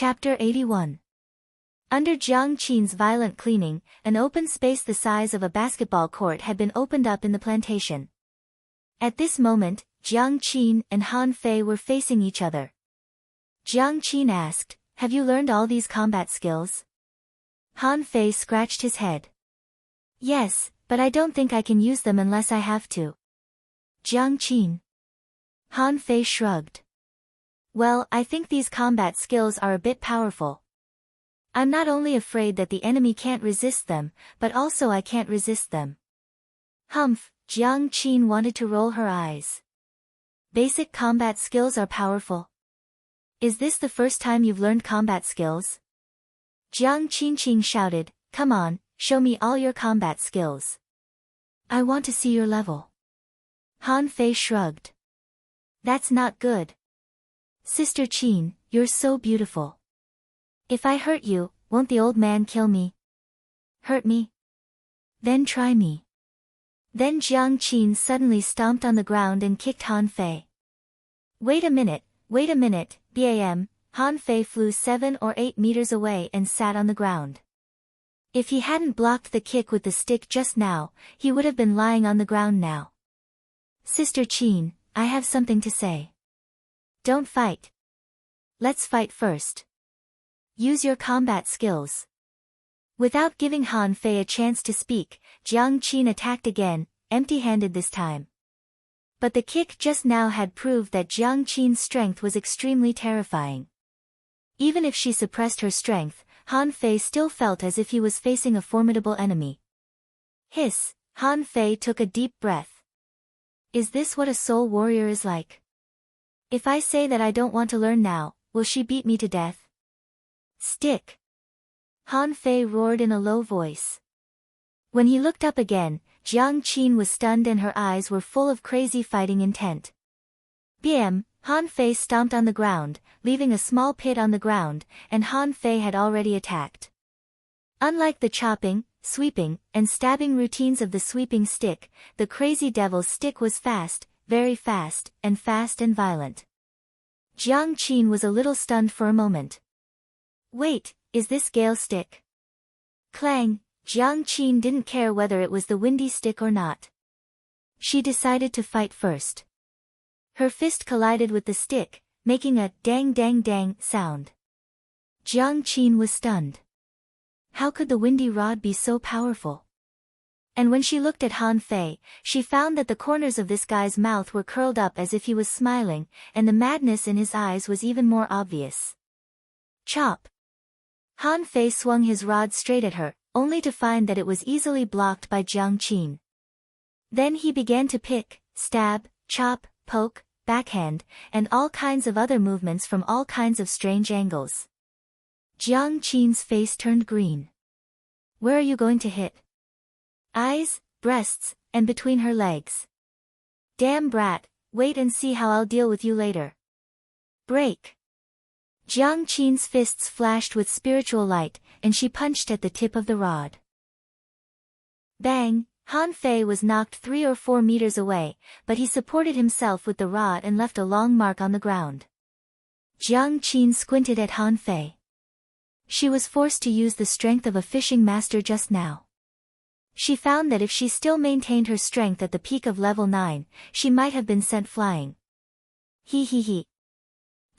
Chapter 81. Under Jiang Qin's violent cleaning, an open space the size of a basketball court had been opened up in the plantation. At this moment, Jiang Qin and Han Fei were facing each other. Jiang Qin asked, "Have you learned all these combat skills?" Han Fei scratched his head. "Yes, but I don't think I can use them unless I have to." Jiang Qin. Han Fei shrugged. "Well, I think these combat skills are a bit powerful. I'm not only afraid that the enemy can't resist them, but also I can't resist them." Humph, Jiang Qin wanted to roll her eyes. Basic combat skills are powerful. Is this the first time you've learned combat skills? Jiang Qin shouted, "Come on, show me all your combat skills. I want to see your level." Han Fei shrugged. "That's not good. Sister Qin, you're so beautiful. If I hurt you, won't the old man kill me?" "Hurt me? Then try me." Then Jiang Qin suddenly stomped on the ground and kicked Han Fei. Wait a minute, bam, Han Fei flew 7 or 8 meters away and sat on the ground. If he hadn't blocked the kick with the stick just now, he would have been lying on the ground now. "Sister Qin, I have something to say." "Don't fight. Let's fight first. Use your combat skills." Without giving Han Fei a chance to speak, Jiang Qin attacked again, empty-handed this time. But the kick just now had proved that Jiang Qin's strength was extremely terrifying. Even if she suppressed her strength, Han Fei still felt as if he was facing a formidable enemy. Hiss, Han Fei took a deep breath. Is this what a soul warrior is like? If I say that I don't want to learn now, will she beat me to death? "Stick!" Han Fei roared in a low voice. When he looked up again, Jiang Qin was stunned and her eyes were full of crazy fighting intent. Bam! Han Fei stomped on the ground, leaving a small pit on the ground, and Han Fei had already attacked. Unlike the chopping, sweeping, and stabbing routines of the sweeping stick, the crazy devil's stick was fast, very fast and violent. Jiang Qin was a little stunned for a moment. Wait, is this Gale stick? Clang! Jiang Qin didn't care whether it was the windy stick or not. She decided to fight first. Her fist collided with the stick, making a dang sound. Jiang Qin was stunned. How could the windy rod be so powerful? And when she looked at Han Fei, she found that the corners of this guy's mouth were curled up as if he was smiling, and the madness in his eyes was even more obvious. Chop! Han Fei swung his rod straight at her, only to find that it was easily blocked by Jiang Qin. Then he began to pick, stab, chop, poke, backhand, and all kinds of other movements from all kinds of strange angles. Jiang Qin's face turned green. Where are you going to hit? Eyes, breasts, and between her legs. Damn brat, wait and see how I'll deal with you later. Break! Jiang Qin's fists flashed with spiritual light, and she punched at the tip of the rod. Bang! Han Fei was knocked 3 or 4 meters away, but he supported himself with the rod and left a long mark on the ground. Jiang Qin squinted at Han Fei. She was forced to use the strength of a fishing master just now. She found that if she still maintained her strength at the peak of level 9, she might have been sent flying. He.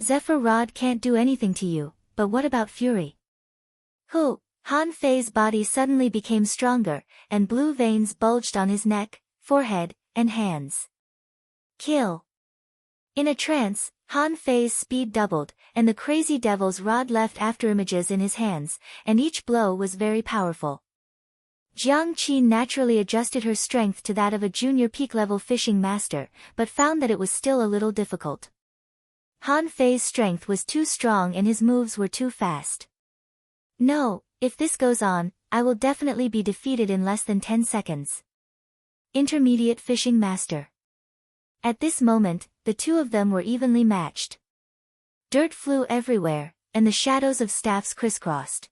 Zephyr Rod can't do anything to you, but what about Fury? Who? Han Fei's body suddenly became stronger, and blue veins bulged on his neck, forehead, and hands. Kill! In a trance, Han Fei's speed doubled, and the crazy devil's rod left afterimages in his hands, and each blow was very powerful. Jiang Qin naturally adjusted her strength to that of a junior peak-level fishing master, but found that it was still a little difficult. Han Fei's strength was too strong and his moves were too fast. No, if this goes on, I will definitely be defeated in less than 10 seconds. Intermediate fishing master. At this moment, the two of them were evenly matched. Dirt flew everywhere, and the shadows of staffs crisscrossed.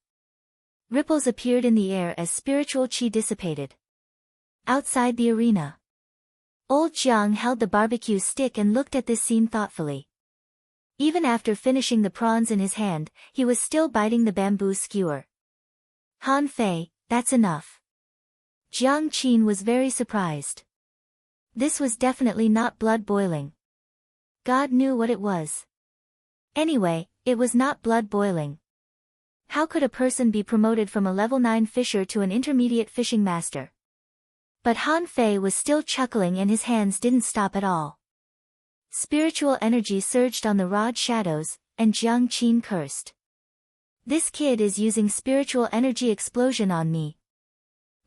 Ripples appeared in the air as spiritual qi dissipated. Outside the arena, Old Jiang held the barbecue stick and looked at this scene thoughtfully. Even after finishing the prawns in his hand, he was still biting the bamboo skewer. Han Fei, that's enough. Jiang Qin was very surprised. This was definitely not blood boiling. God knew what it was. Anyway, it was not blood boiling. How could a person be promoted from a level 9 fisher to an intermediate fishing master? But Han Fei was still chuckling and his hands didn't stop at all. Spiritual energy surged on the rod shadows, and Jiang Qin cursed. This kid is using spiritual energy explosion on me.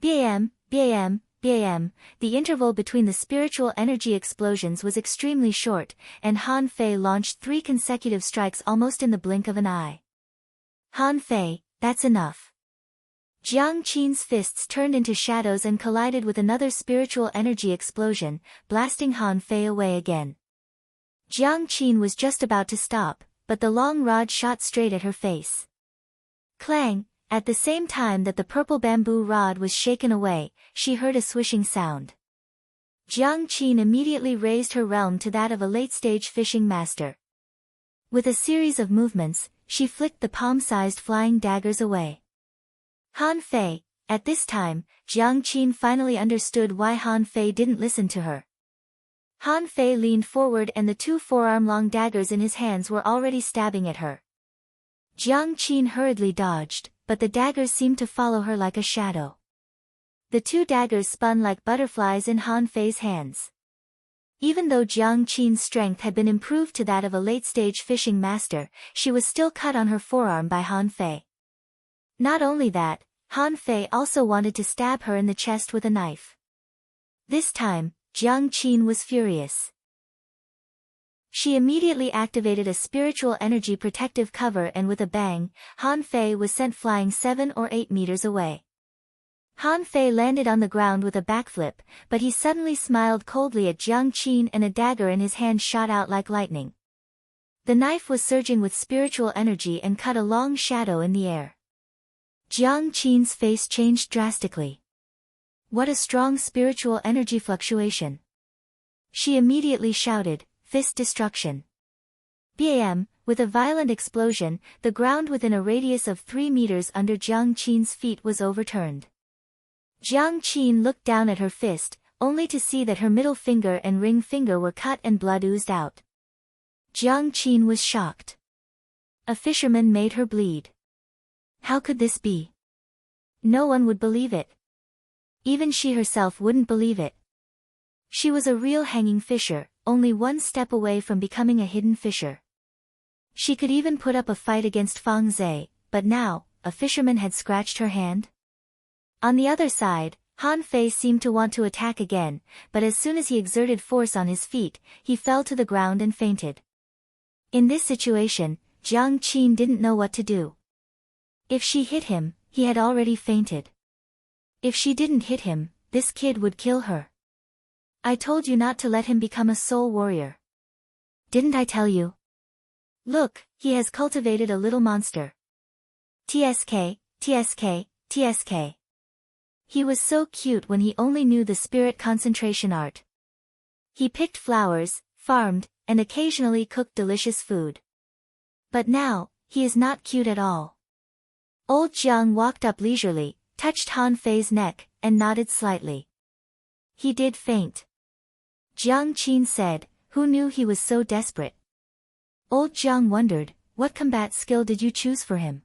BAM, BAM, BAM, the interval between the spiritual energy explosions was extremely short, and Han Fei launched 3 consecutive strikes almost in the blink of an eye. Han Fei, that's enough. Jiang Qin's fists turned into shadows and collided with another spiritual energy explosion, blasting Han Fei away again. Jiang Qin was just about to stop, but the long rod shot straight at her face. Clang! At the same time that the purple bamboo rod was shaken away, she heard a swishing sound. Jiang Qin immediately raised her realm to that of a late-stage fishing master. With a series of movements, she flicked the palm-sized flying daggers away. Han Fei, at this time, Jiang Qin finally understood why Han Fei didn't listen to her. Han Fei leaned forward and the 2 forearm-long daggers in his hands were already stabbing at her. Jiang Qin hurriedly dodged, but the daggers seemed to follow her like a shadow. The 2 daggers spun like butterflies in Han Fei's hands. Even though Jiang Qin's strength had been improved to that of a late-stage fishing master, she was still cut on her forearm by Han Fei. Not only that, Han Fei also wanted to stab her in the chest with a knife. This time, Jiang Qin was furious. She immediately activated a spiritual energy protective cover and with a bang, Han Fei was sent flying 7 or 8 meters away. Han Fei landed on the ground with a backflip, but he suddenly smiled coldly at Jiang Qin and a dagger in his hand shot out like lightning. The knife was surging with spiritual energy and cut a long shadow in the air. Jiang Qin's face changed drastically. What a strong spiritual energy fluctuation. She immediately shouted, "Fist destruction." Bam! With a violent explosion, the ground within a radius of 3 meters under Jiang Qin's feet was overturned. Jiang Qin looked down at her fist, only to see that her middle finger and ring finger were cut and blood oozed out. Jiang Qin was shocked. A fisherman made her bleed. How could this be? No one would believe it. Even she herself wouldn't believe it. She was a real hanging fisher, only 1 step away from becoming a hidden fisher. She could even put up a fight against Fang Zhe, but now, a fisherman had scratched her hand? On the other side, Han Fei seemed to want to attack again, but as soon as he exerted force on his feet, he fell to the ground and fainted. In this situation, Jiang Qin didn't know what to do. If she hit him, he had already fainted. If she didn't hit him, this kid would kill her. I told you not to let him become a soul warrior. Didn't I tell you? Look, he has cultivated a little monster. TSK, TSK, TSK. He was so cute when he only knew the spirit concentration art. He picked flowers, farmed, and occasionally cooked delicious food. But now, he is not cute at all. Old Jiang walked up leisurely, touched Han Fei's neck, and nodded slightly. He did faint. Jiang Qin said, "Who knew he was so desperate?" Old Jiang wondered, "What combat skill did you choose for him?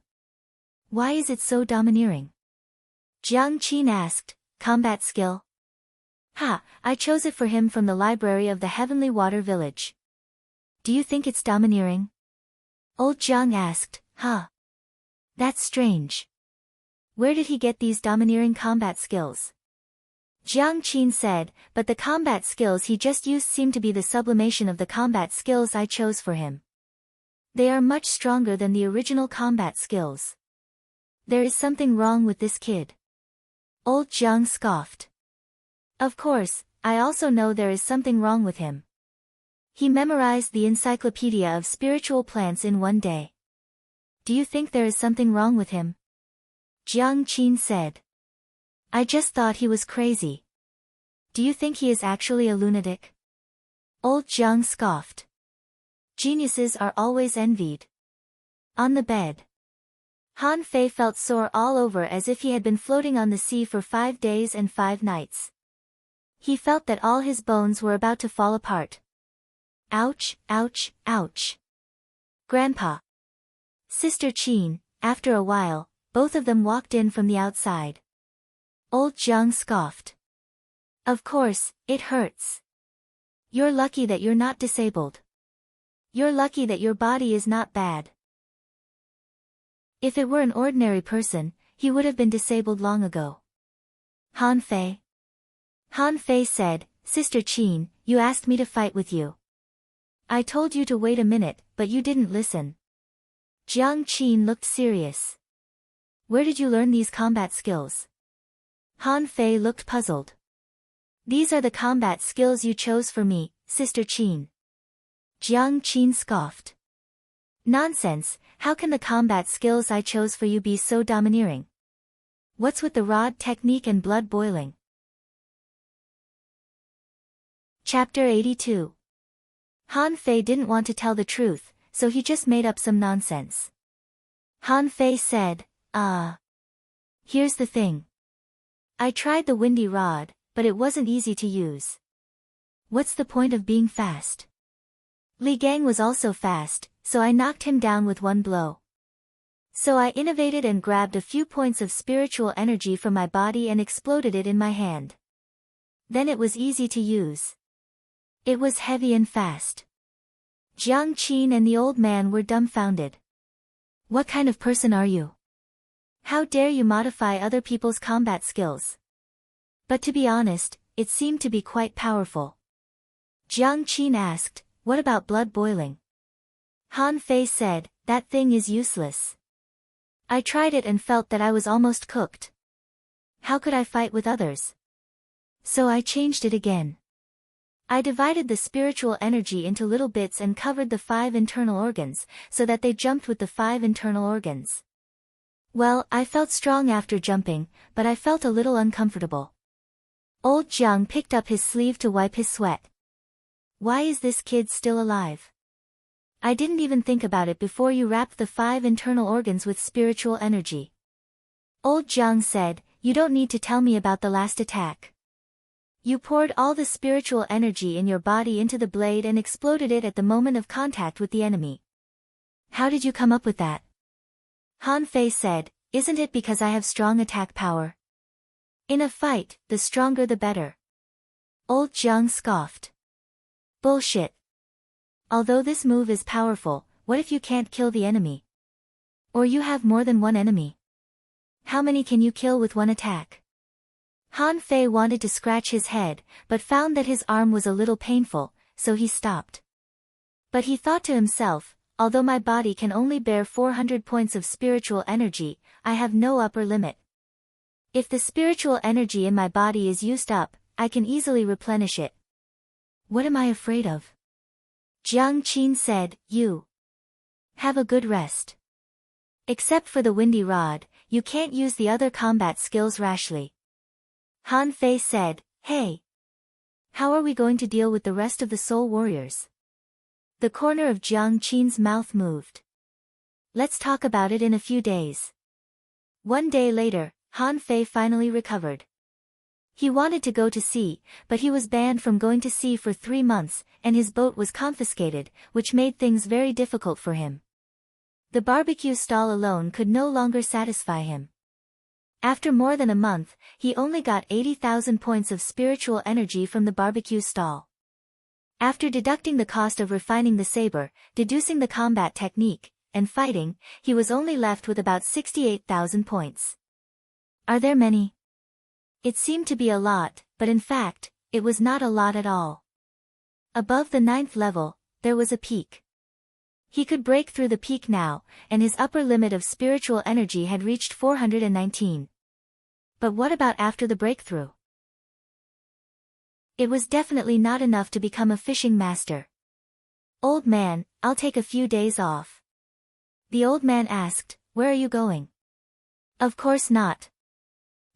Why is it so domineering?" Jiang Qin asked, "Combat skill? Ha, I chose it for him from the library of the Heavenly Water Village. Do you think it's domineering?" Old Jiang asked, "Huh? That's strange. Where did he get these domineering combat skills?" Jiang Qin said, "But the combat skills he just used seem to be the sublimation of the combat skills I chose for him. They are much stronger than the original combat skills. There is something wrong with this kid." Old Jiang scoffed. "Of course, I also know there is something wrong with him. He memorized the encyclopedia of spiritual plants in 1 day. Do you think there is something wrong with him?" Jiang Qin said. "I just thought he was crazy. Do you think he is actually a lunatic?" Old Jiang scoffed. Geniuses are always envied. On the bed. Han Fei felt sore all over as if he had been floating on the sea for 5 days and 5 nights. He felt that all his bones were about to fall apart. Ouch, ouch, ouch. Grandpa. Sister Qin, after a while, both of them walked in from the outside. Old Jiang scoffed. Of course, it hurts. You're lucky that you're not disabled. You're lucky that your body is not bad. If it were an ordinary person, he would have been disabled long ago. Han Fei. Han Fei said, Sister Qin, you asked me to fight with you. I told you to wait a minute, but you didn't listen. Jiang Qin looked serious. Where did you learn these combat skills? Han Fei looked puzzled. These are the combat skills you chose for me, Sister Qin. Jiang Qin scoffed. Nonsense, how can the combat skills I chose for you be so domineering? What's with the rod technique and blood boiling? Chapter 82. Han Fei didn't want to tell the truth, so he just made up some nonsense. Han Fei said, here's the thing. I tried the windy rod, but it wasn't easy to use. What's the point of being fast? Li Gang was also fast, so I knocked him down with one blow. So I innovated and grabbed a few points of spiritual energy from my body and exploded it in my hand. Then it was easy to use. It was heavy and fast. Jiang Qin and the old man were dumbfounded. What kind of person are you? How dare you modify other people's combat skills? But to be honest, it seemed to be quite powerful. Jiang Qin asked, what about blood boiling? Han Fei said, that thing is useless. I tried it and felt that I was almost cooked. How could I fight with others? So I changed it again. I divided the spiritual energy into little bits and covered the 5 internal organs, so that they jumped with the 5 internal organs. Well, I felt strong after jumping, but I felt a little uncomfortable. Old Jiang picked up his sleeve to wipe his sweat. Why is this kid still alive? I didn't even think about it before you wrapped the 5 internal organs with spiritual energy. Old Jiang said, you don't need to tell me about the last attack. You poured all the spiritual energy in your body into the blade and exploded it at the moment of contact with the enemy. How did you come up with that? Han Fei said, isn't it because I have strong attack power? In a fight, the stronger the better. Old Jiang scoffed. Bullshit. Although this move is powerful, what if you can't kill the enemy? Or you have more than one enemy? How many can you kill with one attack? Han Fei wanted to scratch his head, but found that his arm was a little painful, so he stopped. But he thought to himself, although my body can only bear 400 points of spiritual energy, I have no upper limit. If the spiritual energy in my body is used up, I can easily replenish it. What am I afraid of? Jiang Qin said, you have a good rest. Except for the windy rod, you can't use the other combat skills rashly. Han Fei said, hey. How are we going to deal with the rest of the soul warriors? The corner of Jiang Qin's mouth moved. Let's talk about it in a few days. 1 day later, Han Fei finally recovered. He wanted to go to sea, but he was banned from going to sea for 3 months, and his boat was confiscated, which made things very difficult for him. The barbecue stall alone could no longer satisfy him. After more than a month, he only got 80,000 points of spiritual energy from the barbecue stall. After deducting the cost of refining the saber, deducing the combat technique, and fighting, he was only left with about 68,000 points. Are there many? It seemed to be a lot, but in fact, it was not a lot at all. Above the 9th level, there was a peak. He could break through the peak now, and his upper limit of spiritual energy had reached 419. But what about after the breakthrough? It was definitely not enough to become a fishing master. Old man, I'll take a few days off. The old man asked, where are you going? Of course not.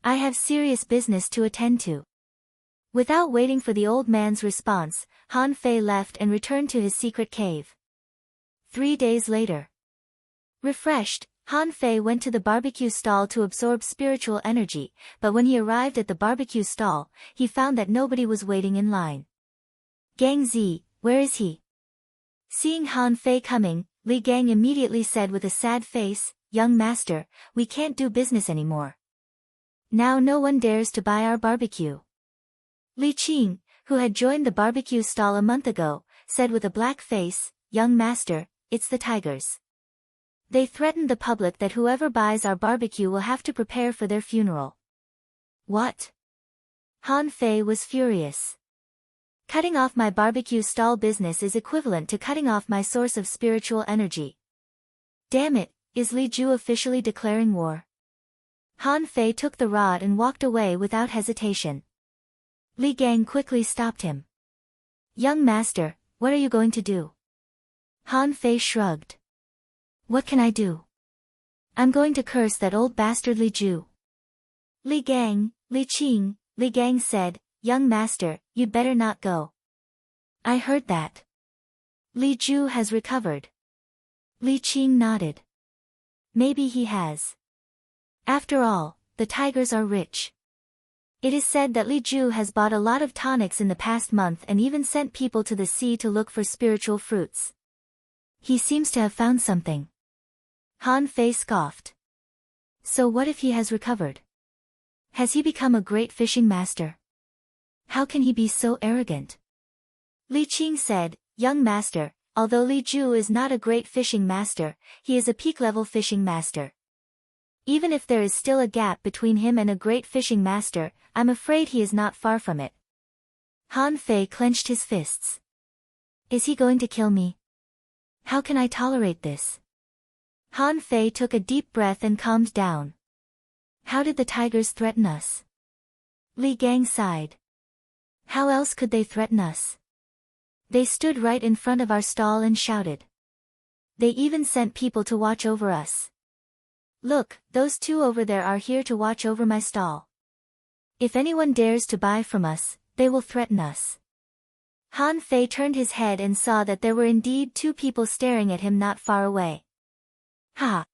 I have serious business to attend to. Without waiting for the old man's response, Han Fei left and returned to his secret cave. 3 days later. Refreshed, Han Fei went to the barbecue stall to absorb spiritual energy, but when he arrived at the barbecue stall, he found that nobody was waiting in line. Gang Zi, where is he? Seeing Han Fei coming, Li Gang immediately said with a sad face, "Young master, we can't do business anymore. Now no one dares to buy our barbecue." Li Qing, who had joined the barbecue stall a month ago, said with a black face, "Young master, it's the tigers. They threatened the public that whoever buys our barbecue will have to prepare for their funeral." What? Han Fei was furious. Cutting off my barbecue stall business is equivalent to cutting off my source of spiritual energy. Damn it, is Li Ju officially declaring war? Han Fei took the rod and walked away without hesitation. Li Gang quickly stopped him. "Young master, what are you going to do?" Han Fei shrugged. "What can I do? I'm going to curse that old bastard Li Ju." Li Gang, Li Qing, Li Gang said, "Young master, you'd better not go." "I heard that. Li Ju has recovered." Li Qing nodded. "Maybe he has. After all, the tigers are rich. It is said that Li Ju has bought a lot of tonics in the past month and even sent people to the sea to look for spiritual fruits. He seems to have found something." Han Fei scoffed. "So what if he has recovered? Has he become a great fishing master? How can he be so arrogant?" Li Qing said, "Young master, although Li Ju is not a great fishing master, he is a peak-level fishing master. Even if there is still a gap between him and a great fishing master, I'm afraid he is not far from it." Han Fei clenched his fists. "Is he going to kill me? How can I tolerate this?" Han Fei took a deep breath and calmed down. "How did the tigers threaten us?" Li Gang sighed. "How else could they threaten us? They stood right in front of our stall and shouted. They even sent people to watch over us. Look, those two over there are here to watch over my stall. If anyone dares to buy from us, they will threaten us." Han Fei turned his head and saw that there were indeed two people staring at him not far away. "Ha!"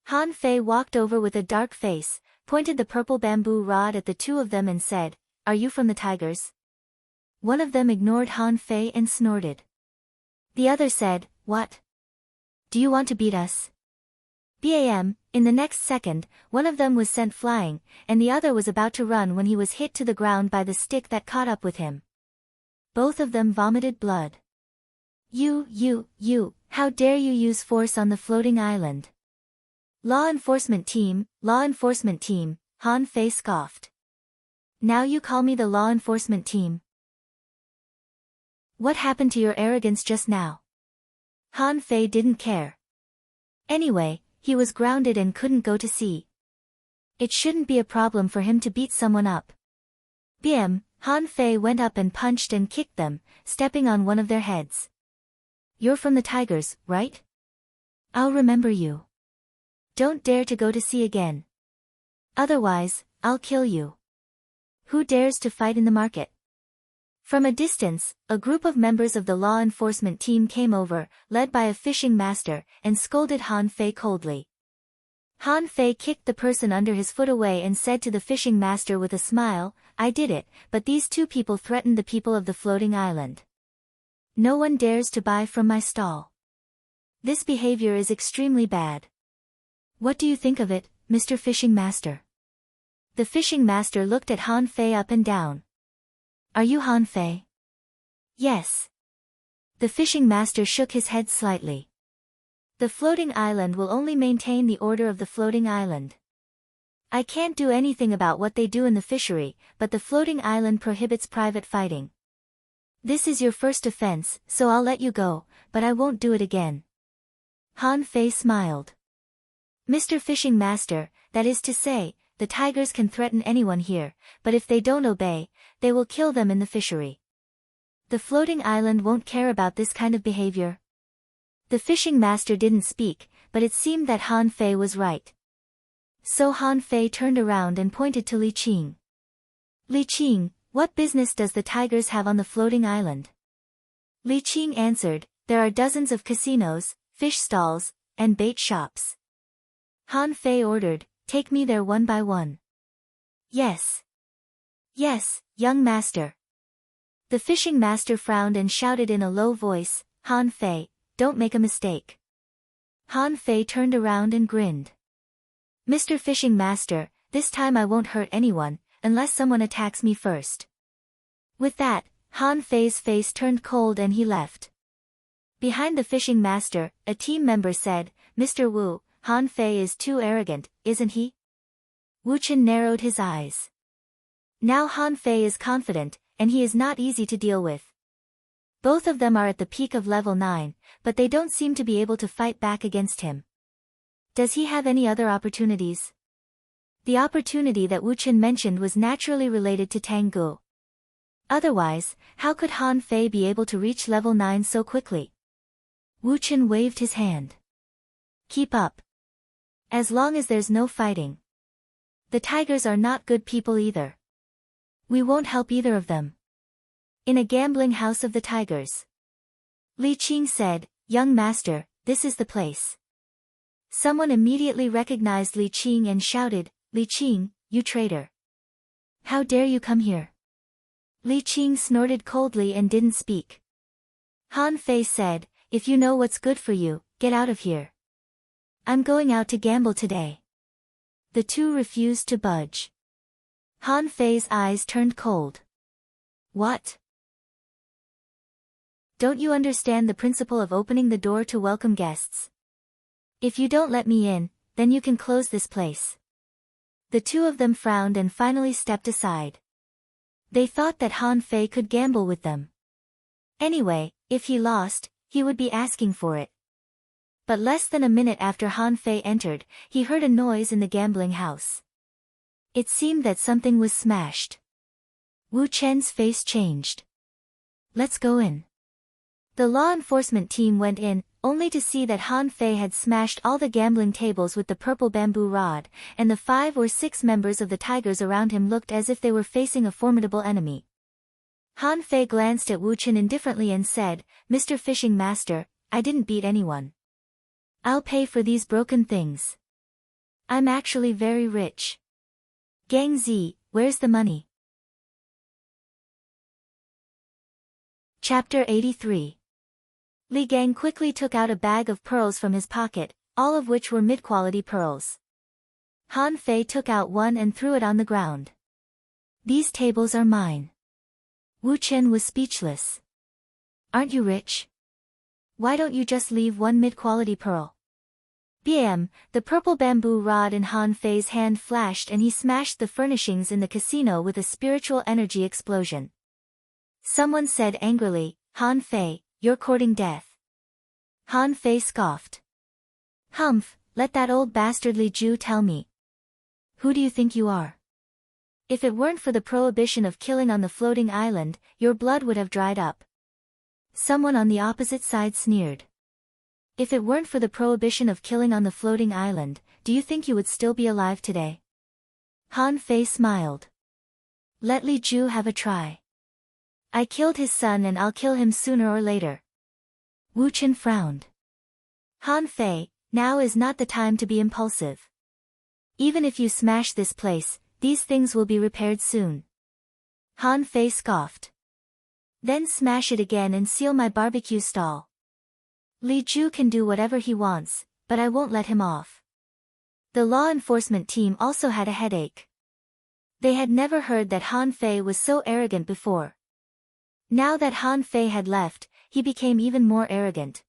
Han Fei walked over with a dark face, pointed the purple bamboo rod at the two of them and said, "Are you from the tigers?" One of them ignored Han Fei and snorted. The other said, "What? Do you want to beat us?" Bam! In the next second, one of them was sent flying, and the other was about to run when he was hit to the ground by the stick that caught up with him. Both of them vomited blood. You, how dare you use force on the floating island?" Law enforcement team, Han Fei scoffed. "Now you call me the law enforcement team? What happened to your arrogance just now?" Han Fei didn't care. Anyway, he was grounded and couldn't go to sea. It shouldn't be a problem for him to beat someone up. Bam! Han Fei went up and punched and kicked them, stepping on one of their heads. "You're from the tigers, right? I'll remember you. Don't dare to go to sea again. Otherwise, I'll kill you. Who dares to fight in the market?" From a distance, a group of members of the law enforcement team came over, led by a fishing master, and scolded Han Fei coldly. Han Fei kicked the person under his foot away and said to the fishing master with a smile, "I did it, but these two people threatened the people of the floating island. No one dares to buy from my stall. This behavior is extremely bad. What do you think of it, Mr. Fishing Master?" The fishing master looked at Han Fei up and down. "Are you Han Fei?" "Yes." The fishing master shook his head slightly. "The floating island will only maintain the order of the floating island. I can't do anything about what they do in the fishery, but the floating island prohibits private fighting. This is your first offense, so I'll let you go, but I won't do it again." Han Fei smiled. "Mr. Fishing Master, that is to say, the tigers can threaten anyone here, but if they don't obey, they will kill them in the fishery. The floating island won't care about this kind of behavior." The fishing master didn't speak, but it seemed that Han Fei was right. So Han Fei turned around and pointed to Li Qing. "Li Qing, what business does the tigers have on the floating island?" Li Qing answered, there are dozens of casinos, fish stalls, and bait shops. Han Fei ordered, take me there one by one. Yes. Yes, young master. The fishing master frowned and shouted in a low voice, Han Fei, don't make a mistake. Han Fei turned around and grinned. Mr. Fishing Master, this time I won't hurt anyone, unless someone attacks me first. With that, Han Fei's face turned cold and he left. Behind the fishing master, a team member said, Mr. Wu, Han Fei is too arrogant, isn't he? Wu Chen narrowed his eyes. Now Han Fei is confident, and he is not easy to deal with. Both of them are at the peak of level 9, but they don't seem to be able to fight back against him. Does he have any other opportunities? The opportunity that Wu Chen mentioned was naturally related to Tang Gu. Otherwise, how could Han Fei be able to reach level 9 so quickly? Wu Chen waved his hand. Keep up. As long as there's no fighting. The tigers are not good people either. We won't help either of them. In a gambling house of the tigers. Li Qing said, young master, this is the place. Someone immediately recognized Li Qing and shouted, Li Qing, you traitor. How dare you come here? Li Qing snorted coldly and didn't speak. Han Fei said, if you know what's good for you, get out of here. I'm going out to gamble today. The two refused to budge. Han Fei's eyes turned cold. What? Don't you understand the principle of opening the door to welcome guests? If you don't let me in, then you can close this place. The two of them frowned and finally stepped aside. They thought that Han Fei could gamble with them. Anyway, if he lost, he would be asking for it. But less than a minute after Han Fei entered, he heard a noise in the gambling house. It seemed that something was smashed. Wu Chen's face changed. Let's go in. The law enforcement team went in, only to see that Han Fei had smashed all the gambling tables with the purple bamboo rod, and the 5 or 6 members of the tigers around him looked as if they were facing a formidable enemy. Han Fei glanced at Wu Chen indifferently and said, Mr. Fishing Master, I didn't beat anyone. I'll pay for these broken things. I'm actually very rich. Gang Zi, where's the money? Chapter 83. Li Gang quickly took out a bag of pearls from his pocket, all of which were mid-quality pearls. Han Fei took out one and threw it on the ground. These tables are mine. Wu Chen was speechless. Aren't you rich? Why don't you just leave one mid-quality pearl? Bam! The purple bamboo rod in Han Fei's hand flashed and he smashed the furnishings in the casino with a spiritual energy explosion. Someone said angrily, Han Fei, you're courting death. Han Fei scoffed. Humph, let that old bastard Li Ju tell me. Who do you think you are? If it weren't for the prohibition of killing on the floating island, your blood would have dried up. Someone on the opposite side sneered. If it weren't for the prohibition of killing on the floating island, do you think you would still be alive today? Han Fei smiled. Let Li Ju have a try. I killed his son and I'll kill him sooner or later. Wu Chen frowned. Han Fei, now is not the time to be impulsive. Even if you smash this place, these things will be repaired soon. Han Fei scoffed. Then smash it again and seal my barbecue stall. Li Ju can do whatever he wants, but I won't let him off. The law enforcement team also had a headache. They had never heard that Han Fei was so arrogant before. Now that Han Fei had left, he became even more arrogant.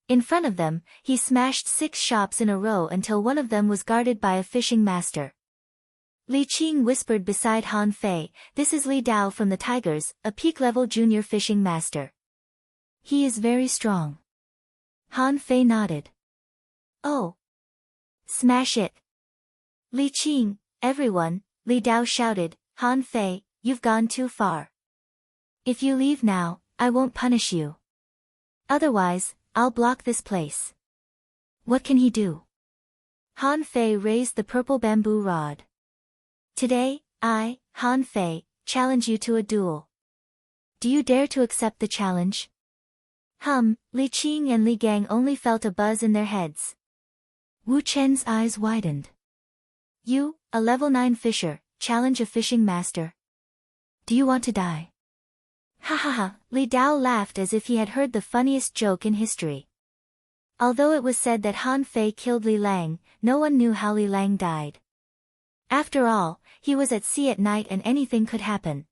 In front of them, he smashed 6 shops in a row until one of them was guarded by a fishing master. Li Qing whispered beside Han Fei, this is Li Dao from the Tigers, a peak-level junior fishing master. He is very strong. Han Fei nodded. Oh. Smash it. Li Qing, everyone, Li Dao shouted, Han Fei, you've gone too far. If you leave now, I won't punish you. Otherwise, I'll block this place. What can he do? Han Fei raised the purple bamboo rod. Today, I, Han Fei, challenge you to a duel. Do you dare to accept the challenge? Li Qing and Li Gang only felt a buzz in their heads. Wu Chen's eyes widened. You, a level 9 fisher, challenge a fishing master? Do you want to die? Ha ha ha, Li Dao laughed as if he had heard the funniest joke in history. Although it was said that Han Fei killed Li Lang, no one knew how Li Lang died. After all, he was at sea at night and anything could happen.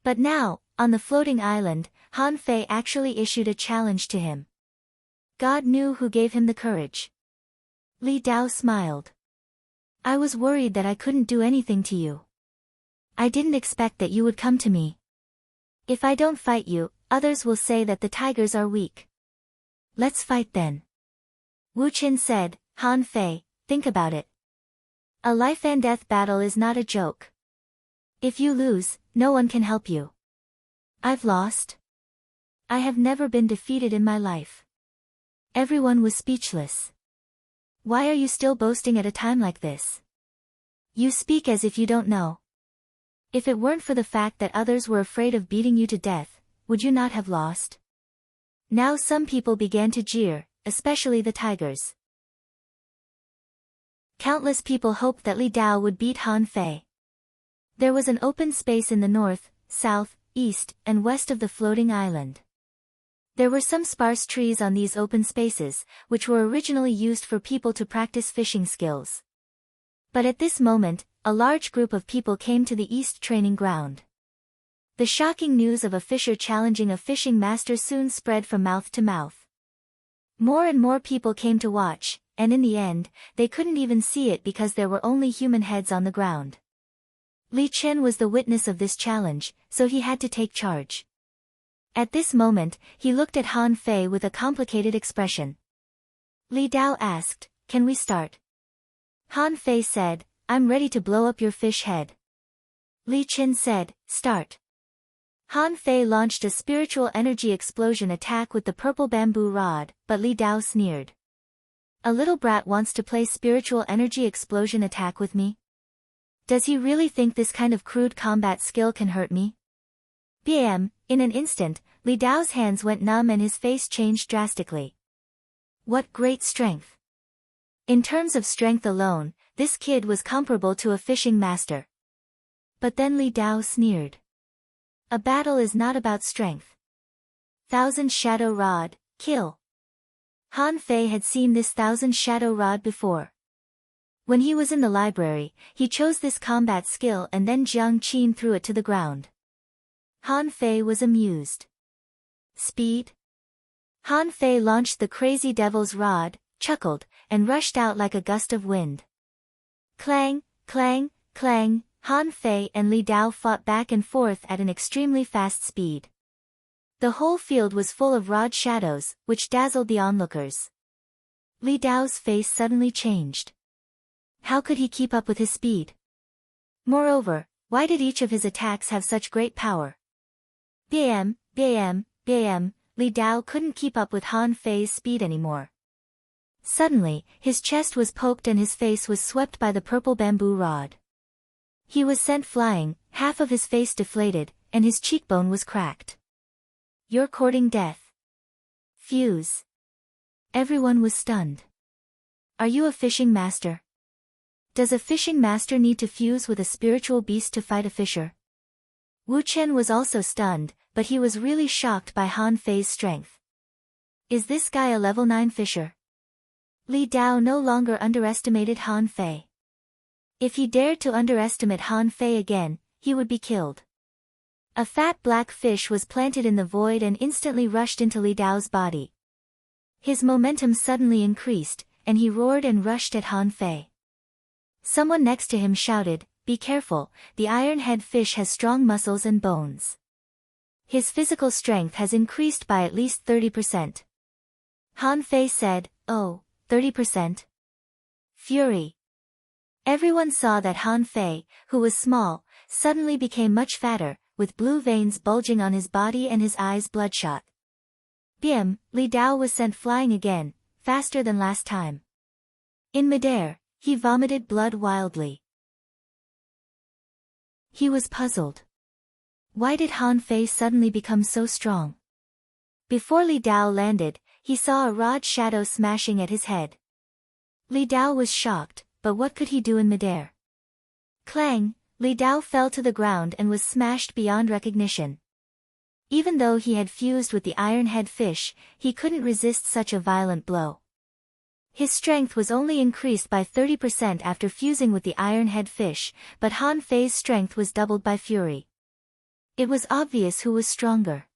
But now, on the floating island, Han Fei actually issued a challenge to him. God knew who gave him the courage. Li Dao smiled. I was worried that I couldn't do anything to you. I didn't expect that you would come to me. If I don't fight you, others will say that the tigers are weak. Let's fight then. Wu Qin said, Han Fei, think about it. A life and death battle is not a joke. If you lose, no one can help you. I've lost. I have never been defeated in my life. Everyone was speechless. Why are you still boasting at a time like this? You speak as if you don't know. If it weren't for the fact that others were afraid of beating you to death, would you not have lost? Now some people began to jeer, especially the tigers. Countless people hoped that Li Dao would beat Han Fei. There was an open space in the north, south, east, and west of the floating island. There were some sparse trees on these open spaces, which were originally used for people to practice fishing skills. But at this moment, a large group of people came to the east training ground. The shocking news of a fisher challenging a fishing master soon spread from mouth to mouth. More and more people came to watch, and in the end, they couldn't even see it because there were only human heads on the ground. Li Chen was the witness of this challenge, so he had to take charge. At this moment, he looked at Han Fei with a complicated expression. Li Dao asked, "Can we start?" Han Fei said, "I'm ready to blow up your fish head." Li Chen said, "Start." Han Fei launched a spiritual energy explosion attack with the purple bamboo rod, but Li Dao sneered. A little brat wants to play spiritual energy explosion attack with me? Does he really think this kind of crude combat skill can hurt me? Bam! In an instant, Li Dao's hands went numb and his face changed drastically. What great strength! In terms of strength alone, this kid was comparable to a fishing master. But then Li Dao sneered. A battle is not about strength. Thousand Shadow Rod, kill. Han Fei had seen this Thousand Shadow Rod before. When he was in the library, he chose this combat skill and then Jiang Qin threw it to the ground. Han Fei was amused. Speed? Han Fei launched the crazy devil's rod, chuckled, and rushed out like a gust of wind. Clang, clang, clang, Han Fei and Li Dao fought back and forth at an extremely fast speed. The whole field was full of rod shadows, which dazzled the onlookers. Li Dao's face suddenly changed. How could he keep up with his speed? Moreover, why did each of his attacks have such great power? Bam, bam, bam, Li Dao couldn't keep up with Han Fei's speed anymore. Suddenly, his chest was poked and his face was swept by the purple bamboo rod. He was sent flying, half of his face deflated, and his cheekbone was cracked. You're courting death. Fuse. Everyone was stunned. Are you a fishing master? Does a fishing master need to fuse with a spiritual beast to fight a fisher? Wu Chen was also stunned, but he was really shocked by Han Fei's strength. Is this guy a level 9 fisher? Li Dao no longer underestimated Han Fei. If he dared to underestimate Han Fei again, he would be killed. A fat black fish was planted in the void and instantly rushed into Li Dao's body. His momentum suddenly increased, and he roared and rushed at Han Fei. Someone next to him shouted, "Be careful, the iron-head fish has strong muscles and bones. His physical strength has increased by at least 30%. Han Fei said, "Oh, 30%? Fury." Everyone saw that Han Fei, who was small, suddenly became much fatter, with blue veins bulging on his body and his eyes bloodshot. Bim, Li Dao was sent flying again, faster than last time. In midair, he vomited blood wildly. He was puzzled. Why did Han Fei suddenly become so strong? Before Li Dao landed, he saw a rod shadow smashing at his head. Li Dao was shocked, but what could he do in midair? Clang! Li Dao fell to the ground and was smashed beyond recognition. Even though he had fused with the iron-head fish, he couldn't resist such a violent blow. His strength was only increased by 30% after fusing with the iron-head fish, but Han Fei's strength was doubled by fury. It was obvious who was stronger.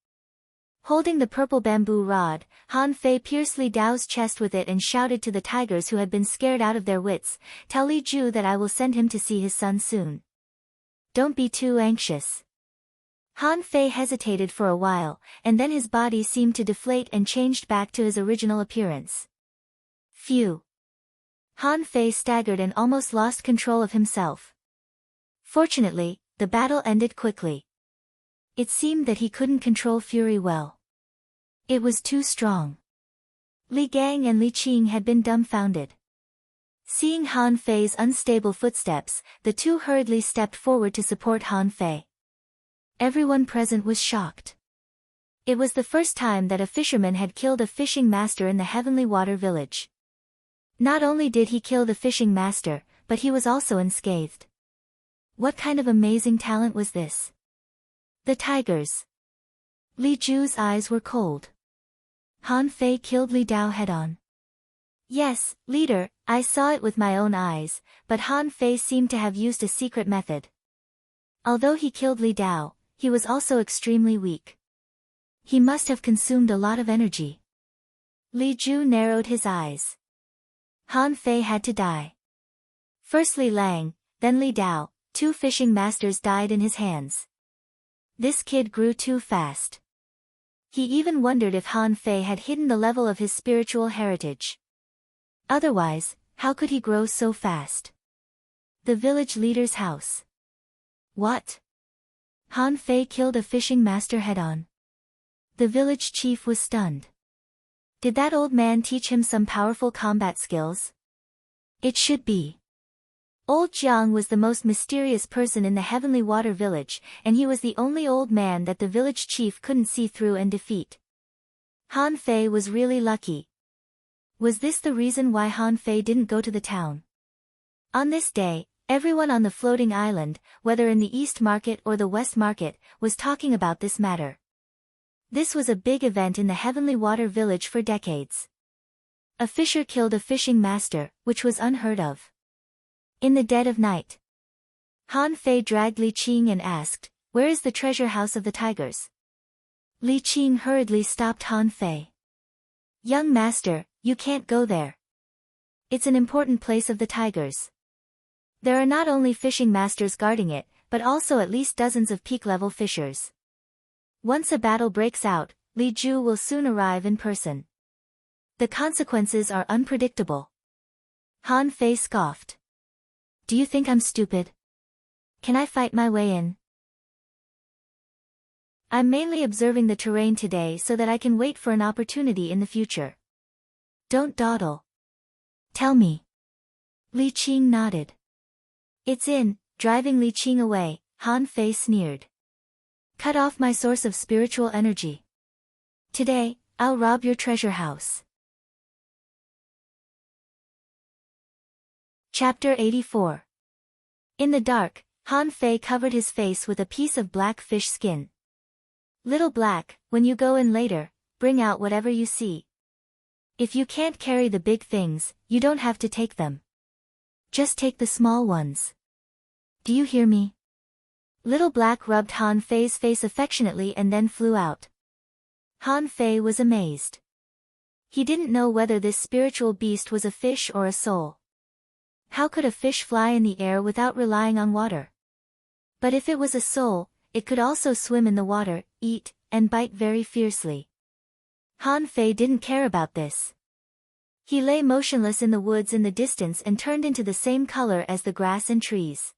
Holding the purple bamboo rod, Han Fei pierced Li Dao's chest with it and shouted to the tigers who had been scared out of their wits, "Tell Li Ju that I will send him to see his son soon. Don't be too anxious." Han Fei hesitated for a while, and then his body seemed to deflate and changed back to his original appearance. Phew! Han Fei staggered and almost lost control of himself. Fortunately, the battle ended quickly. It seemed that he couldn't control fury well. It was too strong. Li Gang and Li Qing had been dumbfounded. Seeing Han Fei's unstable footsteps, the two hurriedly stepped forward to support Han Fei. Everyone present was shocked. It was the first time that a fisherman had killed a fishing master in the Heavenly Water Village. Not only did he kill the fishing master, but he was also unscathed. What kind of amazing talent was this? The tigers. Li Ju's eyes were cold. Han Fei killed Li Dao head-on. Yes, leader, I saw it with my own eyes, but Han Fei seemed to have used a secret method. Although he killed Li Dao, he was also extremely weak. He must have consumed a lot of energy. Li Ju narrowed his eyes. Han Fei had to die. First Li Lang, then Li Dao, two fishing masters died in his hands. This kid grew too fast. He even wondered if Han Fei had hidden the level of his spiritual heritage. Otherwise, how could he grow so fast? The village leader's house. What? Han Fei killed a fishing master head-on. The village chief was stunned. Did that old man teach him some powerful combat skills? It should be. Old Jiang was the most mysterious person in the Heavenly Water Village, and he was the only old man that the village chief couldn't see through and defeat. Han Fei was really lucky. Was this the reason why Han Fei didn't go to the town? On this day, everyone on the floating island, whether in the East Market or the West Market, was talking about this matter. This was a big event in the Heavenly Water Village for decades. A fisher killed a fishing master, which was unheard of. In the dead of night, Han Fei dragged Li Qing and asked, "Where is the treasure house of the tigers?" Li Qing hurriedly stopped Han Fei. "Young master, you can't go there. It's an important place of the tigers. There are not only fishing masters guarding it, but also at least dozens of peak-level fishers. Once a battle breaks out, Li Ju will soon arrive in person. The consequences are unpredictable." Han Fei scoffed. "Do you think I'm stupid? Can I fight my way in? I'm mainly observing the terrain today so that I can wait for an opportunity in the future. Don't dawdle. Tell me." Li Qing nodded. "It's in." Driving Li Qing away, Han Fei sneered. "Cut off my source of spiritual energy. Today, I'll rob your treasure house." Chapter 84. In the dark, Han Fei covered his face with a piece of black fish skin. "Little Black, when you go in later, bring out whatever you see. If you can't carry the big things, you don't have to take them. Just take the small ones. Do you hear me?" Little Black rubbed Han Fei's face affectionately and then flew out. Han Fei was amazed. He didn't know whether this spiritual beast was a fish or a soul. How could a fish fly in the air without relying on water? But if it was a soul, it could also swim in the water, eat, and bite very fiercely. Han Fei didn't care about this. He lay motionless in the woods in the distance and turned into the same color as the grass and trees.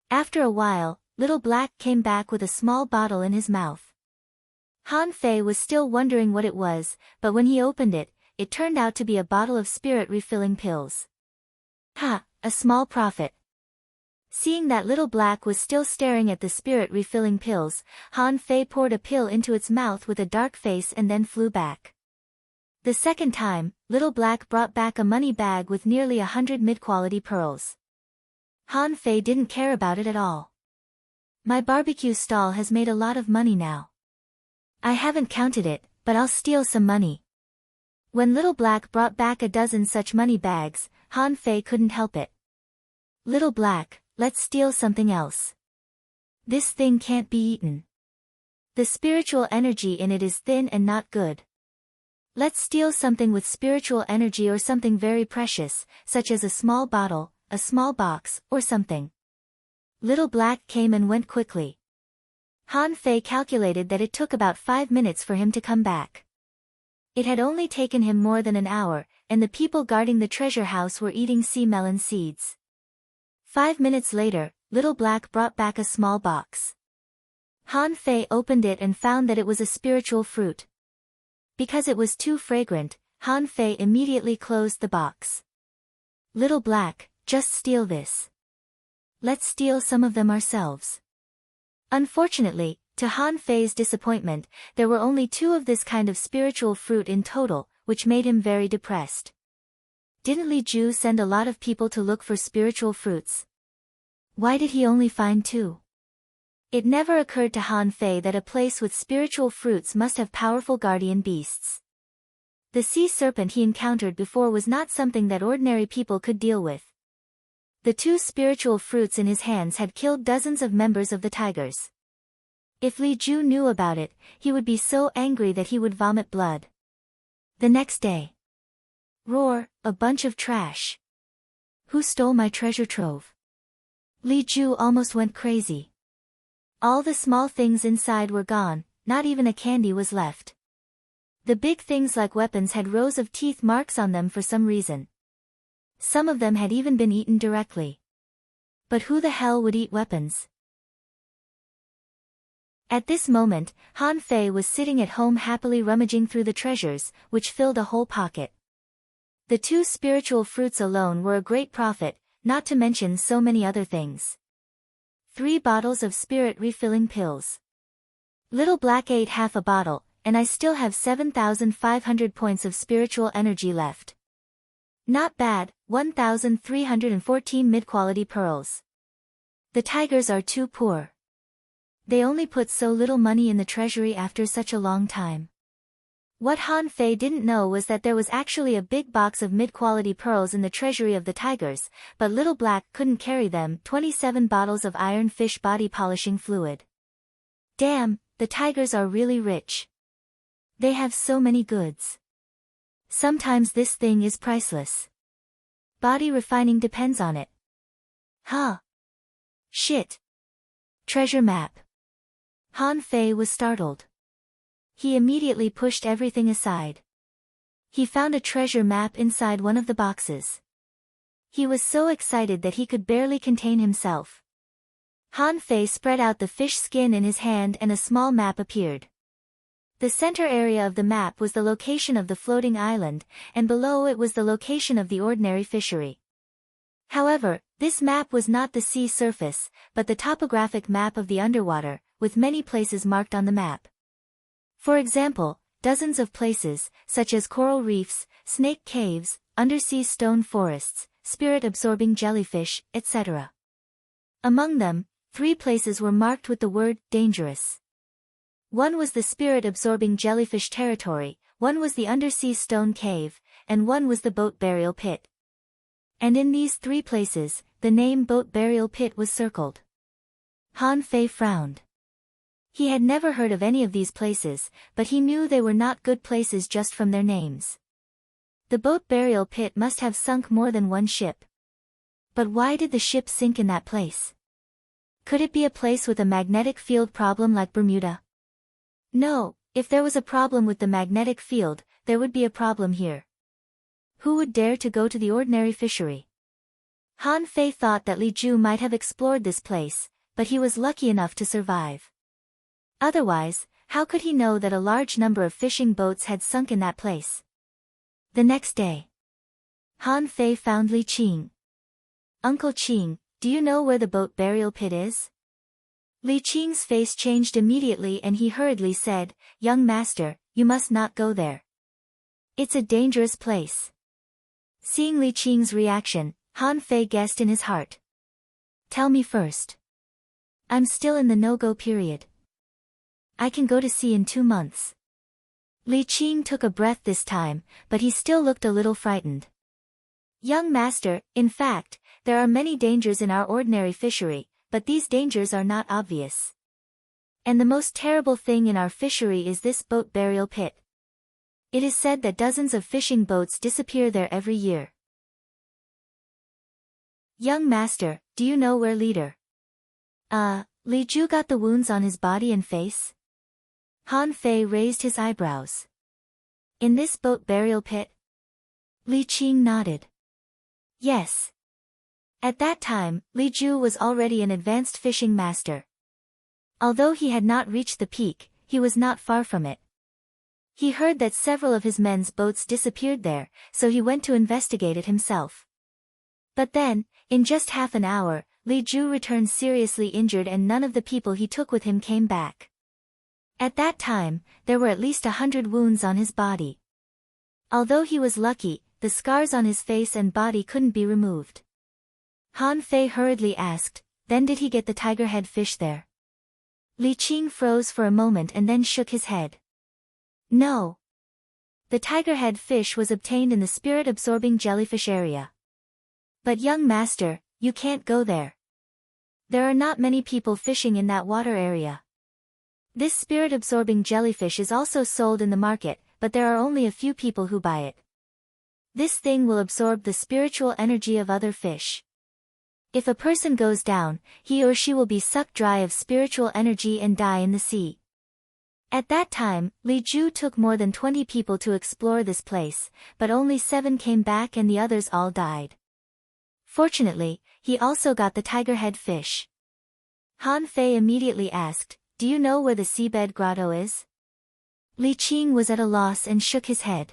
After a while, Little Black came back with a small bottle in his mouth. Han Fei was still wondering what it was, but when he opened it, it turned out to be a bottle of spirit refilling pills. "Ha, a small profit. Seeing that Little Black was still staring at the spirit refilling pills, Han Fei poured a pill into its mouth with a dark face and then flew back. The second time, Little Black brought back a money bag with nearly 100 mid-quality pearls. Han Fei didn't care about it at all. My barbecue stall has made a lot of money now. I haven't counted it, but I'll steal some money. When Little Black brought back a dozen such money bags, Han Fei couldn't help it. Little Black, let's steal something else. This thing can't be eaten. The spiritual energy in it is thin and not good. Let's steal something with spiritual energy or something very precious, such as a small bottle, a small box, or something. Little Black came and went quickly. Han Fei calculated that it took about 5 minutes for him to come back. It had only taken him more than an hour, and the people guarding the treasure house were eating sea melon seeds. 5 minutes later, Little Black brought back a small box. Han Fei opened it and found that it was a spiritual fruit. Because it was too fragrant, Han Fei immediately closed the box. Little Black, just steal this. Let's steal some of them ourselves. Unfortunately, to Han Fei's disappointment, there were only 2 of this kind of spiritual fruit in total, which made him very depressed. Didn't Li Ju send a lot of people to look for spiritual fruits? Why did he only find 2? It never occurred to Han Fei that a place with spiritual fruits must have powerful guardian beasts. The sea serpent he encountered before was not something that ordinary people could deal with. The 2 spiritual fruits in his hands had killed dozens of members of the tigers. If Li Ju knew about it, he would be so angry that he would vomit blood. The next day. Roar, a bunch of trash. Who stole my treasure trove? Li Ju almost went crazy. All the small things inside were gone, not even a candy was left. The big things like weapons had rows of teeth marks on them for some reason. Some of them had even been eaten directly. But who the hell would eat weapons? At this moment, Han Fei was sitting at home happily rummaging through the treasures, which filled a whole pocket. The 2 spiritual fruits alone were a great profit, not to mention so many other things. 3 bottles of spirit refilling pills. Little Black ate half a bottle, and I still have 7,500 points of spiritual energy left. Not bad, 1,314 mid-quality pearls. The tigers are too poor. They only put so little money in the treasury after such a long time. What Han Fei didn't know was that there was actually a big box of mid-quality pearls in the treasury of the tigers, but Little Black couldn't carry them. 27 bottles of iron fish body polishing fluid. Damn, the tigers are really rich. They have so many goods. Sometimes this thing is priceless. Body refining depends on it. Huh. Shit. Treasure map. Han Fei was startled. He immediately pushed everything aside. He found a treasure map inside one of the boxes. He was so excited that he could barely contain himself. Han Fei spread out the fish skin in his hand and a small map appeared. The center area of the map was the location of the floating island, and below it was the location of the ordinary fishery. However, this map was not the sea surface, but the topographic map of the underwater, with many places marked on the map. For example, dozens of places, such as coral reefs, snake caves, undersea stone forests, spirit-absorbing jellyfish, etc. Among them, 3 places were marked with the word, dangerous. One was the spirit-absorbing jellyfish territory, one was the undersea stone cave, and one was the boat burial pit. And in these 3 places, the name boat burial pit was circled. Han Fei frowned. He had never heard of any of these places, but he knew they were not good places just from their names. The boat burial pit must have sunk more than one ship. But why did the ship sink in that place? Could it be a place with a magnetic field problem like Bermuda? No, if there was a problem with the magnetic field, there would be a problem here. Who would dare to go to the ordinary fishery? Han Fei thought that Li Ju might have explored this place, but he was lucky enough to survive. Otherwise, how could he know that a large number of fishing boats had sunk in that place? The next day, Han Fei found Li Qing. Uncle Qing, do you know where the boat burial pit is? Li Qing's face changed immediately and he hurriedly said, young master, you must not go there. It's a dangerous place. Seeing Li Qing's reaction, Han Fei guessed in his heart. Tell me first. I'm still in the no-go period. I can go to sea in 2 months. Li Qing took a breath this time, but he still looked a little frightened. Young master, in fact, there are many dangers in our ordinary fishery, but these dangers are not obvious. And the most terrible thing in our fishery is this boat burial pit. It is said that dozens of fishing boats disappear there every year. Young master, do you know where leader? Li Ju got the wounds on his body and face? Han Fei raised his eyebrows. In this boat burial pit? Li Qing nodded. Yes. At that time, Li Ju was already an advanced fishing master. Although he had not reached the peak, he was not far from it. He heard that several of his men's boats disappeared there, so he went to investigate it himself. But then, in just half an hour, Li Ju returned seriously injured and none of the people he took with him came back. At that time, there were at least 100 wounds on his body. Although he was lucky, the scars on his face and body couldn't be removed. Han Fei hurriedly asked, then did he get the tiger-head fish there? Li Qing froze for a moment and then shook his head. No. The tiger-head fish was obtained in the spirit-absorbing jellyfish area. But young master, you can't go there. There are not many people fishing in that water area. This spirit-absorbing jellyfish is also sold in the market, but there are only a few people who buy it. This thing will absorb the spiritual energy of other fish. If a person goes down, he or she will be sucked dry of spiritual energy and die in the sea. At that time, Li Ju took more than 20 people to explore this place, but only 7 came back and the others all died. Fortunately, he also got the tiger-head fish. Han Fei immediately asked, do you know where the seabed grotto is? Li Qing was at a loss and shook his head.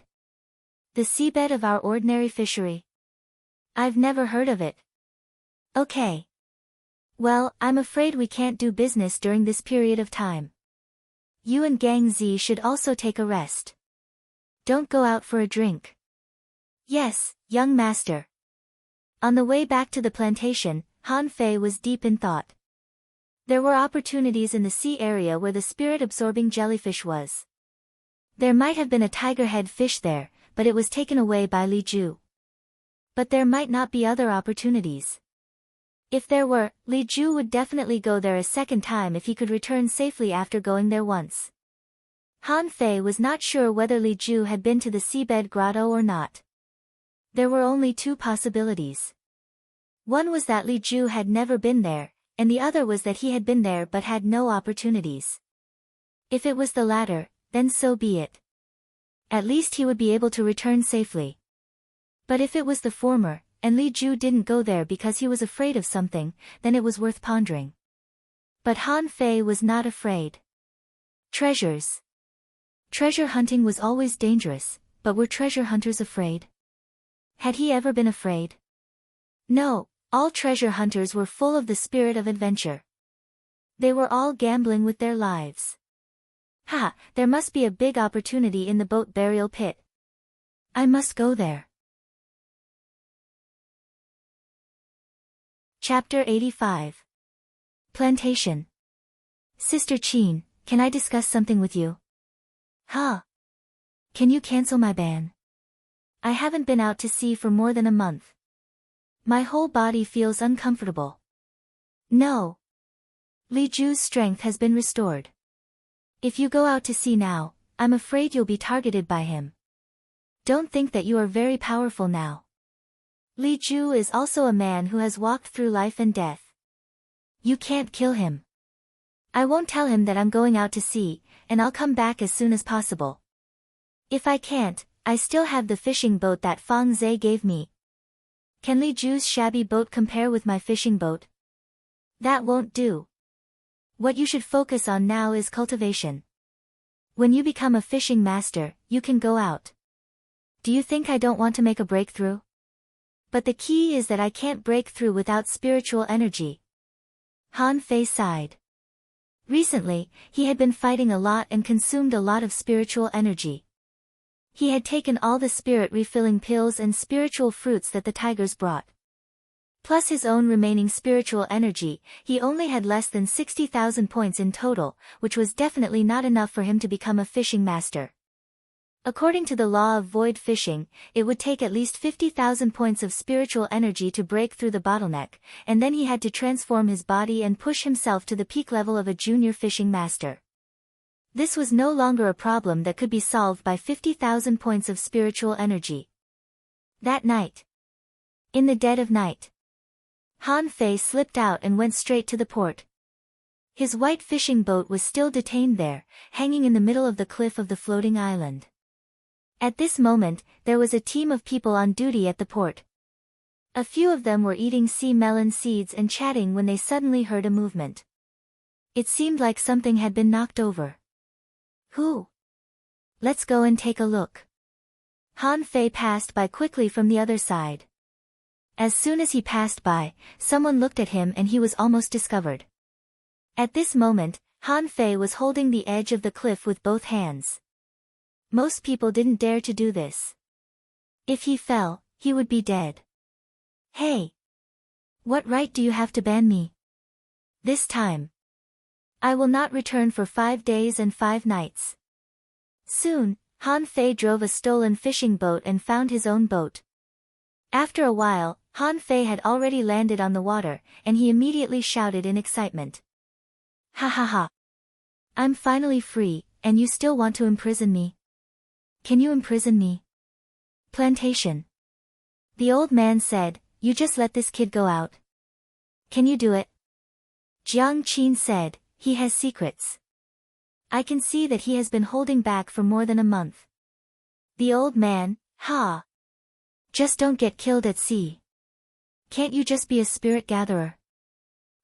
The seabed of our ordinary fishery? I've never heard of it. Okay. Well, I'm afraid we can't do business during this period of time. You and Gang Zi should also take a rest. Don't go out for a drink. Yes, young master. On the way back to the plantation, Han Fei was deep in thought. There were opportunities in the sea area where the spirit-absorbing jellyfish was. There might have been a tiger-head fish there, but it was taken away by Li Ju. But there might not be other opportunities. If there were, Li Ju would definitely go there a second time if he could return safely after going there once. Han Fei was not sure whether Li Ju had been to the seabed grotto or not. There were only 2 possibilities. One was that Li Ju had never been there, and the other was that he had been there but had no opportunities. If it was the latter, then so be it. At least he would be able to return safely. But if it was the former, and Li Ju didn't go there because he was afraid of something, then it was worth pondering. But Han Fei was not afraid. Treasures. Treasure hunting was always dangerous, but were treasure hunters afraid? Had he ever been afraid? No, all treasure hunters were full of the spirit of adventure. They were all gambling with their lives. Ha, there must be a big opportunity in the boat burial pit. I must go there. Chapter 85. Plantation. Sister Qin, can I discuss something with you? Huh? Can you cancel my ban? I haven't been out to sea for more than a month. My whole body feels uncomfortable. No. Li Ju's strength has been restored. If you go out to sea now, I'm afraid you'll be targeted by him. Don't think that you are very powerful now. Li Ju is also a man who has walked through life and death. You can't kill him. I won't tell him that I'm going out to sea, and I'll come back as soon as possible. If I can't, I still have the fishing boat that Fang Zhe gave me. Can Li Ju's shabby boat compare with my fishing boat? That won't do. What you should focus on now is cultivation. When you become a fishing master, you can go out. Do you think I don't want to make a breakthrough? But the key is that I can't break through without spiritual energy. Han Fei sighed. Recently, he had been fighting a lot and consumed a lot of spiritual energy. He had taken all the spirit-refilling pills and spiritual fruits that the tigers brought. Plus his own remaining spiritual energy, he only had less than 60,000 points in total, which was definitely not enough for him to become a fishing master. According to the law of void fishing, it would take at least 50,000 points of spiritual energy to break through the bottleneck, and then he had to transform his body and push himself to the peak level of a junior fishing master. This was no longer a problem that could be solved by 50,000 points of spiritual energy. That night, in the dead of night, Han Fei slipped out and went straight to the port. His white fishing boat was still detained there, hanging in the middle of the cliff of the floating island. At this moment, there was a team of people on duty at the port. A few of them were eating sea melon seeds and chatting when they suddenly heard a movement. It seemed like something had been knocked over. Who? Let's go and take a look. Han Fei passed by quickly from the other side. As soon as he passed by, someone looked at him and he was almost discovered. At this moment, Han Fei was holding the edge of the cliff with both hands. Most people didn't dare to do this. If he fell, he would be dead. Hey! What right do you have to ban me? This time, I will not return for 5 days and 5 nights. Soon, Han Fei drove a stolen fishing boat and found his own boat. After a while, Han Fei had already landed on the water, and he immediately shouted in excitement. Ha ha ha! I'm finally free, and you still want to imprison me? Can you imprison me? Plantation. The old man said, you just let this kid go out. Can you do it? Jiang Qin said, he has secrets. I can see that he has been holding back for more than a month. The old man, ha! Just don't get killed at sea. Can't you just be a spirit gatherer?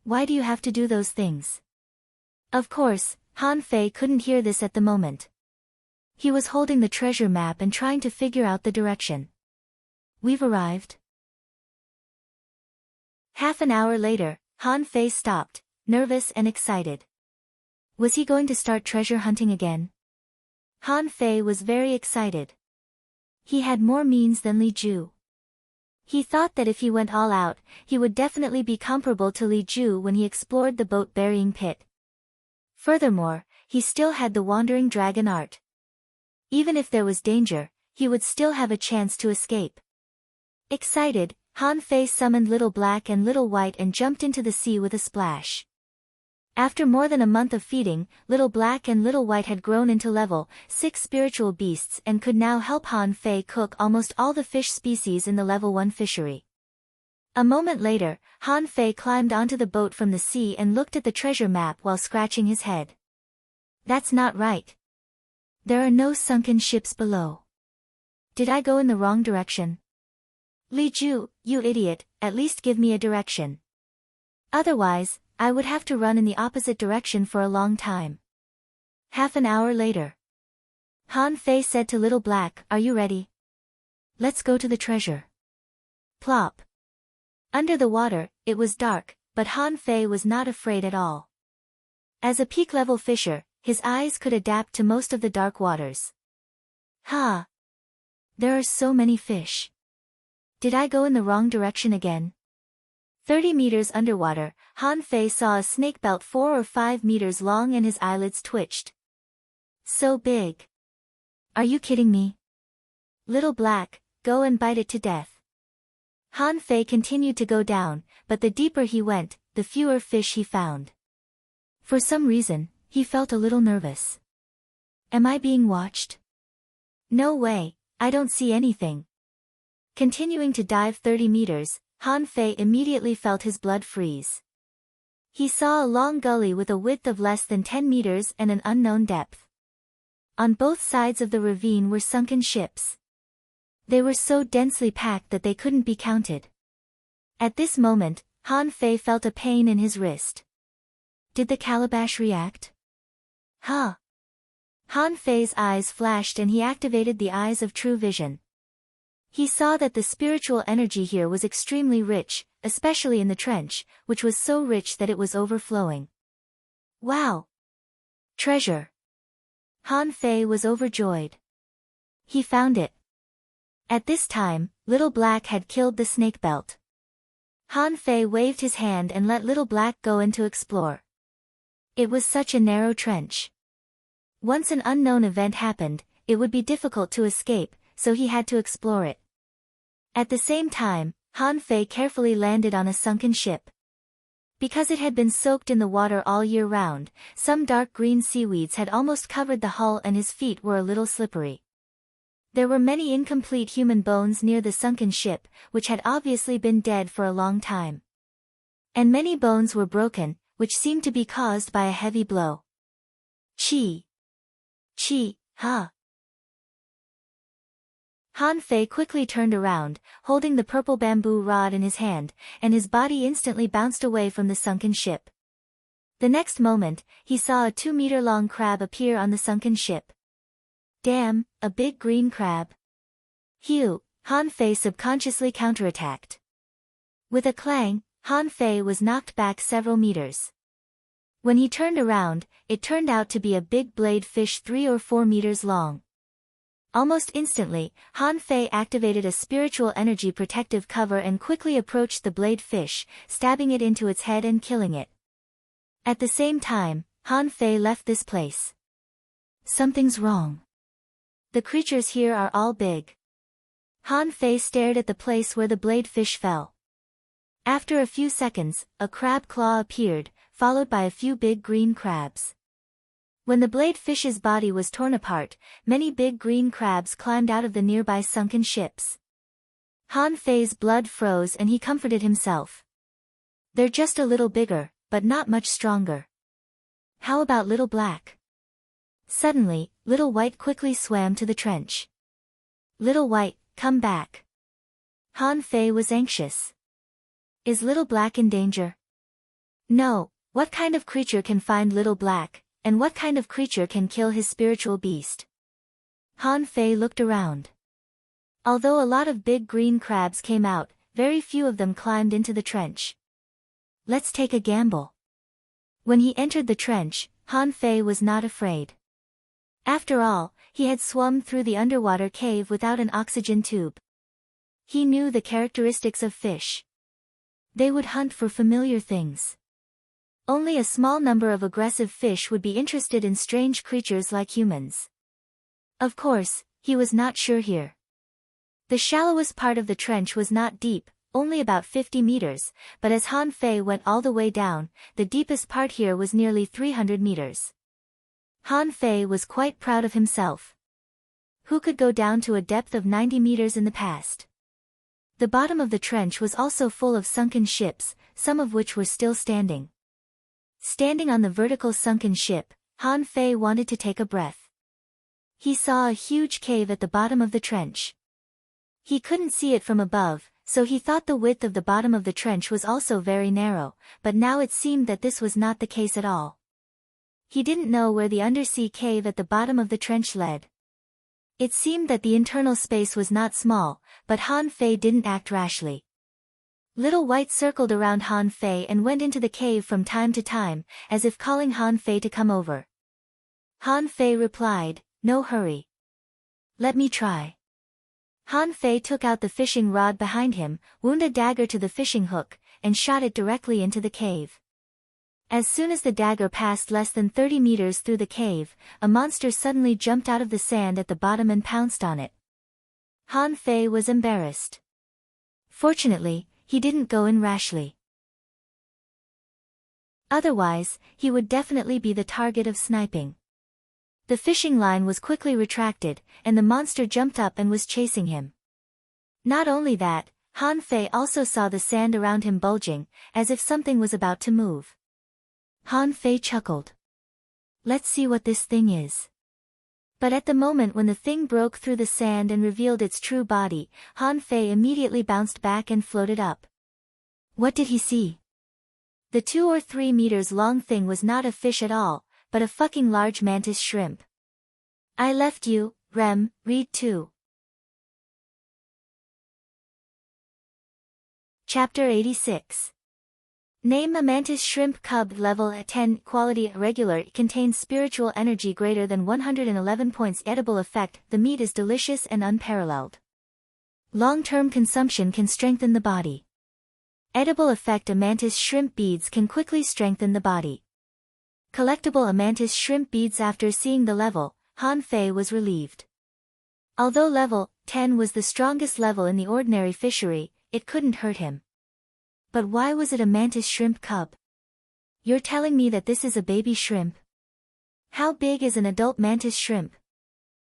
Why do you have to do those things? Of course, Han Fei couldn't hear this at the moment. He was holding the treasure map and trying to figure out the direction. We've arrived. Half an hour later, Han Fei stopped, nervous and excited. Was he going to start treasure hunting again? Han Fei was very excited. He had more means than Li Ju. He thought that if he went all out, he would definitely be comparable to Li Ju when he explored the boat-burying pit. Furthermore, he still had the wandering dragon art. Even if there was danger, he would still have a chance to escape. Excited, Han Fei summoned Little Black and Little White and jumped into the sea with a splash. After more than a month of feeding, Little Black and Little White had grown into level 6 spiritual beasts and could now help Han Fei cook almost all the fish species in the level 1 fishery. A moment later, Han Fei climbed onto the boat from the sea and looked at the treasure map while scratching his head. That's not right. There are no sunken ships below. Did I go in the wrong direction? Li Ju, you idiot, at least give me a direction. Otherwise, I would have to run in the opposite direction for a long time. Half an hour later, Han Fei said to Little Black, are you ready? Let's go to the treasure. Plop. Under the water, it was dark, but Han Fei was not afraid at all. As a peak-level fisher, his eyes could adapt to most of the dark waters. Ha! There are so many fish. Did I go in the wrong direction again? 30 meters underwater, Han Fei saw a snake belt 4 or 5 meters long and his eyelids twitched. So big. Are you kidding me? Little Black, go and bite it to death. Han Fei continued to go down, but the deeper he went, the fewer fish he found. For some reason, he felt a little nervous. Am I being watched? No way, I don't see anything. Continuing to dive 30 meters, Han Fei immediately felt his blood freeze. He saw a long gully with a width of less than 10 meters and an unknown depth. On both sides of the ravine were sunken ships. They were so densely packed that they couldn't be counted. At this moment, Han Fei felt a pain in his wrist. Did the calabash react? Huh? Han Fei's eyes flashed and he activated the eyes of true vision. He saw that the spiritual energy here was extremely rich, especially in the trench, which was so rich that it was overflowing. Wow! Treasure! Han Fei was overjoyed. He found it. At this time, Little Black had killed the snake belt. Han Fei waved his hand and let Little Black go in to explore. It was such a narrow trench. Once an unknown event happened, it would be difficult to escape, so he had to explore it. At the same time, Han Fei carefully landed on a sunken ship. Because it had been soaked in the water all year round, some dark green seaweeds had almost covered the hull and his feet were a little slippery. There were many incomplete human bones near the sunken ship, which had obviously been dead for a long time. And many bones were broken, which seemed to be caused by a heavy blow. Chi! Ha! Han Fei quickly turned around, holding the purple bamboo rod in his hand, and his body instantly bounced away from the sunken ship. The next moment, he saw a 2-meter-long crab appear on the sunken ship. Damn, a big green crab. Hew! Han Fei subconsciously counterattacked. With a clang, Han Fei was knocked back several meters. When he turned around, it turned out to be a big blade fish 3 or 4 meters long. Almost instantly, Han Fei activated a spiritual energy protective cover and quickly approached the blade fish, stabbing it into its head and killing it. At the same time, Han Fei left this place. Something's wrong. The creatures here are all big. Han Fei stared at the place where the blade fish fell. After a few seconds, a crab claw appeared, followed by a few big green crabs. When the blade fish's body was torn apart, many big green crabs climbed out of the nearby sunken ships. Han Fei's blood froze and he comforted himself. They're just a little bigger, but not much stronger. How about Little Black? Suddenly, Little White quickly swam to the trench. Little White, come back. Han Fei was anxious. Is Little Black in danger? No, what kind of creature can find Little Black? And what kind of creature can kill his spiritual beast? Han Fei looked around. Although a lot of big green crabs came out, very few of them climbed into the trench. Let's take a gamble. When he entered the trench, Han Fei was not afraid. After all, he had swum through the underwater cave without an oxygen tube. He knew the characteristics of fish. They would hunt for familiar things. Only a small number of aggressive fish would be interested in strange creatures like humans. Of course, he was not sure here. The shallowest part of the trench was not deep, only about 50 meters, but as Han Fei went all the way down, the deepest part here was nearly 300 meters. Han Fei was quite proud of himself. Who could go down to a depth of 90 meters in the past? The bottom of the trench was also full of sunken ships, some of which were still standing. Standing on the vertical sunken ship, Han Fei wanted to take a breath. He saw a huge cave at the bottom of the trench. He couldn't see it from above, so he thought the width of the bottom of the trench was also very narrow, but now it seemed that this was not the case at all. He didn't know where the undersea cave at the bottom of the trench led. It seemed that the internal space was not small, but Han Fei didn't act rashly. Little White circled around Han Fei and went into the cave from time to time, as if calling Han Fei to come over. Han Fei replied, "No hurry. Let me try." Han Fei took out the fishing rod behind him, wound a dagger to the fishing hook, and shot it directly into the cave. As soon as the dagger passed less than 30 meters through the cave, a monster suddenly jumped out of the sand at the bottom and pounced on it. Han Fei was embarrassed. Fortunately, he didn't go in rashly. Otherwise, he would definitely be the target of sniping. The fishing line was quickly retracted, and the monster jumped up and was chasing him. Not only that, Han Fei also saw the sand around him bulging, as if something was about to move. Han Fei chuckled. Let's see what this thing is. But at the moment when the thing broke through the sand and revealed its true body, Han Fei immediately bounced back and floated up. What did he see? The 2 or 3 meters long thing was not a fish at all, but a fucking large mantis shrimp. I left you, Rem, read 2. Chapter 86. Name a mantis shrimp cub. Level 10. Quality regular. Contains spiritual energy greater than 111 points. Edible effect. The meat is delicious and unparalleled. Long-term consumption can strengthen the body. Edible effect. A mantis shrimp beads can quickly strengthen the body. Collectible. A mantis shrimp beads. After seeing the level, Han Fei was relieved. Although level 10 was the strongest level in the ordinary fishery, it couldn't hurt him. But why was it a mantis shrimp cub? You're telling me that this is a baby shrimp? How big is an adult mantis shrimp?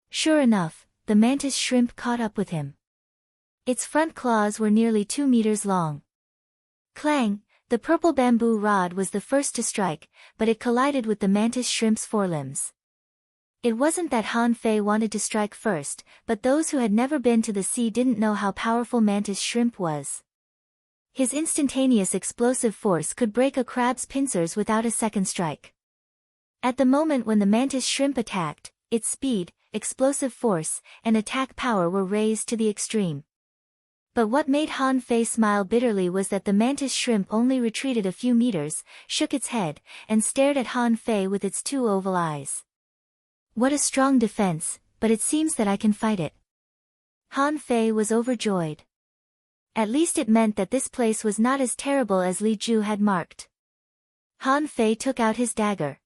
Sure enough, the mantis shrimp caught up with him. Its front claws were nearly 2 meters long. Clang! The purple bamboo rod was the first to strike, but it collided with the mantis shrimp's forelimbs. It wasn't that Han Fei wanted to strike first, but those who had never been to the sea didn't know how powerful mantis shrimp was. His instantaneous explosive force could break a crab's pincers without a second strike. At the moment when the mantis shrimp attacked, its speed, explosive force, and attack power were raised to the extreme. But what made Han Fei smile bitterly was that the mantis shrimp only retreated a few meters, shook its head, and stared at Han Fei with its 2 oval eyes. What a strong defense, but it seems that I can fight it. Han Fei was overjoyed. At least it meant that this place was not as terrible as Li Ju had marked. Han Fei took out his dagger.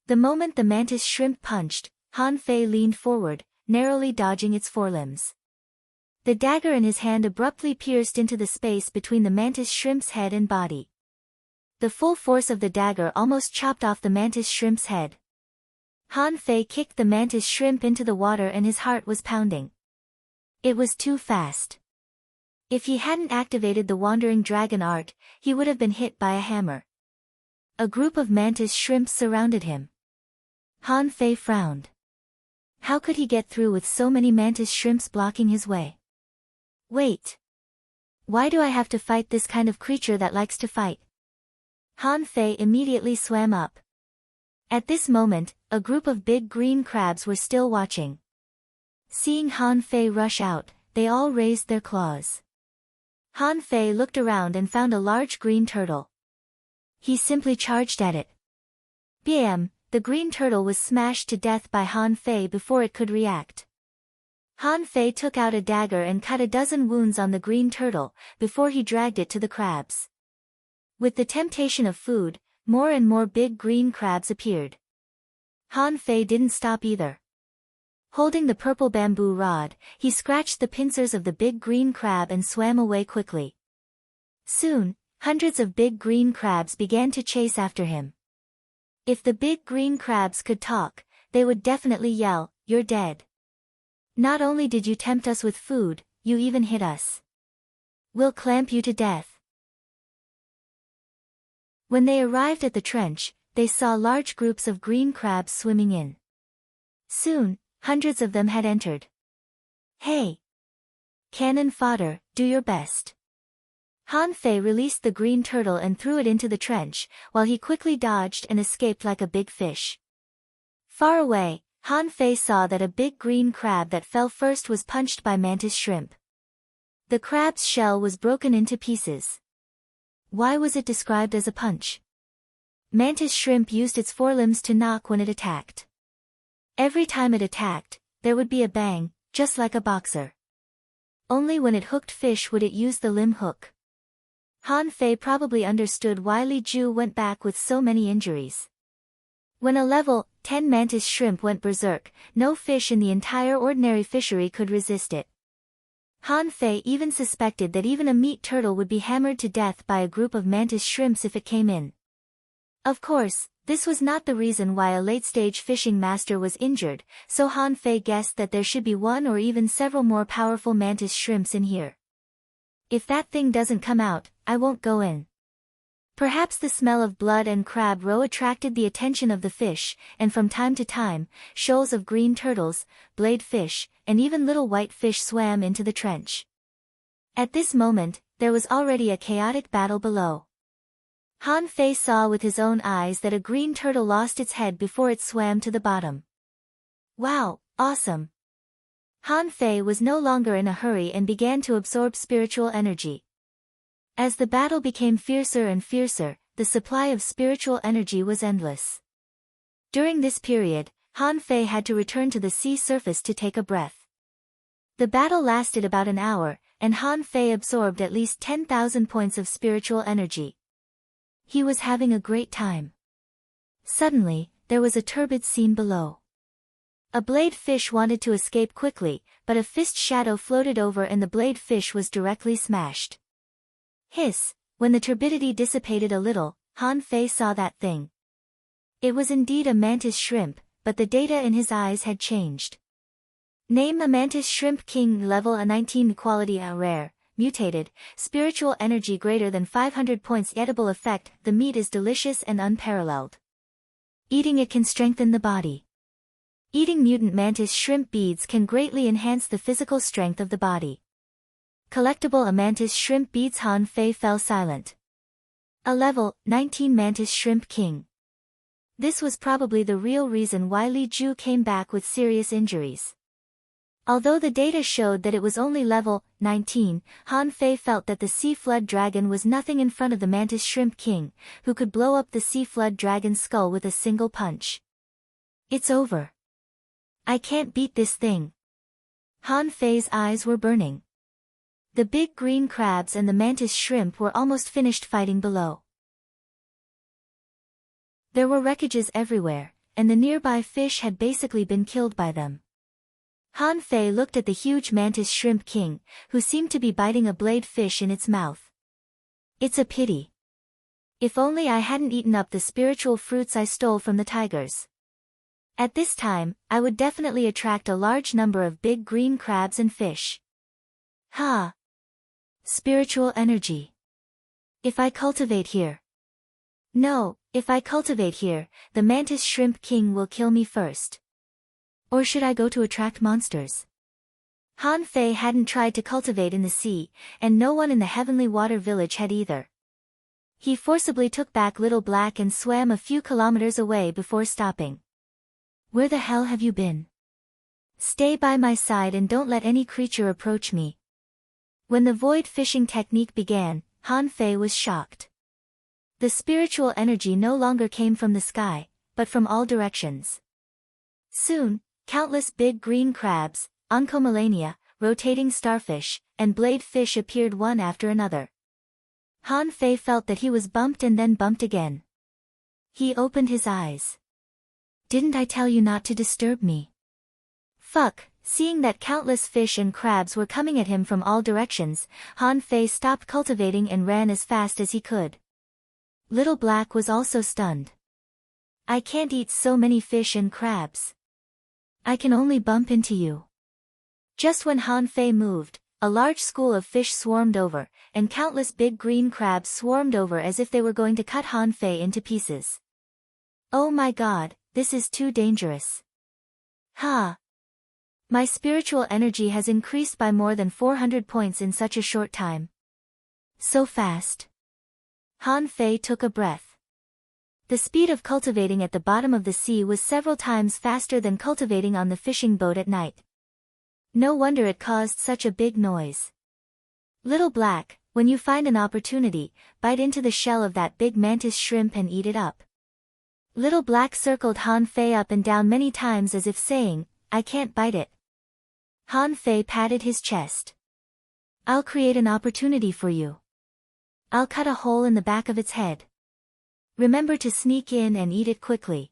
The moment the mantis shrimp punched, Han Fei leaned forward, narrowly dodging its forelimbs. The dagger in his hand abruptly pierced into the space between the mantis shrimp's head and body. The full force of the dagger almost chopped off the mantis shrimp's head. Han Fei kicked the mantis shrimp into the water and his heart was pounding. It was too fast. If he hadn't activated the wandering dragon art, he would have been hit by a hammer. A group of mantis shrimps surrounded him. Han Fei frowned. How could he get through with so many mantis shrimps blocking his way? Wait. Why do I have to fight this kind of creature that likes to fight? Han Fei immediately swam up. At this moment, a group of big green crabs were still watching. Seeing Han Fei rush out, they all raised their claws. Han Fei looked around and found a large green turtle. He simply charged at it. Bam! The green turtle was smashed to death by Han Fei before it could react. Han Fei took out a dagger and cut a dozen wounds on the green turtle, before he dragged it to the crabs. With the temptation of food, more and more big green crabs appeared. Han Fei didn't stop either. Holding the purple bamboo rod, he scratched the pincers of the big green crab and swam away quickly. Soon, hundreds of big green crabs began to chase after him. If the big green crabs could talk, they would definitely yell, "You're dead. Not only did you tempt us with food, you even hit us. We'll clamp you to death." When they arrived at the trench, they saw large groups of green crabs swimming in. Soon, hundreds of them had entered. Hey! Cannon fodder, do your best. Han Fei released the green turtle and threw it into the trench, while he quickly dodged and escaped like a big fish. Far away, Han Fei saw that a big green crab that fell first was punched by mantis shrimp. The crab's shell was broken into pieces. Why was it described as a punch? Mantis shrimp used its forelimbs to knock when it attacked. Every time it attacked, there would be a bang, just like a boxer. Only when it hooked fish would it use the limb hook. Han Fei probably understood why Li Ju went back with so many injuries. When a level 10 mantis shrimp went berserk, no fish in the entire ordinary fishery could resist it. Han Fei even suspected that even a meat turtle would be hammered to death by a group of mantis shrimps if it came in. Of course, this was not the reason why a late-stage fishing master was injured, so Han Fei guessed that there should be one or even several more powerful mantis shrimps in here. If that thing doesn't come out, I won't go in. Perhaps the smell of blood and crab roe attracted the attention of the fish, and from time to time, shoals of green turtles, blade fish, and even little white fish swam into the trench. At this moment, there was already a chaotic battle below. Han Fei saw with his own eyes that a green turtle lost its head before it swam to the bottom. Wow, awesome! Han Fei was no longer in a hurry and began to absorb spiritual energy. As the battle became fiercer and fiercer, the supply of spiritual energy was endless. During this period, Han Fei had to return to the sea surface to take a breath. The battle lasted about an hour, and Han Fei absorbed at least 10,000 points of spiritual energy. He was having a great time. Suddenly, there was a turbid scene below. A blade fish wanted to escape quickly, but a fist shadow floated over and the blade fish was directly smashed. Hiss! When the turbidity dissipated a little, Han Fei saw that thing. It was indeed a mantis shrimp, but the data in his eyes had changed. Name: a mantis shrimp king, level a 19, quality a rare, mutated, spiritual energy greater than 500 points, edible effect, the meat is delicious and unparalleled. Eating it can strengthen the body. Eating mutant mantis shrimp beads can greatly enhance the physical strength of the body. Collectible: a mantis shrimp beads. Han Fei fell silent. A level 19 mantis shrimp king. This was probably the real reason why Li Ju came back with serious injuries. Although the data showed that it was only level 19, Han Fei felt that the sea flood dragon was nothing in front of the mantis shrimp king, who could blow up the sea flood dragon's skull with a single punch. It's over. I can't beat this thing. Han Fei's eyes were burning. The big green crabs and the mantis shrimp were almost finished fighting below. There were wreckages everywhere, and the nearby fish had basically been killed by them. Han Fei looked at the huge mantis shrimp king, who seemed to be biting a blade fish in its mouth. It's a pity. If only I hadn't eaten up the spiritual fruits I stole from the tigers. At this time, I would definitely attract a large number of big green crabs and fish. Ha! Spiritual energy. If I cultivate here. No, if I cultivate here, the mantis shrimp king will kill me first. Or should I go to attract monsters? Han Fei hadn't tried to cultivate in the sea, and no one in the Heavenly Water Village had either. He forcibly took back Little Black and swam a few kilometers away before stopping. Where the hell have you been? Stay by my side and don't let any creature approach me. When the void fishing technique began, Han Fei was shocked. The spiritual energy no longer came from the sky, but from all directions. Soon, countless big green crabs, oncomelania, rotating starfish, and blade fish appeared one after another. Han Fei felt that he was bumped and then bumped again. He opened his eyes. Didn't I tell you not to disturb me? Fuck! Seeing that countless fish and crabs were coming at him from all directions, Han Fei stopped cultivating and ran as fast as he could. Little Black was also stunned. I can't eat so many fish and crabs. I can only bump into you. Just when Han Fei moved, a large school of fish swarmed over, and countless big green crabs swarmed over as if they were going to cut Han Fei into pieces. Oh my god, this is too dangerous. Ha! My spiritual energy has increased by more than 400 points in such a short time. So fast. Han Fei took a breath. The speed of cultivating at the bottom of the sea was several times faster than cultivating on the fishing boat at night. No wonder it caused such a big noise. Little Black, when you find an opportunity, bite into the shell of that big mantis shrimp and eat it up. Little Black circled Han Fei up and down many times as if saying, I can't bite it. Han Fei patted his chest. I'll create an opportunity for you. I'll cut a hole in the back of its head. Remember to sneak in and eat it quickly.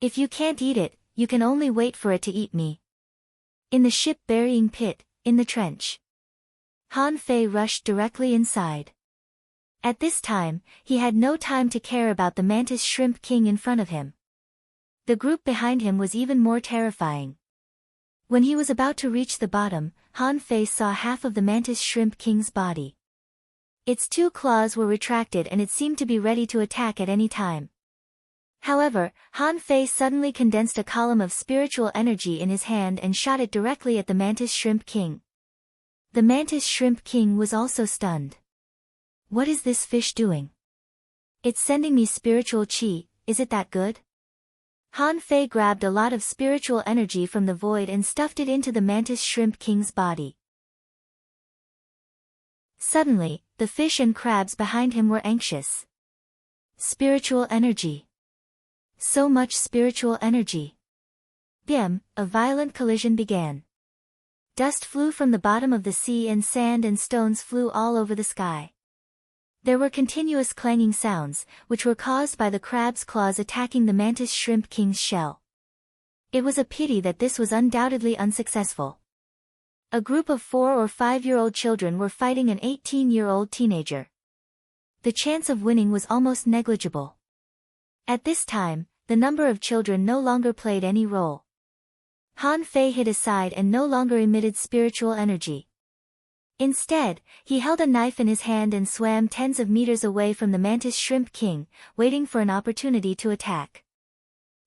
If you can't eat it, you can only wait for it to eat me. In the ship burying pit, in the trench. Han Fei rushed directly inside. At this time, he had no time to care about the mantis shrimp king in front of him. The group behind him was even more terrifying. When he was about to reach the bottom, Han Fei saw half of the mantis shrimp king's body. Its two claws were retracted and it seemed to be ready to attack at any time. However, Han Fei suddenly condensed a column of spiritual energy in his hand and shot it directly at the mantis shrimp king. The mantis shrimp king was also stunned. What is this fish doing? It's sending me spiritual chi, is it that good? Han Fei grabbed a lot of spiritual energy from the void and stuffed it into the mantis shrimp king's body. Suddenly, the fish and crabs behind him were anxious. Spiritual energy. So much spiritual energy. Bim, a violent collision began. Dust flew from the bottom of the sea and sand and stones flew all over the sky. There were continuous clanging sounds, which were caused by the crab's claws attacking the mantis shrimp king's shell. It was a pity that this was undoubtedly unsuccessful. A group of 4 or 5-year-old children were fighting an 18-year-old teenager. The chance of winning was almost negligible. At this time, the number of children no longer played any role. Han Fei hid aside and no longer emitted spiritual energy. Instead, he held a knife in his hand and swam tens of meters away from the mantis shrimp king, waiting for an opportunity to attack.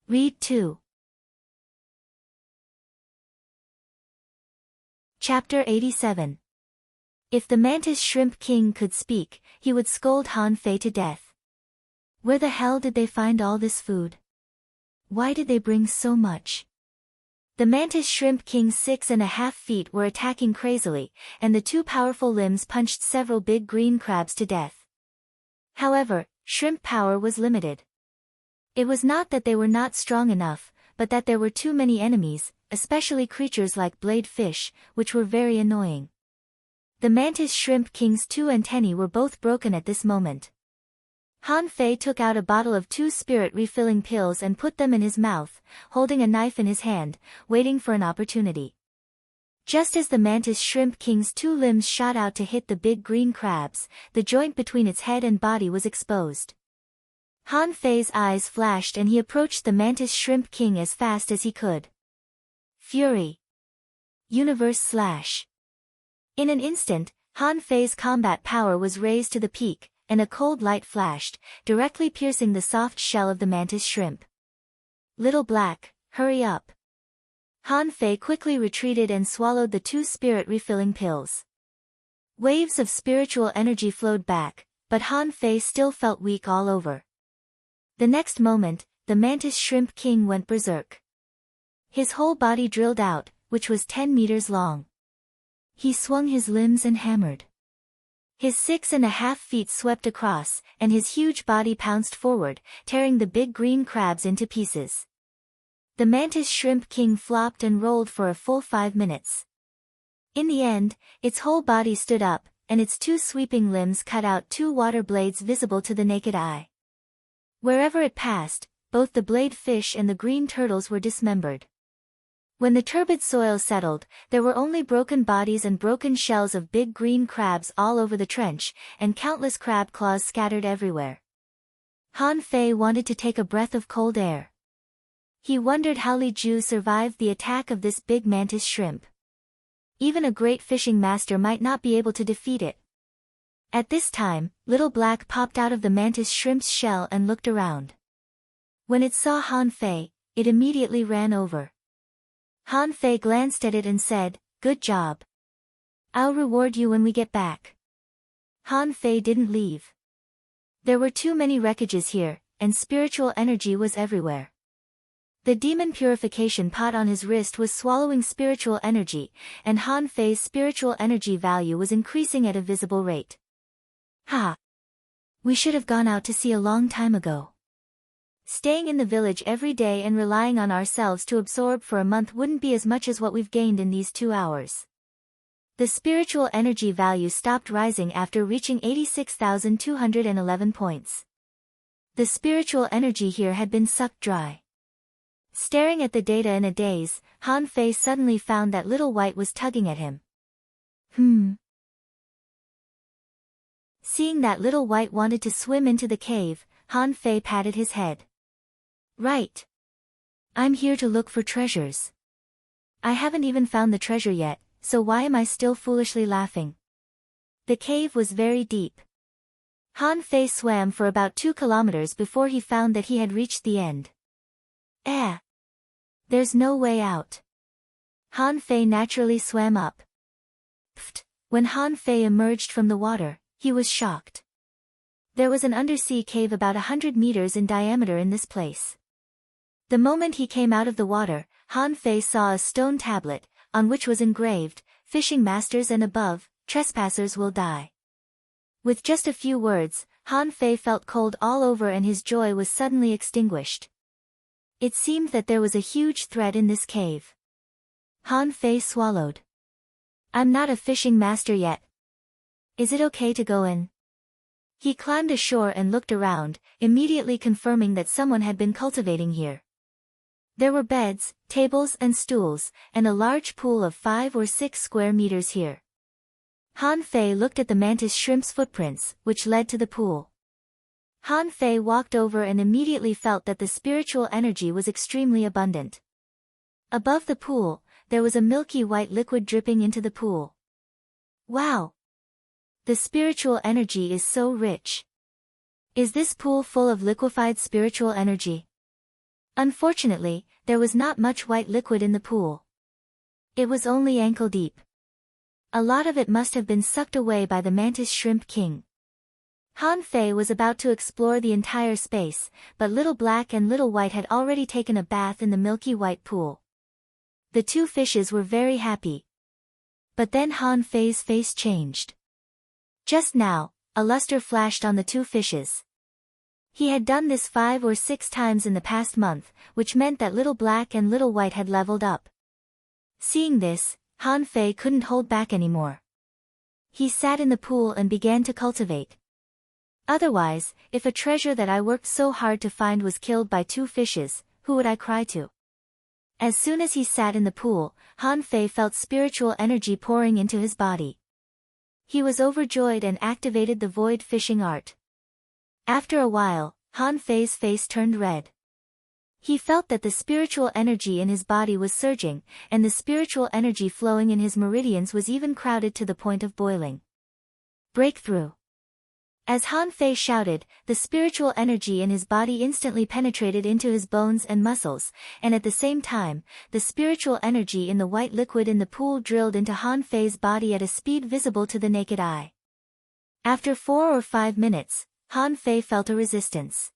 Read 2. Chapter 87. If the mantis shrimp king could speak, he would scold Han Fei to death. Where the hell did they find all this food? Why did they bring so much? The mantis shrimp king's 6.5 feet were attacking crazily, and the 2 powerful limbs punched several big green crabs to death. However, shrimp power was limited. It was not that they were not strong enough, but that there were too many enemies, especially creatures like blade fish, which were very annoying. The mantis shrimp king's 2 antennae were both broken at this moment. Han Fei took out a bottle of 2 spirit refilling pills and put them in his mouth, holding a knife in his hand, waiting for an opportunity. Just as the mantis shrimp king's 2 limbs shot out to hit the big green crabs, the joint between its head and body was exposed. Han Fei's eyes flashed and he approached the mantis shrimp king as fast as he could. Fury. Universe Slash. In an instant, Han Fei's combat power was raised to the peak, and a cold light flashed, directly piercing the soft shell of the mantis shrimp. Little Black, hurry up. Han Fei quickly retreated and swallowed the 2 spirit refilling pills. Waves of spiritual energy flowed back, but Han Fei still felt weak all over. The next moment, the mantis shrimp king went berserk. His whole body drilled out, which was 10 meters long. He swung his limbs and hammered. His 6.5 feet swept across, and his huge body pounced forward, tearing the big green crabs into pieces. The mantis shrimp king flopped and rolled for a full 5 minutes. In the end, its whole body stood up, and its 2 sweeping limbs cut out 2 water blades visible to the naked eye. Wherever it passed, both the blade fish and the green turtles were dismembered. When the turbid soil settled, there were only broken bodies and broken shells of big green crabs all over the trench, and countless crab claws scattered everywhere. Han Fei wanted to take a breath of cold air. He wondered how Li Ju survived the attack of this big mantis shrimp. Even a great fishing master might not be able to defeat it. At this time, Little Black popped out of the mantis shrimp's shell and looked around. When it saw Han Fei, it immediately ran over. Han Fei glanced at it and said, "Good job. I'll reward you when we get back." Han Fei didn't leave. There were too many wreckages here, and spiritual energy was everywhere. The demon purification pot on his wrist was swallowing spiritual energy, and Han Fei's spiritual energy value was increasing at a visible rate. Ha! We should have gone out to sea a long time ago. Staying in the village every day and relying on ourselves to absorb for a month wouldn't be as much as what we've gained in these 2 hours. The spiritual energy value stopped rising after reaching 86,211 points. The spiritual energy here had been sucked dry. Staring at the data in a daze, Han Fei suddenly found that Little White was tugging at him. Seeing that Little White wanted to swim into the cave, Han Fei patted his head. Right. I'm here to look for treasures. I haven't even found the treasure yet, so why am I still foolishly laughing? The cave was very deep. Han Fei swam for about 2 kilometers before he found that he had reached the end. There's no way out. Han Fei naturally swam up. Pfft! When Han Fei emerged from the water, he was shocked. There was an undersea cave about 100 meters in diameter in this place. The moment he came out of the water, Han Fei saw a stone tablet, on which was engraved, "Fishing masters and above, trespassers will die." With just a few words, Han Fei felt cold all over and his joy was suddenly extinguished. It seemed that there was a huge threat in this cave. Han Fei swallowed. I'm not a fishing master yet. Is it okay to go in? He climbed ashore and looked around, immediately confirming that someone had been cultivating here. There were beds, tables and stools, and a large pool of 5 or 6 square meters here. Han Fei looked at the mantis shrimp's footprints, which led to the pool. Han Fei walked over and immediately felt that the spiritual energy was extremely abundant. Above the pool, there was a milky white liquid dripping into the pool. Wow! The spiritual energy is so rich. Is this pool full of liquefied spiritual energy? Unfortunately, there was not much white liquid in the pool. It was only ankle deep. A lot of it must have been sucked away by the mantis shrimp king. Han Fei was about to explore the entire space, but Little Black and Little White had already taken a bath in the milky white pool. The two fishes were very happy. But then Han Fei's face changed. Just now, a luster flashed on the two fishes. He had done this 5 or 6 times in the past month, which meant that Little Black and Little White had leveled up. Seeing this, Han Fei couldn't hold back anymore. He sat in the pool and began to cultivate. Otherwise, if a treasure that I worked so hard to find was killed by 2 fishes, who would I cry to? As soon as he sat in the pool, Han Fei felt spiritual energy pouring into his body. He was overjoyed and activated the void fishing art. After a while, Han Fei's face turned red. He felt that the spiritual energy in his body was surging, and the spiritual energy flowing in his meridians was even crowded to the point of boiling. Breakthrough! As Han Fei shouted, the spiritual energy in his body instantly penetrated into his bones and muscles, and at the same time, the spiritual energy in the white liquid in the pool drilled into Han Fei's body at a speed visible to the naked eye. After 4 or 5 minutes, Han Fei felt a resistance.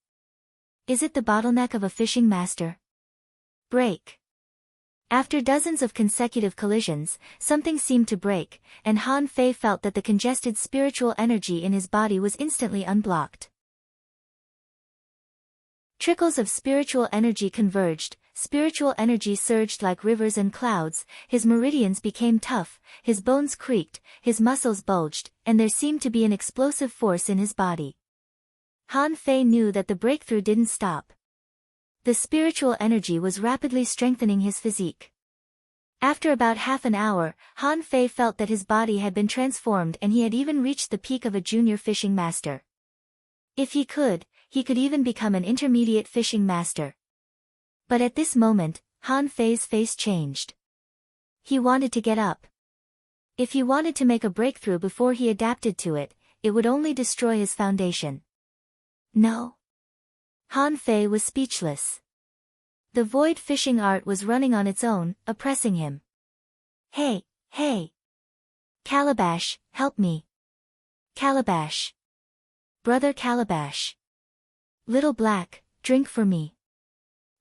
Is it the bottleneck of a fishing master? Break. After dozens of consecutive collisions, something seemed to break, and Han Fei felt that the congested spiritual energy in his body was instantly unblocked. Trickles of spiritual energy converged, spiritual energy surged like rivers and clouds, his meridians became tough, his bones creaked, his muscles bulged, and there seemed to be an explosive force in his body. Han Fei knew that the breakthrough didn't stop. The spiritual energy was rapidly strengthening his physique. After about half an hour, Han Fei felt that his body had been transformed and he had even reached the peak of a junior fishing master. If he could even become an intermediate fishing master. But at this moment, Han Fei's face changed. He wanted to get up. If he wanted to make a breakthrough before he adapted to it, it would only destroy his foundation. No. Han Fei was speechless. The void fishing art was running on its own, oppressing him. Hey, hey! Calabash, help me! Calabash! Brother Calabash! Little Black, drink for me!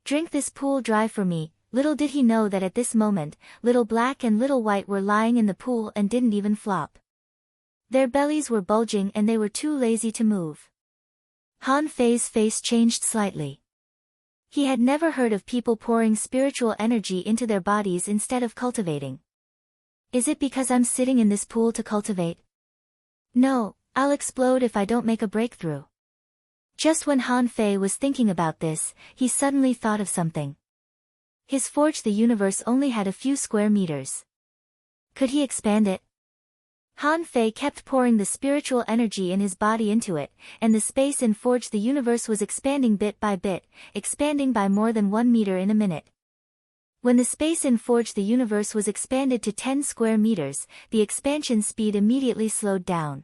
Drink this pool dry for me. Little did he know that at this moment, Little Black and Little White were lying in the pool and didn't even flop. Their bellies were bulging and they were too lazy to move. Han Fei's face changed slightly. He had never heard of people pouring spiritual energy into their bodies instead of cultivating. Is it because I'm sitting in this pool to cultivate? No, I'll explode if I don't make a breakthrough. Just when Han Fei was thinking about this, he suddenly thought of something. His Forge the Universe only had a few square meters. Could he expand it? Han Fei kept pouring the spiritual energy in his body into it, and the space in Forge the Universe was expanding bit by bit, expanding by more than 1 meter in a minute. When the space in Forge the Universe was expanded to 10 square meters, the expansion speed immediately slowed down.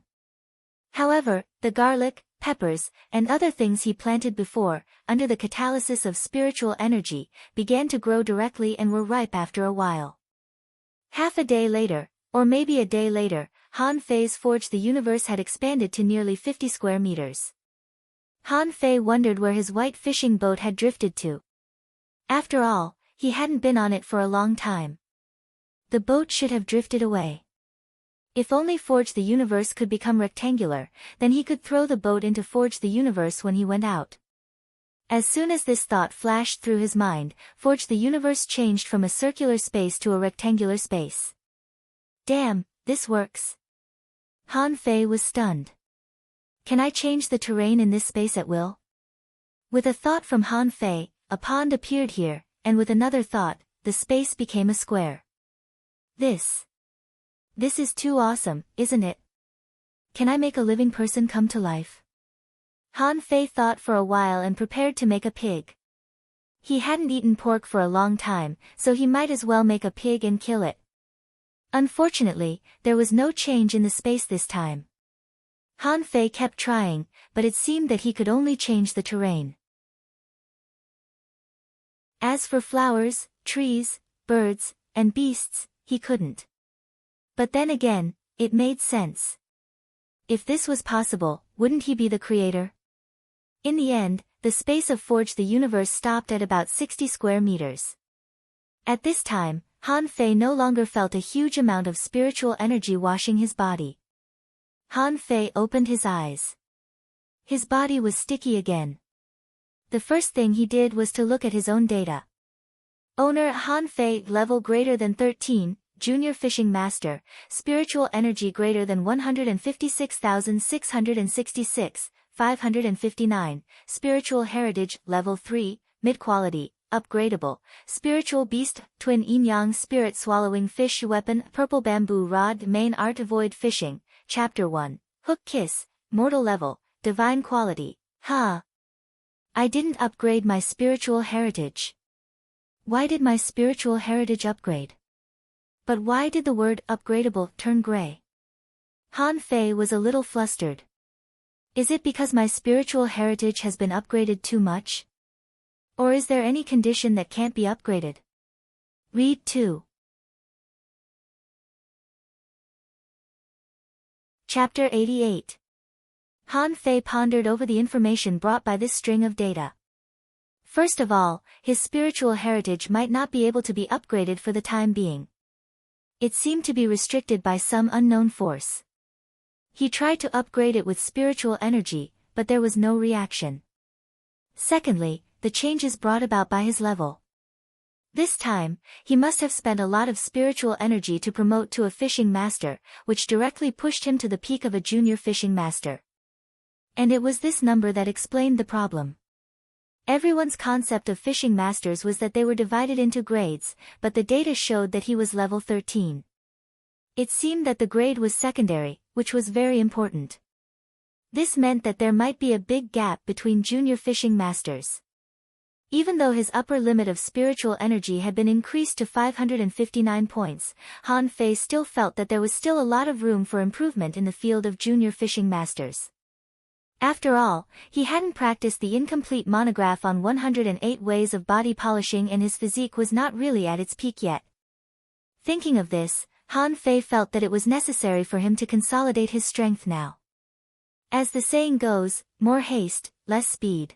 However, the garlic, peppers, and other things he planted before, under the catalysis of spiritual energy, began to grow directly and were ripe after a while. Half a day later, or maybe a day later, Han Fei's Forge the Universe had expanded to nearly 50 square meters. Han Fei wondered where his white fishing boat had drifted to. After all, he hadn't been on it for a long time. The boat should have drifted away. If only Forge the Universe could become rectangular, then he could throw the boat into Forge the Universe when he went out. As soon as this thought flashed through his mind, Forge the Universe changed from a circular space to a rectangular space. Damn, this works. Han Fei was stunned. Can I change the terrain in this space at will? With a thought from Han Fei, a pond appeared here, and with another thought, the space became a square. This is too awesome, isn't it? Can I make a living person come to life? Han Fei thought for a while and prepared to make a pig. He hadn't eaten pork for a long time, so he might as well make a pig and kill it. Unfortunately, there was no change in the space this time. Han Fei kept trying, but it seemed that he could only change the terrain. As for flowers, trees, birds, and beasts, he couldn't. But then again, it made sense. If this was possible, wouldn't he be the creator? In the end, the space of Forge the Universe stopped at about 60 square meters. At this time, Han Fei no longer felt a huge amount of spiritual energy washing his body. Han Fei opened his eyes. His body was sticky again. The first thing he did was to look at his own data. Owner Han Fei, level greater than 13, Junior Fishing Master, spiritual energy greater than 156,666, 559, spiritual heritage, level 3, mid-quality, upgradable, spiritual beast, twin yin-yang spirit swallowing fish weapon, purple bamboo rod main art avoid fishing, chapter 1, hook kiss, mortal level, divine quality, I didn't upgrade my spiritual heritage. Why did my spiritual heritage upgrade? But why did the word upgradable turn gray? Han Fei was a little flustered. Is it because my spiritual heritage has been upgraded too much? Or is there any condition that can't be upgraded? Read 2. Chapter 88. Han Fei pondered over the information brought by this string of data. First of all, his spiritual heritage might not be able to be upgraded for the time being. It seemed to be restricted by some unknown force. He tried to upgrade it with spiritual energy, but there was no reaction. Secondly, the changes brought about by his level. This time, he must have spent a lot of spiritual energy to promote to a fishing master, which directly pushed him to the peak of a junior fishing master. And it was this number that explained the problem. Everyone's concept of fishing masters was that they were divided into grades, but the data showed that he was level 13. It seemed that the grade was secondary, which was very important. This meant that there might be a big gap between junior fishing masters. Even though his upper limit of spiritual energy had been increased to 559 points, Han Fei still felt that there was still a lot of room for improvement in the field of junior fishing masters. After all, he hadn't practiced the incomplete monograph on 108 ways of body polishing and his physique was not really at its peak yet. Thinking of this, Han Fei felt that it was necessary for him to consolidate his strength now. As the saying goes, more haste, less speed.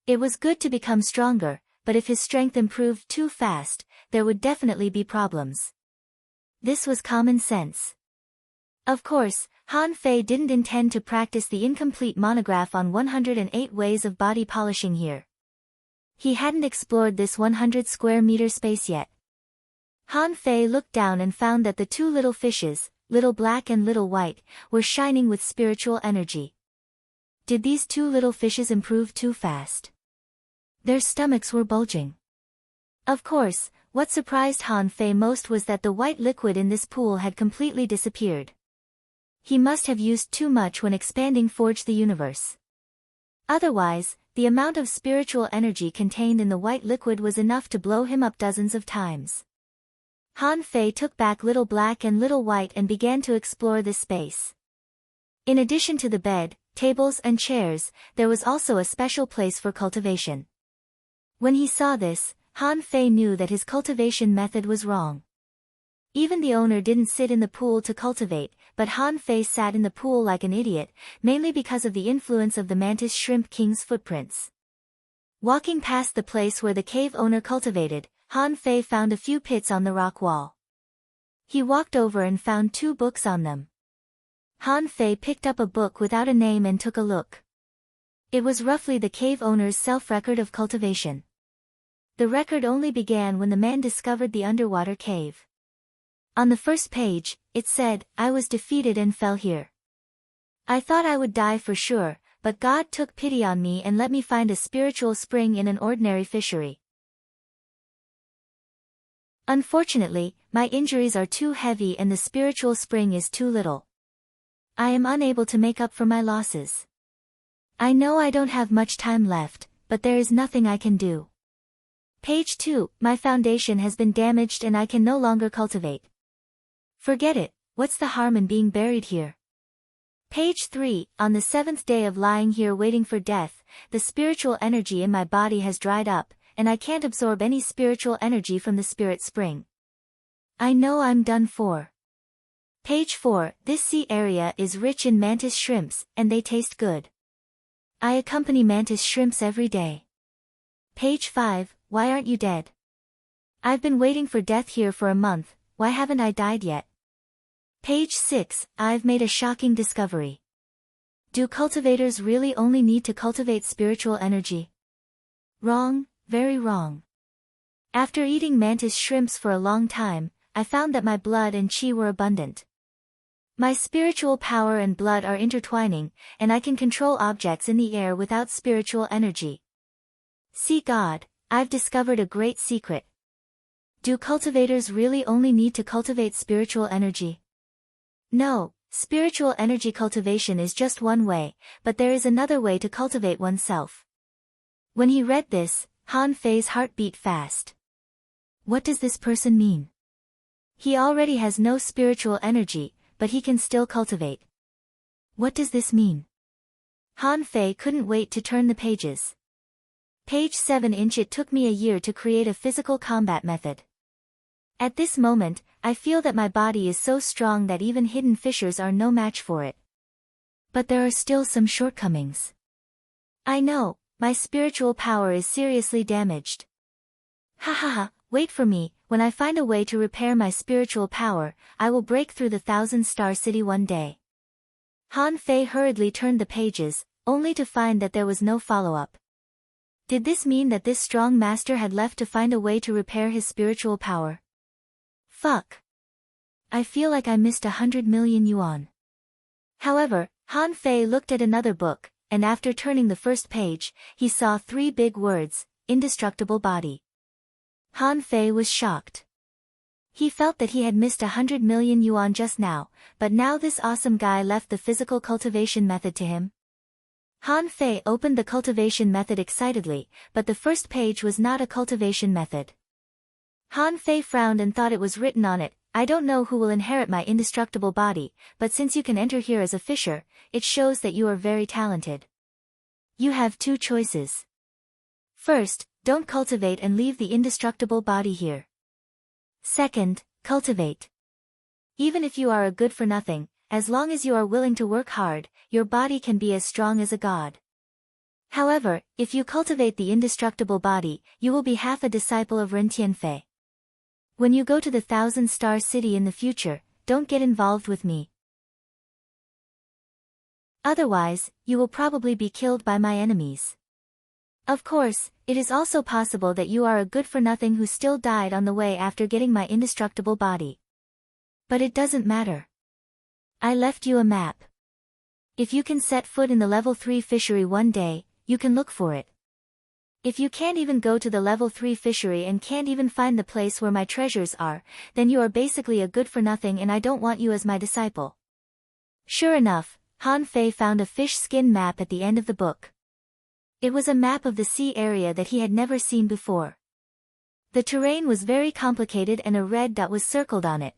It was good to become stronger, but if his strength improved too fast, there would definitely be problems. This was common sense. Of course, Han Fei didn't intend to practice the incomplete monograph on 108 ways of body polishing here. He hadn't explored this 100 square meter space yet. Han Fei looked down and found that the two little fishes, Little Black and Little White, were shining with spiritual energy. Did these two little fishes improve too fast? Their stomachs were bulging. Of course, what surprised Han Fei most was that the white liquid in this pool had completely disappeared. He must have used too much when expanding Forge the Universe. Otherwise, the amount of spiritual energy contained in the white liquid was enough to blow him up dozens of times. Han Fei took back Little Black and Little White and began to explore this space. In addition to the bed, tables and chairs, there was also a special place for cultivation. When he saw this, Han Fei knew that his cultivation method was wrong. Even the owner didn't sit in the pool to cultivate, but Han Fei sat in the pool like an idiot, mainly because of the influence of the mantis shrimp king's footprints. Walking past the place where the cave owner cultivated, Han Fei found a few pits on the rock wall. He walked over and found 2 books on them. Han Fei picked up a book without a name and took a look. It was roughly the cave owner's self-record of cultivation. The record only began when the man discovered the underwater cave. On the first page, it said, "I was defeated and fell here. I thought I would die for sure, but God took pity on me and let me find a spiritual spring in an ordinary fishery. Unfortunately, my injuries are too heavy and the spiritual spring is too little. I am unable to make up for my losses. I know I don't have much time left, but there is nothing I can do. Page 2, my foundation has been damaged and I can no longer cultivate. Forget it, what's the harm in being buried here? Page 3, on the 7th day of lying here waiting for death, the spiritual energy in my body has dried up, and I can't absorb any spiritual energy from the spirit spring. I know I'm done for. Page 4, this sea area is rich in mantis shrimps, and they taste good. I accompany mantis shrimps every day. Page 5, why aren't you dead? I've been waiting for death here for a month, why haven't I died yet? Page 6, I've made a shocking discovery. Do cultivators really only need to cultivate spiritual energy? Wrong, very wrong. After eating mantis shrimps for a long time, I found that my blood and chi were abundant. My spiritual power and blood are intertwining, and I can control objects in the air without spiritual energy. See God, I've discovered a great secret. Do cultivators really only need to cultivate spiritual energy? No, spiritual energy cultivation is just one way, but there is another way to cultivate oneself. When he read this, Han Fei's heart beat fast. What does this person mean? He already has no spiritual energy, but he can still cultivate. What does this mean? Han Fei couldn't wait to turn the pages. Page 7 inch. It took me a year to create a physical combat method. At this moment, I feel that my body is so strong that even hidden fissures are no match for it. But there are still some shortcomings. I know, my spiritual power is seriously damaged. Ha ha ha, wait for me, when I find a way to repair my spiritual power, I will break through the 1,000-star city one day. Han Fei hurriedly turned the pages, only to find that there was no follow-up. Did this mean that this strong master had left to find a way to repair his spiritual power? Fuck. I feel like I missed 100 million yuan. However, Han Fei looked at another book, and after turning the first page, he saw 3 big words, indestructible body. Han Fei was shocked. He felt that he had missed 100 million yuan just now, but now this awesome guy left the physical cultivation method to him. Han Fei opened the cultivation method excitedly, but the first page was not a cultivation method. Han Fei frowned and thought it was written on it, I don't know who will inherit my indestructible body, but since you can enter here as a fisher, it shows that you are very talented. You have 2 choices. First, don't cultivate and leave the indestructible body here. Second, cultivate. Even if you are a good for nothing, as long as you are willing to work hard, your body can be as strong as a god. However, if you cultivate the indestructible body, you will be half a disciple of Ren Tianfei. When you go to the 1,000-star city in the future, don't get involved with me. Otherwise, you will probably be killed by my enemies. Of course, it is also possible that you are a good-for-nothing who still died on the way after getting my indestructible body. But it doesn't matter. I left you a map. If you can set foot in the level 3 fishery one day, you can look for it. If you can't even go to the level 3 fishery and can't even find the place where my treasures are, then you are basically a good-for-nothing and I don't want you as my disciple. Sure enough, Han Fei found a fish skin map at the end of the book. It was a map of the sea area that he had never seen before. The terrain was very complicated and a red dot was circled on it.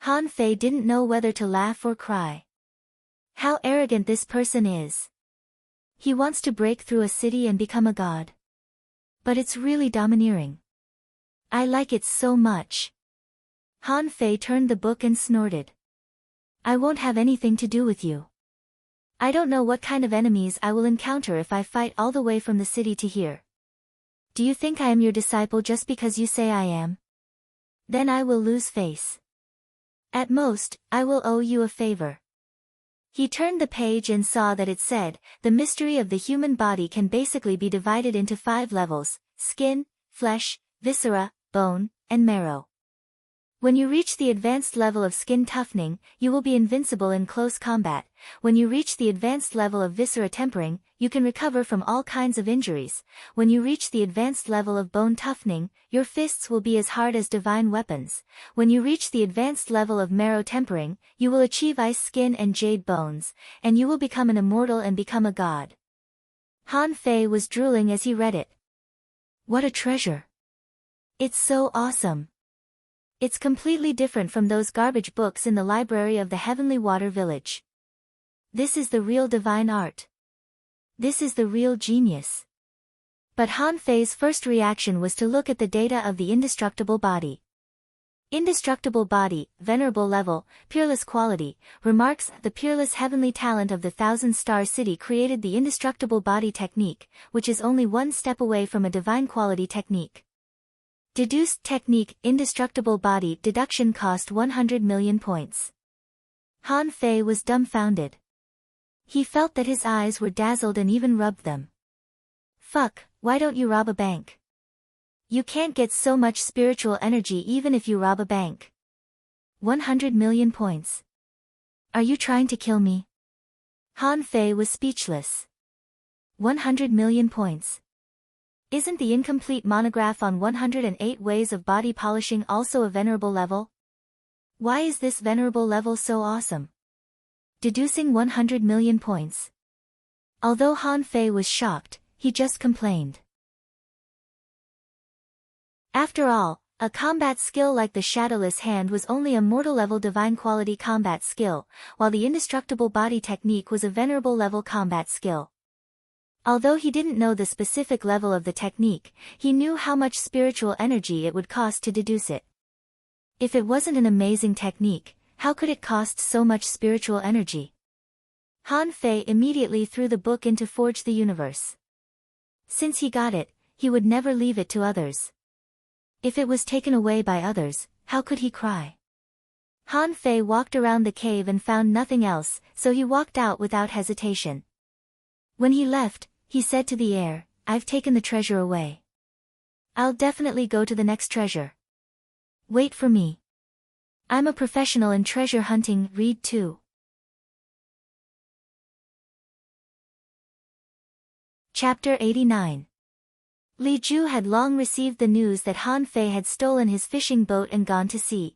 Han Fei didn't know whether to laugh or cry. How arrogant this person is. He wants to break through a city and become a god. But it's really domineering. I like it so much. Han Fei turned the book and snorted. I won't have anything to do with you. I don't know what kind of enemies I will encounter if I fight all the way from the city to here. Do you think I am your disciple just because you say I am? Then I will lose face. At most, I will owe you a favor. He turned the page and saw that it said, the mystery of the human body can basically be divided into 5 levels: skin, flesh, viscera, bone, and marrow. When you reach the advanced level of skin toughening, you will be invincible in close combat. When you reach the advanced level of viscera tempering, you can recover from all kinds of injuries. When you reach the advanced level of bone toughening, your fists will be as hard as divine weapons. When you reach the advanced level of marrow tempering, you will achieve ice skin and jade bones, and you will become an immortal and become a god. Han Fei was drooling as he read it. What a treasure! It's so awesome! It's completely different from those garbage books in the library of the Heavenly Water Village. This is the real divine art. This is the real genius. But Han Fei's first reaction was to look at the data of the indestructible body. Indestructible body, venerable level, peerless quality, remarks, the peerless heavenly talent of the thousand-star city created the indestructible body technique, which is only one step away from a divine quality technique. Deduced technique, indestructible body, deduction cost 100 million points. Han Fei was dumbfounded. He felt that his eyes were dazzled and even rubbed them. Fuck, why don't you rob a bank? You can't get so much spiritual energy even if you rob a bank. 100 million points. Are you trying to kill me? Han Fei was speechless. 100 million points. Isn't the incomplete monograph on 108 ways of body polishing also a venerable level? Why is this venerable level so awesome? Deducing 100 million points. Although Han Fei was shocked, he just complained. After all, a combat skill like the Shadowless Hand was only a mortal-level divine quality combat skill, while the indestructible body technique was a venerable level combat skill. Although he didn't know the specific level of the technique, he knew how much spiritual energy it would cost to deduce it. If it wasn't an amazing technique, how could it cost so much spiritual energy? Han Fei immediately threw the book into Forge the Universe. Since he got it, he would never leave it to others. If it was taken away by others, how could he cry? Han Fei walked around the cave and found nothing else, so he walked out without hesitation. When he left, he said to the air, I've taken the treasure away. I'll definitely go to the next treasure. Wait for me. I'm a professional in treasure hunting, read 2. Chapter 89. Li Ju had long received the news that Han Fei had stolen his fishing boat and gone to sea.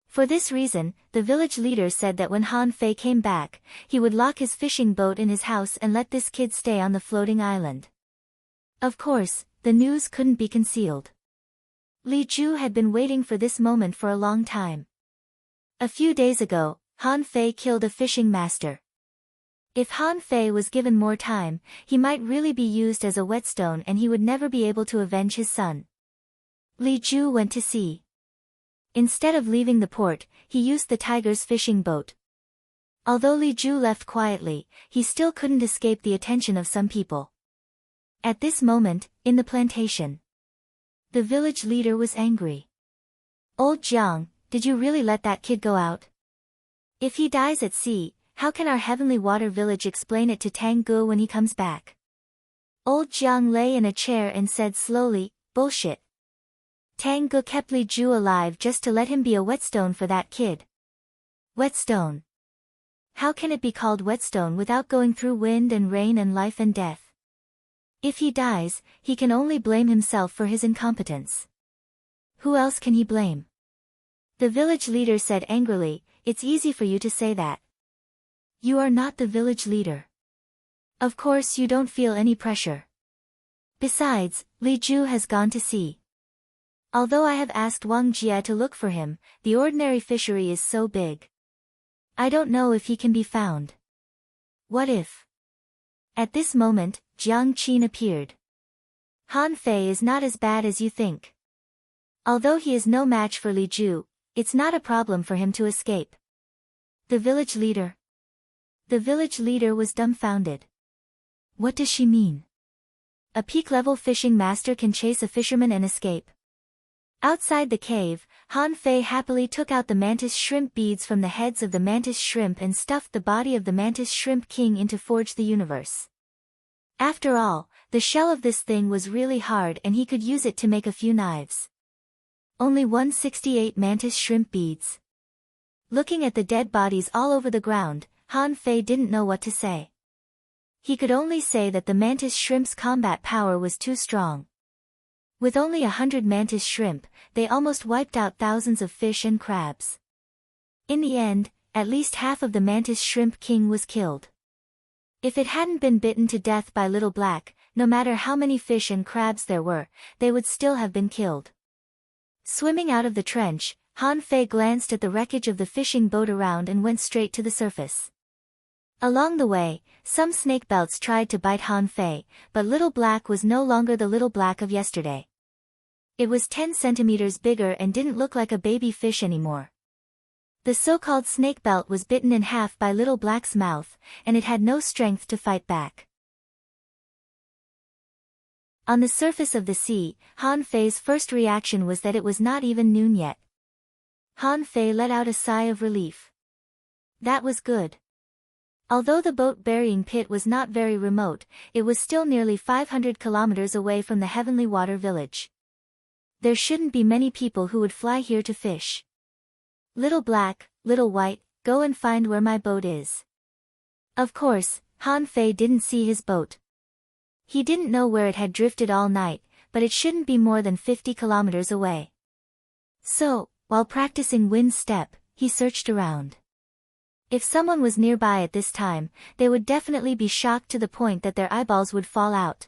For this reason, the village leader said that when Han Fei came back, he would lock his fishing boat in his house and let this kid stay on the floating island. Of course, the news couldn't be concealed. Li Ju had been waiting for this moment for a long time. A few days ago, Han Fei killed a fishing master. If Han Fei was given more time, he might really be used as a whetstone and he would never be able to avenge his son. Li Ju went to sea. Instead of leaving the port, he used the tiger's fishing boat. Although Li Ju left quietly, he still couldn't escape the attention of some people. At this moment, in the plantation, the village leader was angry. Old Jiang, did you really let that kid go out? If he dies at sea, how can our Heavenly Water Village explain it to Tang Gu when he comes back? Old Jiang lay in a chair and said slowly, bullshit. Tang Gu kept Li Ju alive just to let him be a whetstone for that kid. Whetstone. How can it be called whetstone without going through wind and rain and life and death? If he dies, he can only blame himself for his incompetence. Who else can he blame? The village leader said angrily, it's easy for you to say that. You are not the village leader. Of course you don't feel any pressure. Besides, Li Ju has gone to sea. Although I have asked Wang Jie to look for him, the ordinary fishery is so big. I don't know if he can be found. What if? At this moment, Jiang Qin appeared. Han Fei is not as bad as you think. Although he is no match for Li Ju, it's not a problem for him to escape. The village leader. The village leader was dumbfounded. What does she mean? A peak-level fishing master can chase a fisherman and escape. Outside the cave, Han Fei happily took out the mantis shrimp beads from the heads of the mantis shrimp and stuffed the body of the mantis shrimp king into Forge the Universe. After all, the shell of this thing was really hard and he could use it to make a few knives. Only 168 mantis shrimp beads. Looking at the dead bodies all over the ground, Han Fei didn't know what to say. He could only say that the mantis shrimp's combat power was too strong. With only 100 mantis shrimp, they almost wiped out thousands of fish and crabs. In the end, at least half of the mantis shrimp king was killed. If it hadn't been bitten to death by Little Black, no matter how many fish and crabs there were, they would still have been killed. Swimming out of the trench, Han Fei glanced at the wreckage of the fishing boat around and went straight to the surface. Along the way, some snakebelts tried to bite Han Fei, but Little Black was no longer the Little Black of yesterday. It was 10 centimeters bigger and didn't look like a baby fish anymore. The so-called snakebelt was bitten in half by Little Black's mouth, and it had no strength to fight back. On the surface of the sea, Han Fei's first reaction was that it was not even noon yet. Han Fei let out a sigh of relief. That was good. Although the boat burying pit was not very remote, it was still nearly 500 kilometers away from the Heavenly Water Village. There shouldn't be many people who would fly here to fish. Little Black, Little White, go and find where my boat is. Of course, Han Fei didn't see his boat. He didn't know where it had drifted all night, but it shouldn't be more than 50 kilometers away. So, while practicing wind step, he searched around. If someone was nearby at this time, they would definitely be shocked to the point that their eyeballs would fall out.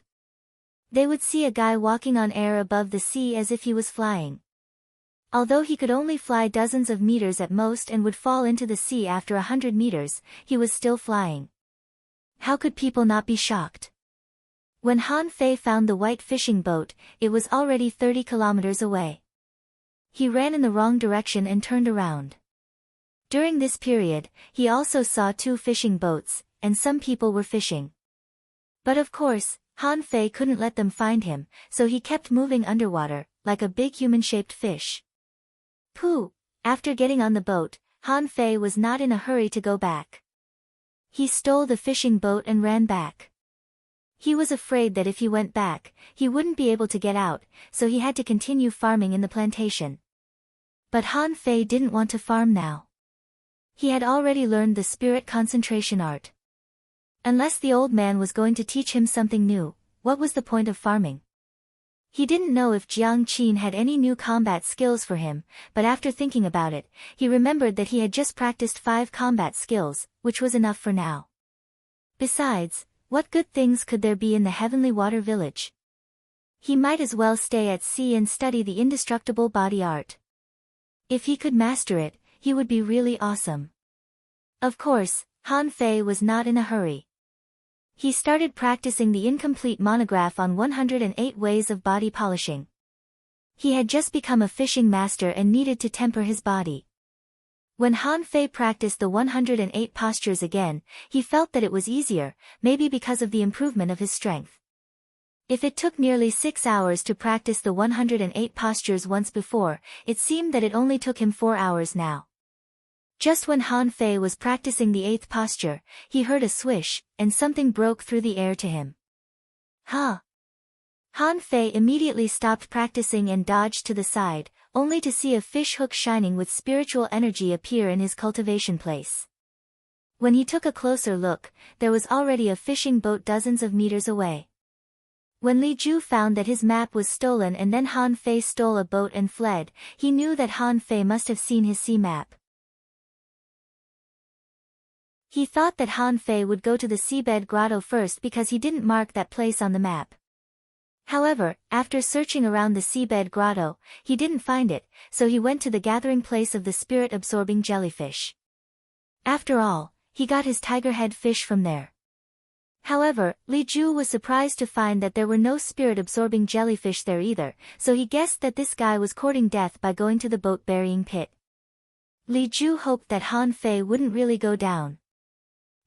They would see a guy walking on air above the sea as if he was flying. Although he could only fly dozens of meters at most and would fall into the sea after 100 meters, he was still flying. How could people not be shocked? When Han Fei found the white fishing boat, it was already 30 kilometers away. He ran in the wrong direction and turned around. During this period, he also saw 2 fishing boats, and some people were fishing. But of course, Han Fei couldn't let them find him, so he kept moving underwater, like a big human-shaped fish. Pooh! After getting on the boat, Han Fei was not in a hurry to go back. He stole the fishing boat and ran back. He was afraid that if he went back, he wouldn't be able to get out, so he had to continue farming in the plantation. But Han Fei didn't want to farm now. He had already learned the spirit concentration art. Unless the old man was going to teach him something new, what was the point of farming? He didn't know if Jiang Qin had any new combat skills for him, but after thinking about it, he remembered that he had just practiced 5 combat skills, which was enough for now. Besides, what good things could there be in the Heavenly Water Village? He might as well stay at sea and study the indestructible body art. If he could master it, he would be really awesome. Of course, Han Fei was not in a hurry. He started practicing the incomplete monograph on 108 ways of body polishing. He had just become a fishing master and needed to temper his body. When Han Fei practiced the 108 postures again, he felt that it was easier, maybe because of the improvement of his strength. If it took nearly 6 hours to practice the 108 postures once before, it seemed that it only took him 4 hours now. Just when Han Fei was practicing the 8th posture, he heard a swish, and something broke through the air to him. Huh? Han Fei immediately stopped practicing and dodged to the side, only to see a fish hook shining with spiritual energy appear in his cultivation place. When he took a closer look, there was already a fishing boat dozens of meters away. When Li Ju found that his map was stolen and then Han Fei stole a boat and fled, he knew that Han Fei must have seen his sea map. He thought that Han Fei would go to the seabed grotto first because he didn't mark that place on the map. However, after searching around the seabed grotto, he didn't find it, so he went to the gathering place of the spirit-absorbing jellyfish. After all, he got his tiger-head fish from there. However, Li Ju was surprised to find that there were no spirit-absorbing jellyfish there either, so he guessed that this guy was courting death by going to the boat-burying pit. Li Ju hoped that Han Fei wouldn't really go down.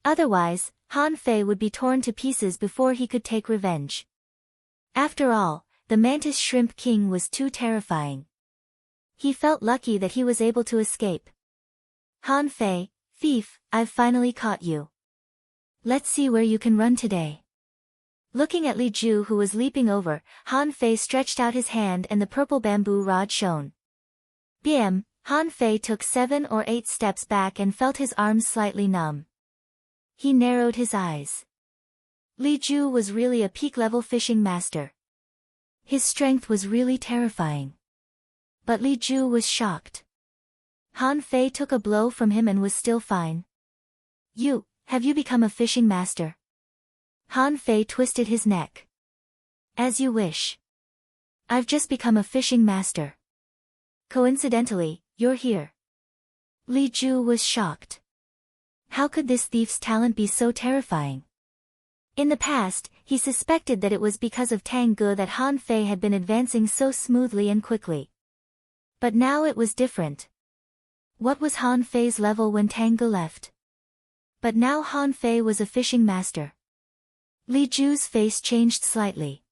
Otherwise, Han Fei would be torn to pieces before he could take revenge. After all, the mantis shrimp king was too terrifying. He felt lucky that he was able to escape. Han Fei, thief, I've finally caught you. Let's see where you can run today. Looking at Li Ju who was leaping over, Han Fei stretched out his hand and the purple bamboo rod shone. Bam! Han Fei took 7 or 8 steps back and felt his arms slightly numb. He narrowed his eyes. Li Ju was really a peak-level fishing master. His strength was really terrifying. But Li Ju was shocked. Han Fei took a blow from him and was still fine. Have you become a fishing master? Han Fei twisted his neck. As you wish. I've just become a fishing master. Coincidentally, you're here. Li Ju was shocked. How could this thief's talent be so terrifying? In the past, he suspected that it was because of Tang Ge that Han Fei had been advancing so smoothly and quickly. But now it was different. What was Han Fei's level when Tang Ge left? But now Han Fei was a fishing master. Li Ju's face changed slightly.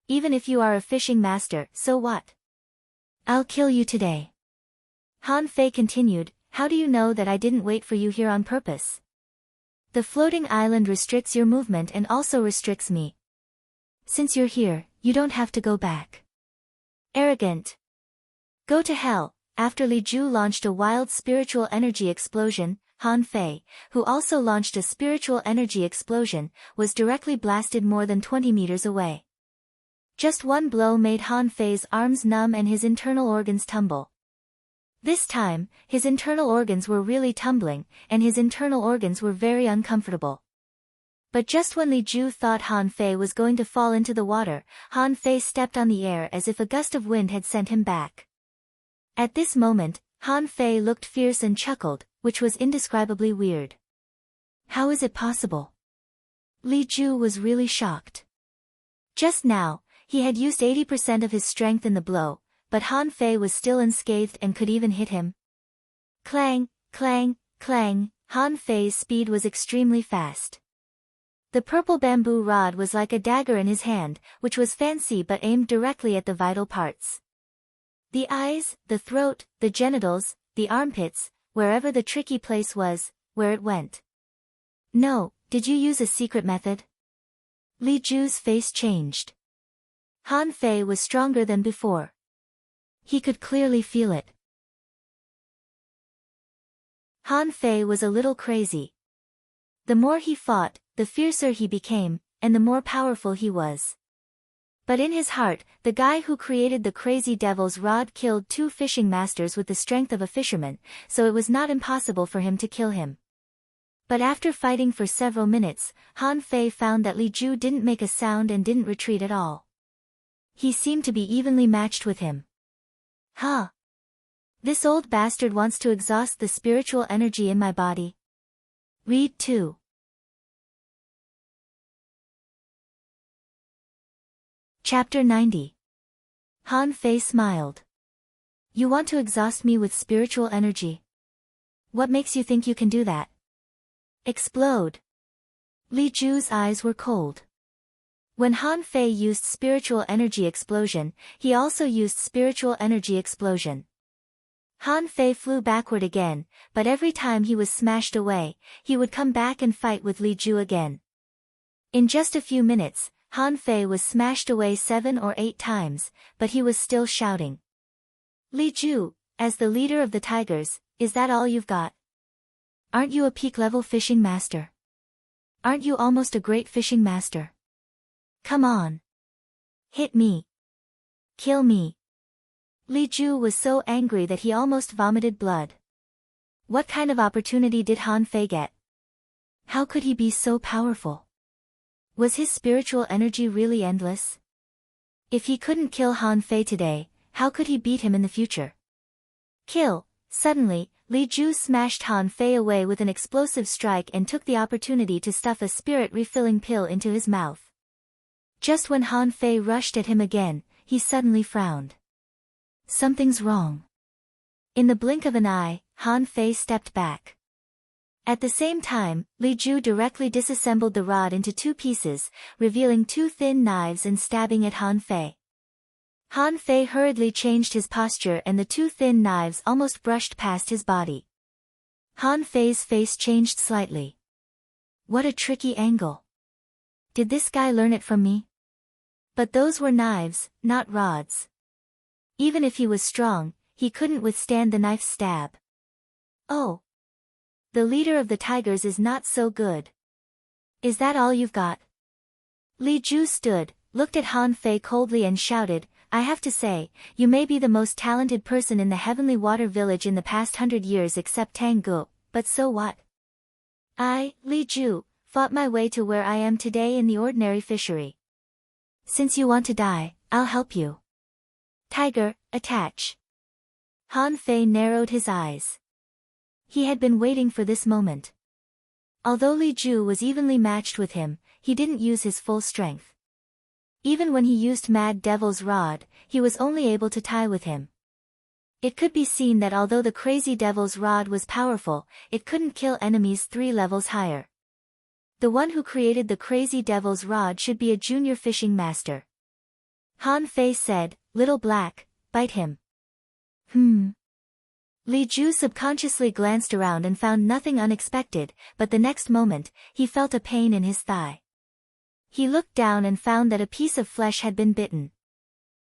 Even if you are a fishing master, so what? I'll kill you today. Han Fei continued, how do you know that I didn't wait for you here on purpose? The floating island restricts your movement and also restricts me. Since you're here, you don't have to go back. Arrogant. Go to hell. After Li Ju launched a wild spiritual energy explosion, Han Fei, who also launched a spiritual energy explosion, was directly blasted more than 20 meters away. Just one blow made Han Fei's arms numb and his internal organs tumble. This time, his internal organs were really tumbling, and his internal organs were very uncomfortable. But just when Li Ju thought Han Fei was going to fall into the water, Han Fei stepped on the air as if a gust of wind had sent him back. At this moment, Han Fei looked fierce and chuckled, which was indescribably weird. How is it possible? Li Ju was really shocked. Just now, he had used 80% of his strength in the blow, but Han Fei was still unscathed and could even hit him. Clang, clang, clang, Han Fei's speed was extremely fast. The purple bamboo rod was like a dagger in his hand, which was fancy but aimed directly at the vital parts. The eyes, the throat, the genitals, the armpits, wherever the tricky place was, where it went. No, did you use a secret method? Li Ju's face changed. Han Fei was stronger than before. He could clearly feel it. Han Fei was a little crazy. The more he fought, the fiercer he became, and the more powerful he was. But in his heart, the guy who created the crazy devil's rod killed 2 fishing masters with the strength of a fisherman, so it was not impossible for him to kill him. But after fighting for several minutes, Han Fei found that Li Ju didn't make a sound and didn't retreat at all. He seemed to be evenly matched with him. Huh? This old bastard wants to exhaust the spiritual energy in my body. Read 2. Chapter 90. Han Fei smiled. You want to exhaust me with spiritual energy? What makes you think you can do that? Explode. Li Ju's eyes were cold. When Han Fei used spiritual energy explosion, he also used spiritual energy explosion. Han Fei flew backward again, but every time he was smashed away, he would come back and fight with Li Ju again. In just a few minutes, Han Fei was smashed away 7 or 8 times, but he was still shouting. Li Ju, as the leader of the tigers, is that all you've got? Aren't you a peak-level fishing master? Aren't you almost a great fishing master? Come on. Hit me. Kill me. Li Ju was so angry that he almost vomited blood. What kind of opportunity did Han Fei get? How could he be so powerful? Was his spiritual energy really endless? If he couldn't kill Han Fei today, how could he beat him in the future? Kill! Suddenly, Li Ju smashed Han Fei away with an explosive strike and took the opportunity to stuff a spirit-refilling pill into his mouth. Just when Han Fei rushed at him again, he suddenly frowned. Something's wrong. In the blink of an eye, Han Fei stepped back. At the same time, Li Ju directly disassembled the rod into 2 pieces, revealing 2 thin knives and stabbing at Han Fei. Han Fei hurriedly changed his posture and the two thin knives almost brushed past his body. Han Fei's face changed slightly. What a tricky angle. Did this guy learn it from me? But those were knives, not rods. Even if he was strong, he couldn't withstand the knife's stab. Oh. The leader of the tigers is not so good. Is that all you've got? Li Ju stood, looked at Han Fei coldly and shouted, I have to say, you may be the most talented person in the Heavenly Water Village in the past 100 years except Tang Gu, but so what? I, Li Ju, fought my way to where I am today in the ordinary fishery. Since you want to die, I'll help you. Tiger, attach. Han Fei narrowed his eyes. He had been waiting for this moment. Although Li Ju was evenly matched with him, he didn't use his full strength. Even when he used Mad Devil's Rod, he was only able to tie with him. It could be seen that although the Crazy Devil's Rod was powerful, it couldn't kill enemies 3 levels higher. The one who created the Crazy Devil's Rod should be a junior fishing master. Han Fei said, Little Black, bite him. Li Ju subconsciously glanced around and found nothing unexpected, but the next moment, he felt a pain in his thigh. He looked down and found that a piece of flesh had been bitten.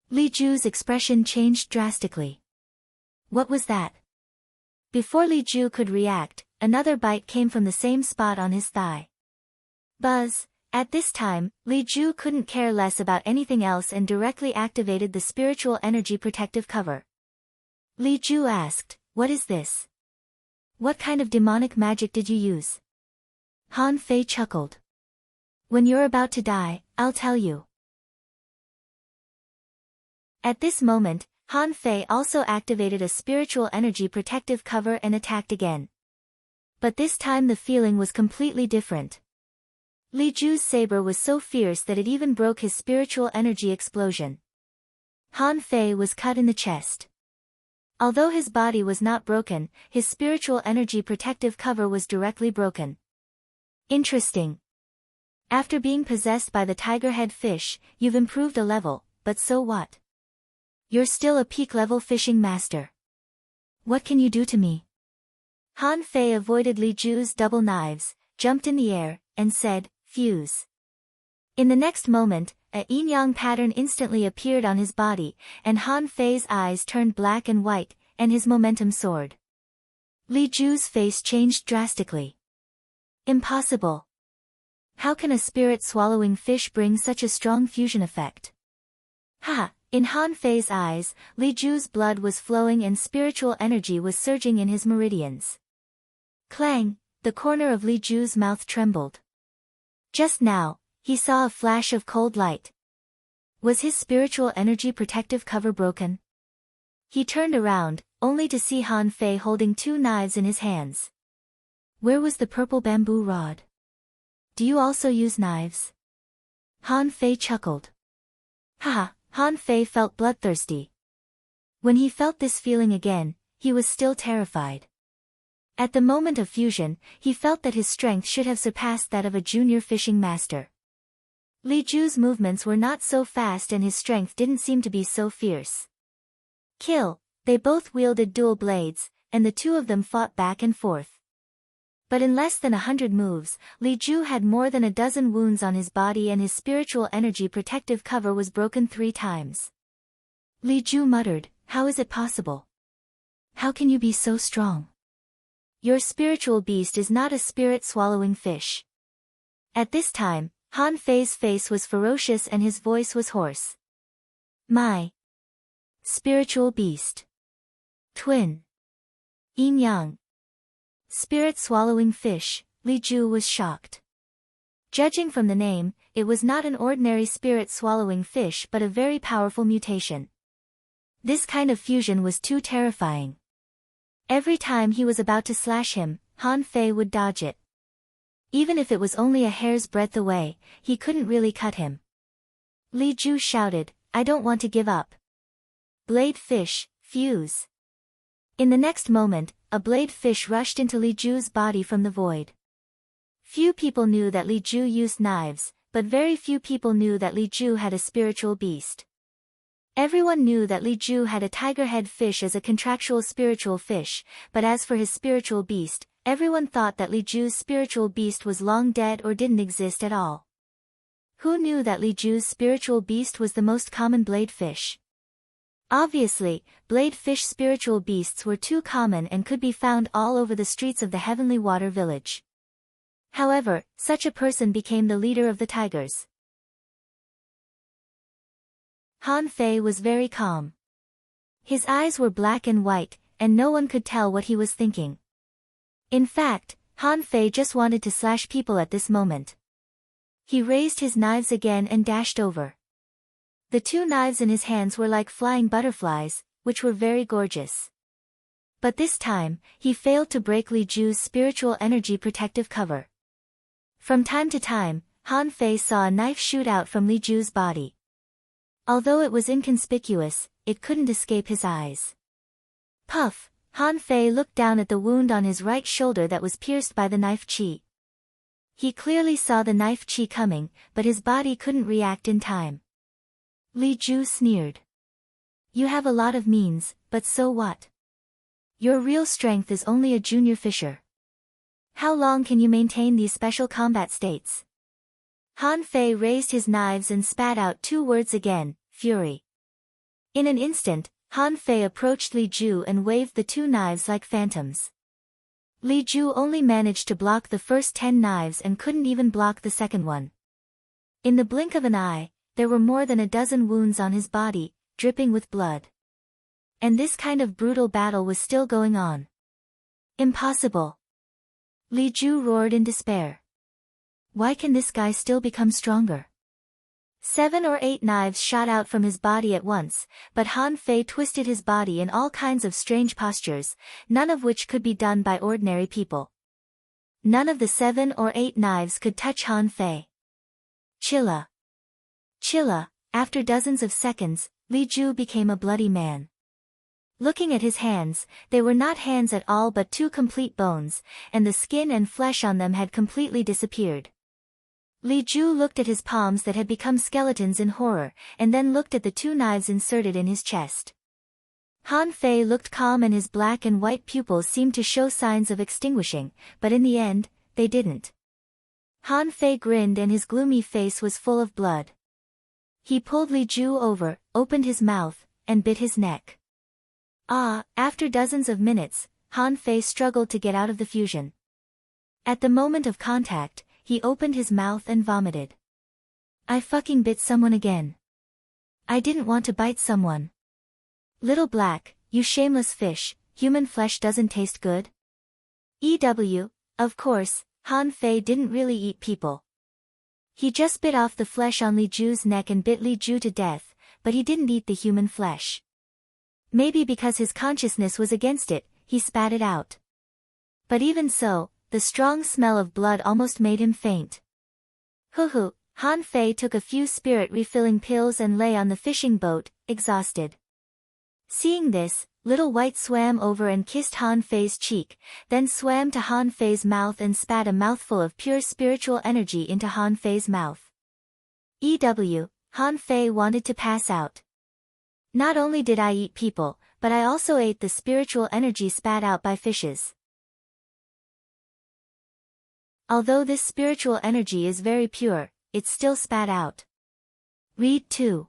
Li Ju's expression changed drastically. What was that? Before Li Ju could react, another bite came from the same spot on his thigh. Buzz! At this time, Li Ju couldn't care less about anything else and directly activated the spiritual energy protective cover. Li Ju asked, What is this? What kind of demonic magic did you use? Han Fei chuckled. When you're about to die, I'll tell you. At this moment, Han Fei also activated a spiritual energy protective cover and attacked again. But this time the feeling was completely different. Li Ju's saber was so fierce that it even broke his spiritual energy explosion. Han Fei was cut in the chest. Although his body was not broken, his spiritual energy protective cover was directly broken. Interesting. After being possessed by the tiger-head fish, you've improved a level, but so what? You're still a peak-level fishing master. What can you do to me? Han Fei avoided Li Ju's double knives, jumped in the air, and said, Fuse. In the next moment, a yin-yang pattern instantly appeared on his body, and Han Fei's eyes turned black and white, and his momentum soared. Li Ju's face changed drastically. Impossible. How can a spirit-swallowing fish bring such a strong fusion effect? Ha! In Han Fei's eyes, Li Ju's blood was flowing and spiritual energy was surging in his meridians. Clang! The corner of Li Ju's mouth trembled. Just now, he saw a flash of cold light. Was his spiritual energy protective cover broken? He turned around, only to see Han Fei holding 2 knives in his hands. Where was the purple bamboo rod? Do you also use knives? Han Fei chuckled. Haha, Han Fei felt bloodthirsty. When he felt this feeling again, he was still terrified. At the moment of fusion, he felt that his strength should have surpassed that of a junior fishing master. Li Ju's movements were not so fast and his strength didn't seem to be so fierce. Kill! They both wielded dual blades, and the two of them fought back and forth. But in less than 100 moves, Li Ju had more than a dozen wounds on his body and his spiritual energy protective cover was broken 3 times. Li Ju muttered, How is it possible? How can you be so strong? Your spiritual beast is not a spirit-swallowing fish. At this time, Han Fei's face was ferocious and his voice was hoarse. My spiritual beast. Twin. Yin-yang. Spirit-swallowing fish, Li Ju was shocked. Judging from the name, it was not an ordinary spirit-swallowing fish but a very powerful mutation. This kind of fusion was too terrifying. Every time he was about to slash him, Han Fei would dodge it. Even if it was only a hair's breadth away, he couldn't really cut him. Li Ju shouted, I don't want to give up. Blade fish, fuse. In the next moment, a blade fish rushed into Li Ju's body from the void. Few people knew that Li Ju used knives, but very few people knew that Li Ju had a spiritual beast. Everyone knew that Li Ju had a tiger-head fish as a contractual spiritual fish, but as for his spiritual beast, everyone thought that Li Ju's spiritual beast was long dead or didn't exist at all. Who knew that Li Ju's spiritual beast was the most common blade fish? Obviously, blade fish spiritual beasts were too common and could be found all over the streets of the Heavenly Water Village. However, such a person became the leader of the tigers. Han Fei was very calm. His eyes were black and white, and no one could tell what he was thinking. In fact, Han Fei just wanted to slash people at this moment. He raised his knives again and dashed over. The two knives in his hands were like flying butterflies, which were very gorgeous. But this time, he failed to break Li Ju's spiritual energy protective cover. From time to time, Han Fei saw a knife shoot out from Li Ju's body. Although it was inconspicuous, it couldn't escape his eyes. Puff! Han Fei looked down at the wound on his right shoulder that was pierced by the knife chi. He clearly saw the knife chi coming, but his body couldn't react in time. Li Ju sneered. You have a lot of means, but so what? Your real strength is only a junior fisher. How long can you maintain these special combat states? Han Fei raised his knives and spat out two words again, fury. In an instant, Han Fei approached Li Ju and waved the two knives like phantoms. Li Ju only managed to block the first 10 knives and couldn't even block the second one. In the blink of an eye, there were more than a dozen wounds on his body, dripping with blood. And this kind of brutal battle was still going on. Impossible! Li Ju roared in despair. Why can this guy still become stronger? 7 or 8 knives shot out from his body at once, but Han Fei twisted his body in all kinds of strange postures, none of which could be done by ordinary people. None of the 7 or 8 knives could touch Han Fei. Chilla. Chilla, after dozens of seconds, Li Ju became a bloody man. Looking at his hands, they were not hands at all but 2 complete bones, and the skin and flesh on them had completely disappeared. Li Ju looked at his palms that had become skeletons in horror, and then looked at the 2 knives inserted in his chest. Han Fei looked calm and his black and white pupils seemed to show signs of extinguishing, but in the end, they didn't. Han Fei grinned and his gloomy face was full of blood. He pulled Li Ju over, opened his mouth, and bit his neck. After dozens of minutes, Han Fei struggled to get out of the fusion. At the moment of contact, he opened his mouth and vomited. I fucking bit someone again. I didn't want to bite someone. Little Black, you shameless fish, human flesh doesn't taste good? Of course, Han Fei didn't really eat people. He just bit off the flesh on Li Ju's neck and bit Li Ju to death, but he didn't eat the human flesh. Maybe because his consciousness was against it, he spat it out. But even so, the strong smell of blood almost made him faint. Hoo-hoo, Han Fei took a few spirit-refilling pills and lay on the fishing boat, exhausted. Seeing this, Little White swam over and kissed Han Fei's cheek, then swam to Han Fei's mouth and spat a mouthful of pure spiritual energy into Han Fei's mouth. Han Fei wanted to pass out. Not only did I eat people, but I also ate the spiritual energy spat out by fishes. Although this spiritual energy is very pure, it's still spat out. Read 2.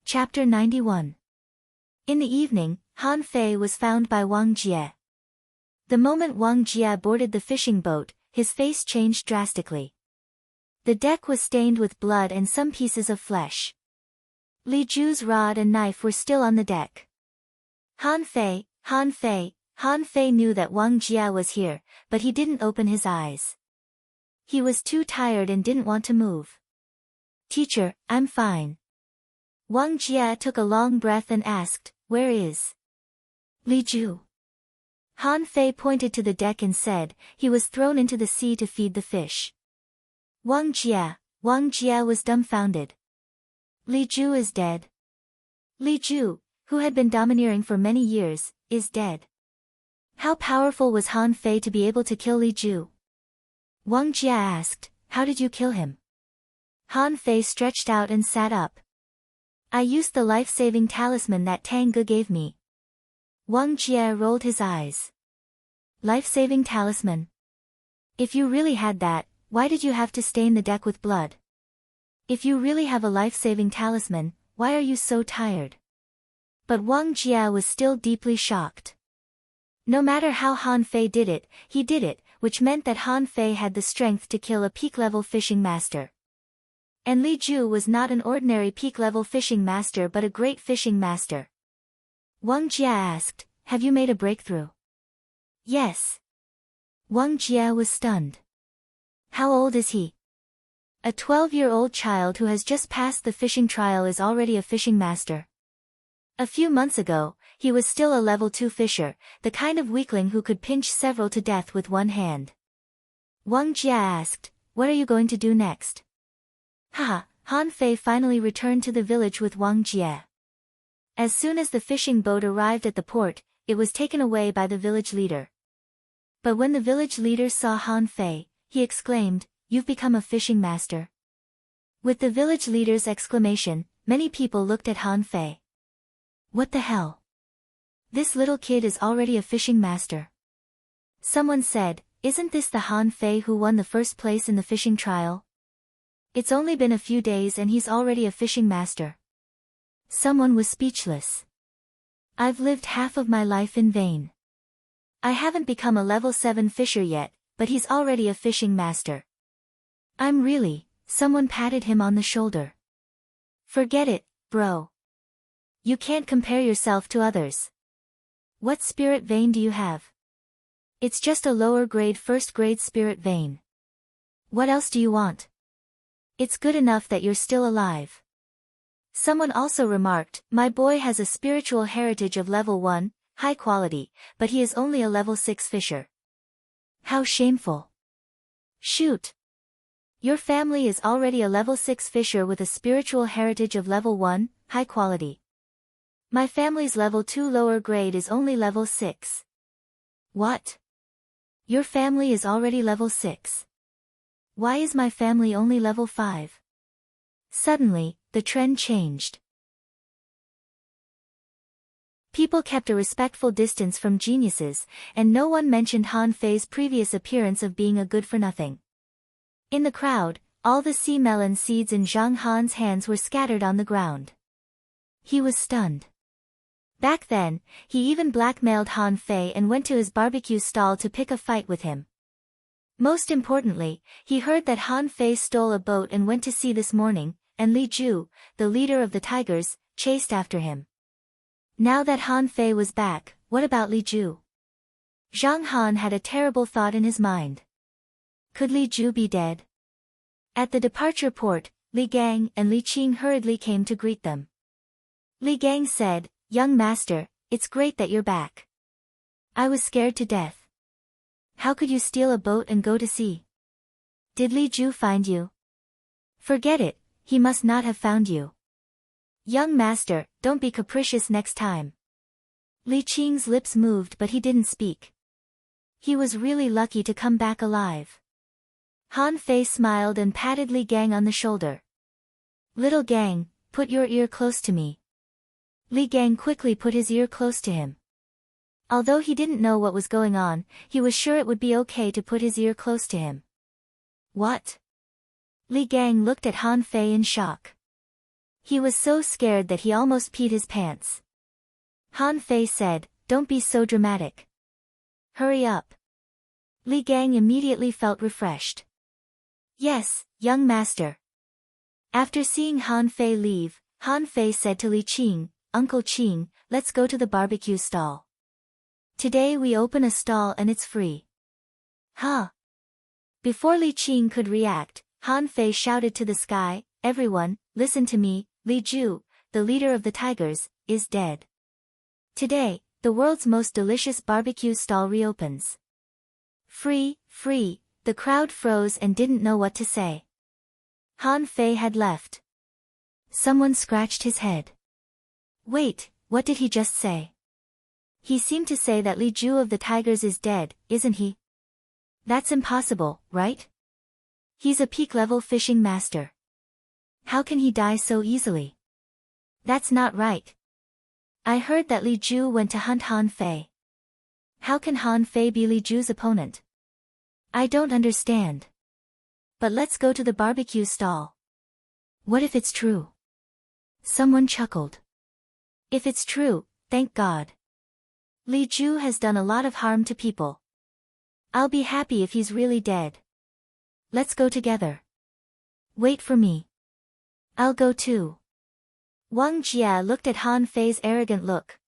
Chapter 91. In the evening, Han Fei was found by Wang Jie. The moment Wang Jie boarded the fishing boat, his face changed drastically. The deck was stained with blood and some pieces of flesh. Li Ju's rod and knife were still on the deck. Han Fei knew that Wang Jie was here, but he didn't open his eyes. He was too tired and didn't want to move. Teacher, I'm fine. Wang Jie took a long breath and asked, where is Li Ju? Han Fei pointed to the deck and said, he was thrown into the sea to feed the fish. Wang Jie was dumbfounded. Li Ju is dead. Li Ju, who had been domineering for many years, is dead. How powerful was Han Fei to be able to kill Li Ju? Wang Jie asked, how did you kill him? Han Fei stretched out and sat up. I used the life-saving talisman that Tang Ge gave me. Wang Jie rolled his eyes. Life-saving talisman? If you really had that, why did you have to stain the deck with blood? If you really have a life-saving talisman, why are you so tired? But Wang Jie was still deeply shocked. No matter how Han Fei did it, he did it, which meant that Han Fei had the strength to kill a peak-level fishing master. And Li Ju was not an ordinary peak-level fishing master but a great fishing master. Wang Jie asked, have you made a breakthrough? Yes. Wang Jie was stunned. How old is he? A 12-year-old child who has just passed the fishing trial is already a fishing master. A few months ago, he was still a level 2 fisher, the kind of weakling who could pinch several to death with one hand. Wang Jie asked, what are you going to do next? Haha, Han Fei finally returned to the village with Wang Jie. As soon as the fishing boat arrived at the port, it was taken away by the village leader. But when the village leader saw Han Fei, he exclaimed, you've become a fishing master. With the village leader's exclamation, many people looked at Han Fei. What the hell? This little kid is already a fishing master. Someone said, isn't this the Han Fei who won the first place in the fishing trial? It's only been a few days and he's already a fishing master. Someone was speechless. I've lived half of my life in vain. I haven't become a level 7 fisher yet, but he's already a fishing master. Someone patted him on the shoulder. Forget it, bro. You can't compare yourself to others. What spirit vein do you have? It's just a lower grade first grade spirit vein. What else do you want? It's good enough that you're still alive. Someone also remarked, my boy has a spiritual heritage of level 1, high quality, but he is only a level 6 fisher. How shameful. Shoot. Your family is already a level 6 fisher with a spiritual heritage of level 1, high quality. My family's level 2 lower grade is only level 6. What? Your family is already level 6. Why is my family only level 5? Suddenly, the trend changed. People kept a respectful distance from geniuses, and no one mentioned Han Fei's previous appearance of being a good-for-nothing. In the crowd, all the sea melon seeds in Zhang Han's hands were scattered on the ground. He was stunned. Back then, he even blackmailed Han Fei and went to his barbecue stall to pick a fight with him. Most importantly, he heard that Han Fei stole a boat and went to sea this morning, and Li Ju, the leader of the tigers, chased after him. Now that Han Fei was back, what about Li Ju? Zhang Han had a terrible thought in his mind. Could Li Ju be dead? At the departure port, Li Gang and Li Qing hurriedly came to greet them. Li Gang said, young master, it's great that you're back. I was scared to death. How could you steal a boat and go to sea? Did Li Ju find you? Forget it, he must not have found you. Young master, don't be capricious next time. Li Qing's lips moved but he didn't speak. He was really lucky to come back alive. Han Fei smiled and patted Li Gang on the shoulder. Little Gang, put your ear close to me. Li Gang quickly put his ear close to him. Although he didn't know what was going on, he was sure it would be okay to put his ear close to him. What? Li Gang looked at Han Fei in shock. He was so scared that he almost peed his pants. Han Fei said, don't be so dramatic. Hurry up. Li Gang immediately felt refreshed. Yes, young master. After seeing Han Fei leave, Han Fei said to Li Qing, Uncle Qing, let's go to the barbecue stall. Today we open a stall and it's free. Huh? Before Li Qing could react, Han Fei shouted to the sky, everyone, listen to me, Li Ju, the leader of the tigers, is dead. Today, the world's most delicious barbecue stall reopens. Free, free, the crowd froze and didn't know what to say. Han Fei had left. Someone scratched his head. Wait, what did he just say? He seemed to say that Li Ju of the tigers is dead, isn't he? That's impossible, right? He's a peak-level fishing master. How can he die so easily? That's not right. I heard that Li Ju went to hunt Han Fei. How can Han Fei be Li Ju's opponent? I don't understand. But let's go to the barbecue stall. What if it's true? Someone chuckled. If it's true, thank God. Li Ju has done a lot of harm to people. I'll be happy if he's really dead. Let's go together. Wait for me. I'll go too. Wang Jia looked at Han Fei's arrogant look.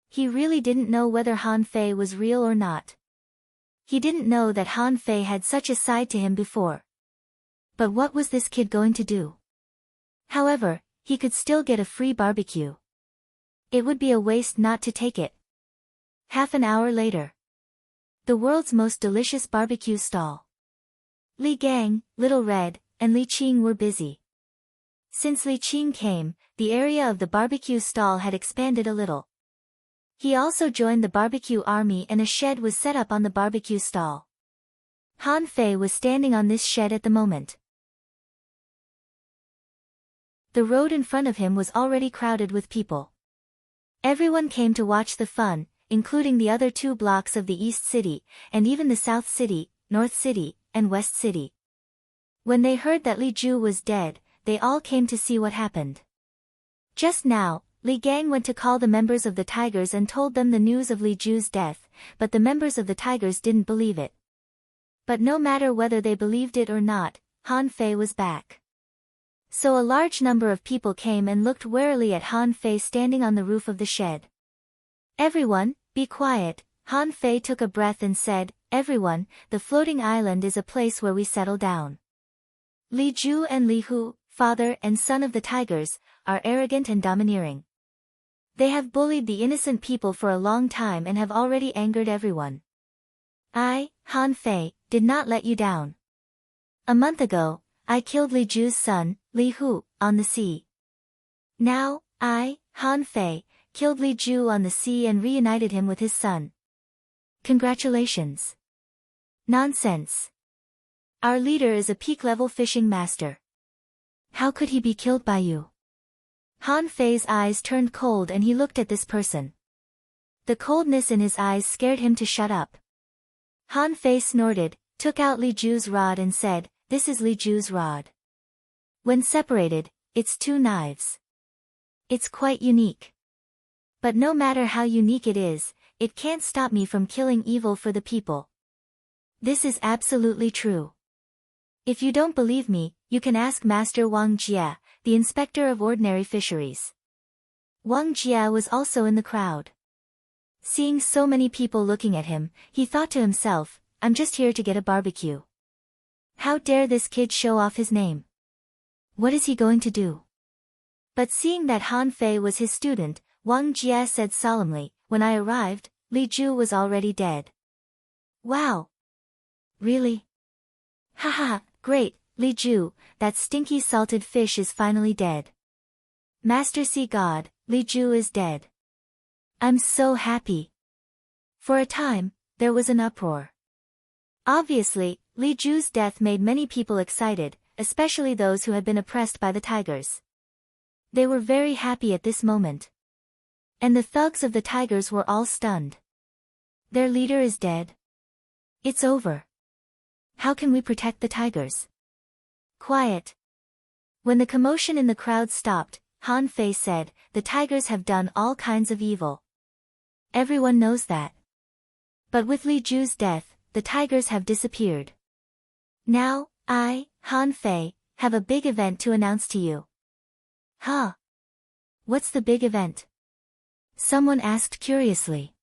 He really didn't know whether Han Fei was real or not. He didn't know that Han Fei had such a side to him before. But what was this kid going to do? However, he could still get a free barbecue. It would be a waste not to take it. Half an hour later. The world's most delicious barbecue stall. Li Gang, Little Red, and Li Qing were busy. Since Li Qing came, the area of the barbecue stall had expanded a little. He also joined the barbecue army and a shed was set up on the barbecue stall. Han Fei was standing on this shed at the moment. The road in front of him was already crowded with people. Everyone came to watch the fun, including the other 2 blocks of the East City, and even the South City, North City, and West City. When they heard that Li Ju was dead, they all came to see what happened. Just now, Li Gang went to call the members of the Tigers and told them the news of Li Ju's death, but the members of the Tigers didn't believe it. But no matter whether they believed it or not, Han Fei was back. So a large number of people came and looked warily at Han Fei standing on the roof of the shed. Everyone, be quiet, Han Fei took a breath and said, everyone, the floating island is a place where we settle down. Li Ju and Li Hu, father and son of the Tigers, are arrogant and domineering. They have bullied the innocent people for a long time and have already angered everyone. I, Han Fei, did not let you down. A month ago, I killed Li Ju's son, Li Hu, on the sea. Now, I, Han Fei, killed Li Ju on the sea and reunited him with his son. Congratulations. Nonsense. Our leader is a peak-level fishing master. How could he be killed by you? Han Fei's eyes turned cold and he looked at this person. The coldness in his eyes scared him to shut up. Han Fei snorted, took out Li Ju's rod and said, this is Li Ju's rod. When separated, it's 2 knives. It's quite unique. But no matter how unique it is, it can't stop me from killing evil for the people. This is absolutely true. If you don't believe me, you can ask Master Wang Jia, the inspector of ordinary fisheries. Wang Jia was also in the crowd. Seeing so many people looking at him, he thought to himself, I'm just here to get a barbecue. How dare this kid show off his name? What is he going to do? But seeing that Han Fei was his student, Wang Jia said solemnly, when I arrived, Li Ju was already dead. Wow! Really? Haha, great, Li Ju, that stinky salted fish is finally dead. Master Sea God, Li Ju is dead. I'm so happy. For a time, there was an uproar. Obviously, Li Ju's death made many people excited, especially those who had been oppressed by the Tigers. They were very happy at this moment. And the thugs of the Tigers were all stunned. Their leader is dead. It's over. How can we protect the Tigers? Quiet. When the commotion in the crowd stopped, Han Fei said, the Tigers have done all kinds of evil. Everyone knows that. But with Li Ju's death, the Tigers have disappeared. Now, I, Han Fei, have a big event to announce to you. Huh? What's the big event? Someone asked curiously.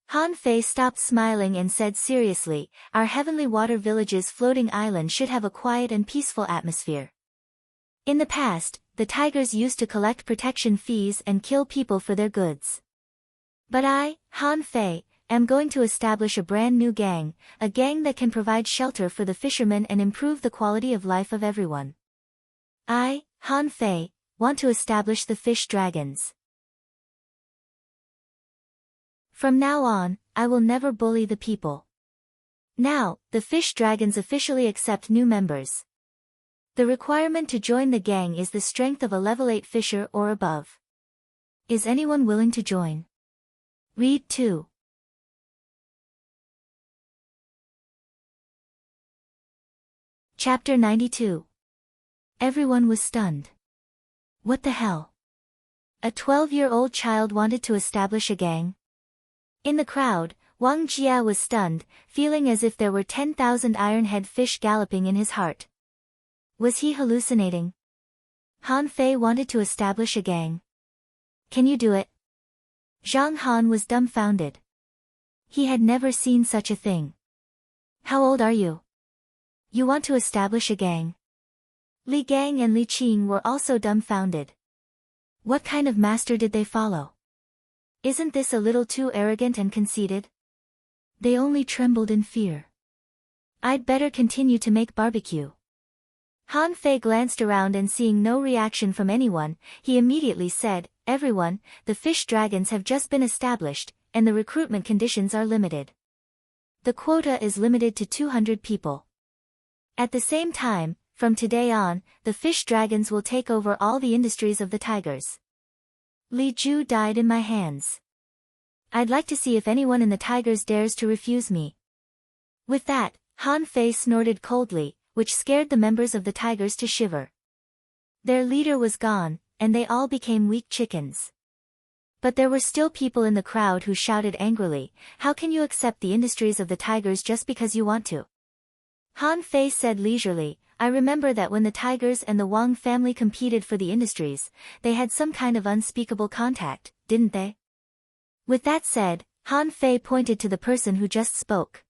Han Fei stopped smiling and said seriously, our Heavenly Water Village's floating island should have a quiet and peaceful atmosphere. In the past, the Tigers used to collect protection fees and kill people for their goods. But I, Han Fei, am going to establish a brand new gang, a gang that can provide shelter for the fishermen and improve the quality of life of everyone. I, Han Fei, want to establish the Fish Dragons. From now on, I will never bully the people. Now, the Fish Dragons officially accept new members. The requirement to join the gang is the strength of a level 8 fisher or above. Is anyone willing to join? Read 2. Chapter 92. Everyone was stunned. What the hell? A 12-year-old child wanted to establish a gang? In the crowd, Wang Jia was stunned, feeling as if there were 10,000 iron-head fish galloping in his heart. Was he hallucinating? Han Fei wanted to establish a gang. Can you do it? Zhang Han was dumbfounded. He had never seen such a thing. How old are you? You want to establish a gang? Li Gang and Li Qing were also dumbfounded. What kind of master did they follow? Isn't this a little too arrogant and conceited? They only trembled in fear. I'd better continue to make barbecue. Han Fei glanced around and seeing no reaction from anyone, he immediately said, Everyone, the fish dragons have just been established, and the recruitment conditions are limited. The quota is limited to 200 people. At the same time, from today on, the fish dragons will take over all the industries of the tigers. Li Ju died in my hands. I'd like to see if anyone in the tigers dares to refuse me. With that, Han Fei snorted coldly, which scared the members of the tigers to shiver. Their leader was gone, and they all became weak chickens. But there were still people in the crowd who shouted angrily, How can you accept the industries of the tigers just because you want to? Han Fei said leisurely, I remember that when the tigers and the Wang family competed for the industries, they had some kind of unspeakable contact, didn't they? With that said, Han Fei pointed to the person who just spoke.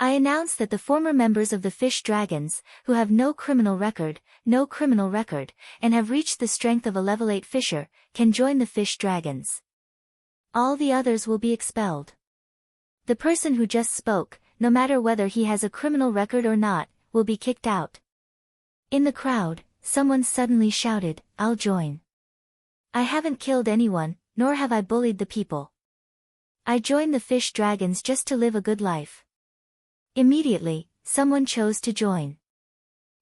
I announce that the former members of the fish dragons, who have no criminal record, and have reached the strength of a level 8 fisher, can join the fish dragons. All the others will be expelled. The person who just spoke, no matter whether he has a criminal record or not, will be kicked out. In the crowd, someone suddenly shouted, I'll join. I haven't killed anyone, nor have I bullied the people. I joined the fish dragons just to live a good life. Immediately, someone chose to join.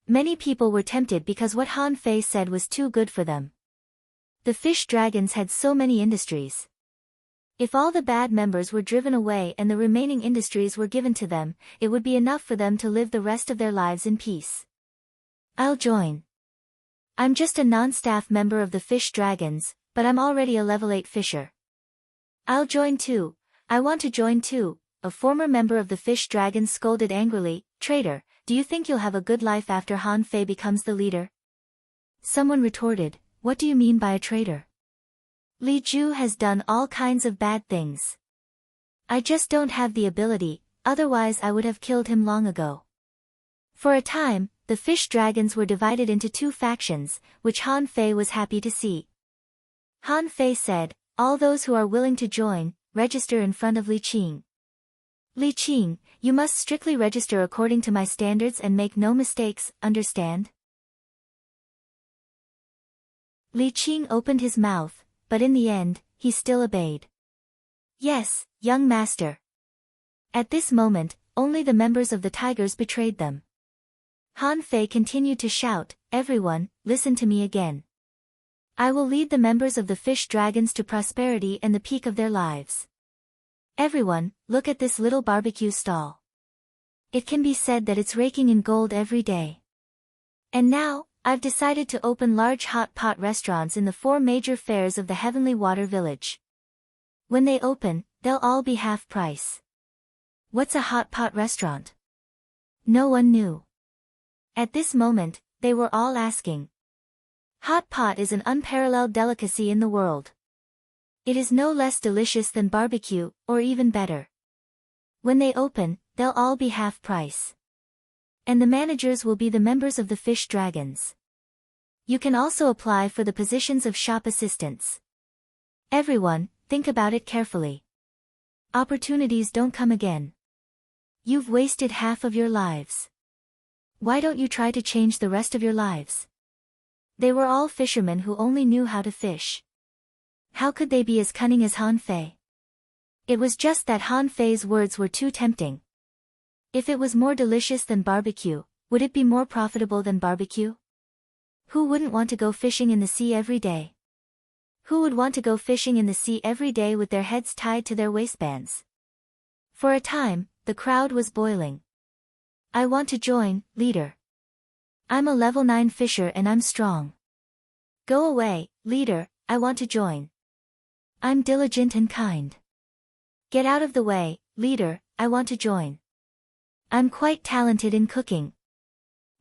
Many people were tempted because what Han Fei said was too good for them. The fish dragons had so many industries. If all the bad members were driven away and the remaining industries were given to them, it would be enough for them to live the rest of their lives in peace. I'll join. I'm just a non-staff member of the fish dragons, but I'm already a level 8 fisher. I'll join too. I want to join too. A former member of the fish dragons scolded angrily, Traitor, do you think you'll have a good life after Han Fei becomes the leader? Someone retorted, What do you mean by a traitor? Li Ju has done all kinds of bad things. I just don't have the ability, otherwise I would have killed him long ago. For a time, the fish dragons were divided into 2 factions, which Han Fei was happy to see. Han Fei said, All those who are willing to join, register in front of Li Qing. Li Qing, you must strictly register according to my standards and make no mistakes, understand? Li Qing opened his mouth, but in the end, he still obeyed. Yes, young master. At this moment, only the members of the tigers betrayed them. Han Fei continued to shout, Everyone, listen to me again. I will lead the members of the fish dragons to prosperity and the peak of their lives. Everyone, look at this little barbecue stall. It can be said that it's raking in gold every day. And now, I've decided to open large hot pot restaurants in the 4 major fairs of the Heavenly Water Village. When they open, they'll all be half price. What's a hot pot restaurant? No one knew. At this moment, they were all asking. Hot pot is an unparalleled delicacy in the world. It is no less delicious than barbecue, or even better. When they open, they'll all be half price. And the managers will be the members of the fish dragons. You can also apply for the positions of shop assistants. Everyone, think about it carefully. Opportunities don't come again. You've wasted half of your lives. Why don't you try to change the rest of your lives? They were all fishermen who only knew how to fish. How could they be as cunning as Han Fei? It was just that Han Fei's words were too tempting. If it was more delicious than barbecue, Would it be more profitable than barbecue? Who wouldn't want to go fishing in the sea every day? Who would want to go fishing in the sea every day with their heads tied to their waistbands? For a time, the crowd was boiling. I want to join, leader. I'm a level 9 fisher and I'm strong. Go away, leader, I want to join. I'm diligent and kind. Get out of the way, leader, I want to join. I'm quite talented in cooking.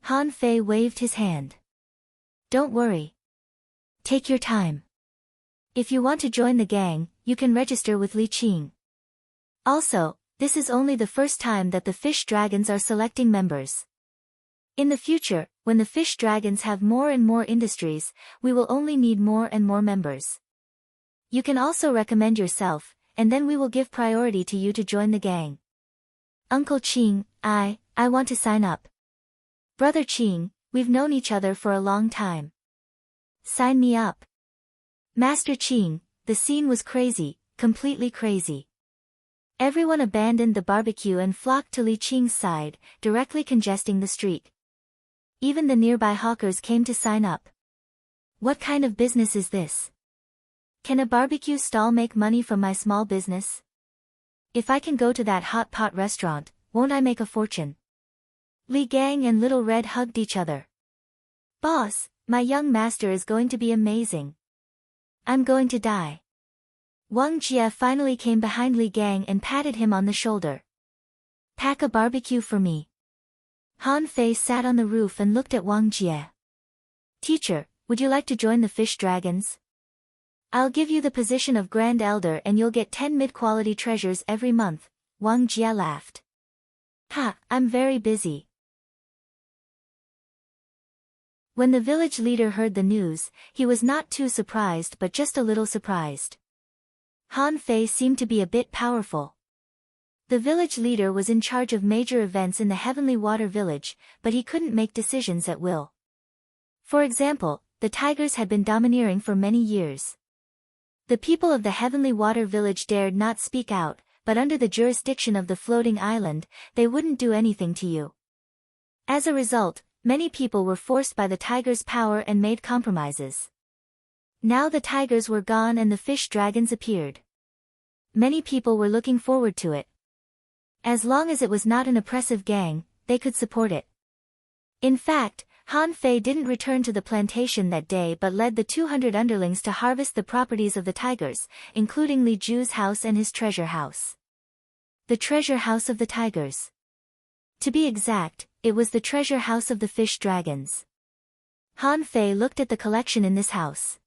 Han Fei waved his hand. Don't worry. Take your time. If you want to join the gang, you can register with Li Qing. Also, this is only the first time that the fish dragons are selecting members. In the future, when the fish dragons have more and more industries, we will only need more and more members. You can also recommend yourself, and then we will give priority to you to join the gang. Uncle Qing, I want to sign up. Brother Qing, we've known each other for a long time. Sign me up. Master Qing, the scene was crazy, completely crazy. Everyone abandoned the barbecue and flocked to Li Qing's side, directly congesting the street. Even the nearby hawkers came to sign up. What kind of business is this? Can a barbecue stall make money from my small business? If I can go to that hot pot restaurant, won't I make a fortune? Li Gang and Little Red hugged each other. Boss, my young master is going to be amazing. I'm going to die. Wang Jie finally came behind Li Gang and patted him on the shoulder. Pack a barbecue for me. Han Fei sat on the roof and looked at Wang Jie. Teacher, would you like to join the fish dragons? I'll give you the position of Grand Elder and you'll get 10 mid-quality treasures every month, Wang Jie laughed. Ha, I'm very busy. When the village leader heard the news, he was not too surprised but just a little surprised. Han Fei seemed to be a bit powerful. The village leader was in charge of major events in the Heavenly Water Village, but he couldn't make decisions at will. For example, the tigers had been domineering for many years. The people of the Heavenly Water Village dared not speak out, but under the jurisdiction of the floating island, they wouldn't do anything to you. As a result, many people were forced by the tigers' power and made compromises. Now the tigers were gone and the fish dragons appeared. Many people were looking forward to it. As long as it was not an oppressive gang, they could support it. In fact, Han Fei didn't return to the plantation that day but led the 200 underlings to harvest the properties of the tigers, including Li Ju's house and his treasure house. The treasure house of the tigers. To be exact, it was the treasure house of the fish dragons. Han Fei looked at the collection in this house.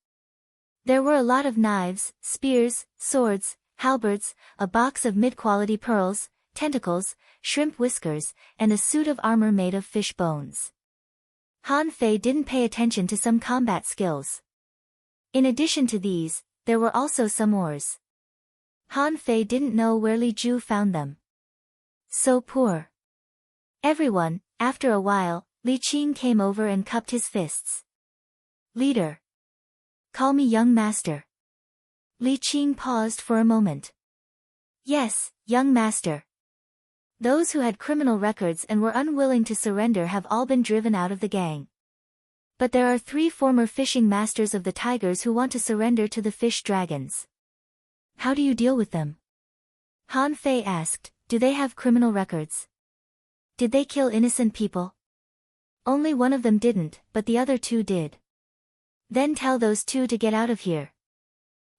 There were a lot of knives, spears, swords, halberds, a box of mid-quality pearls, tentacles, shrimp whiskers, and a suit of armor made of fish bones. Han Fei didn't pay attention to some combat skills. In addition to these, there were also some ores. Han Fei didn't know where Li Ju found them. So poor. Everyone, after a while, Li Qing came over and cupped his fists. Leader. Call me young master. Li Qing paused for a moment. Yes, young master. Those who had criminal records and were unwilling to surrender have all been driven out of the gang. But there are 3 former fishing masters of the tigers who want to surrender to the fish dragons. How do you deal with them? Han Fei asked, do they have criminal records? Did they kill innocent people? Only one of them didn't, but the other 2 did. Then tell those 2 to get out of here.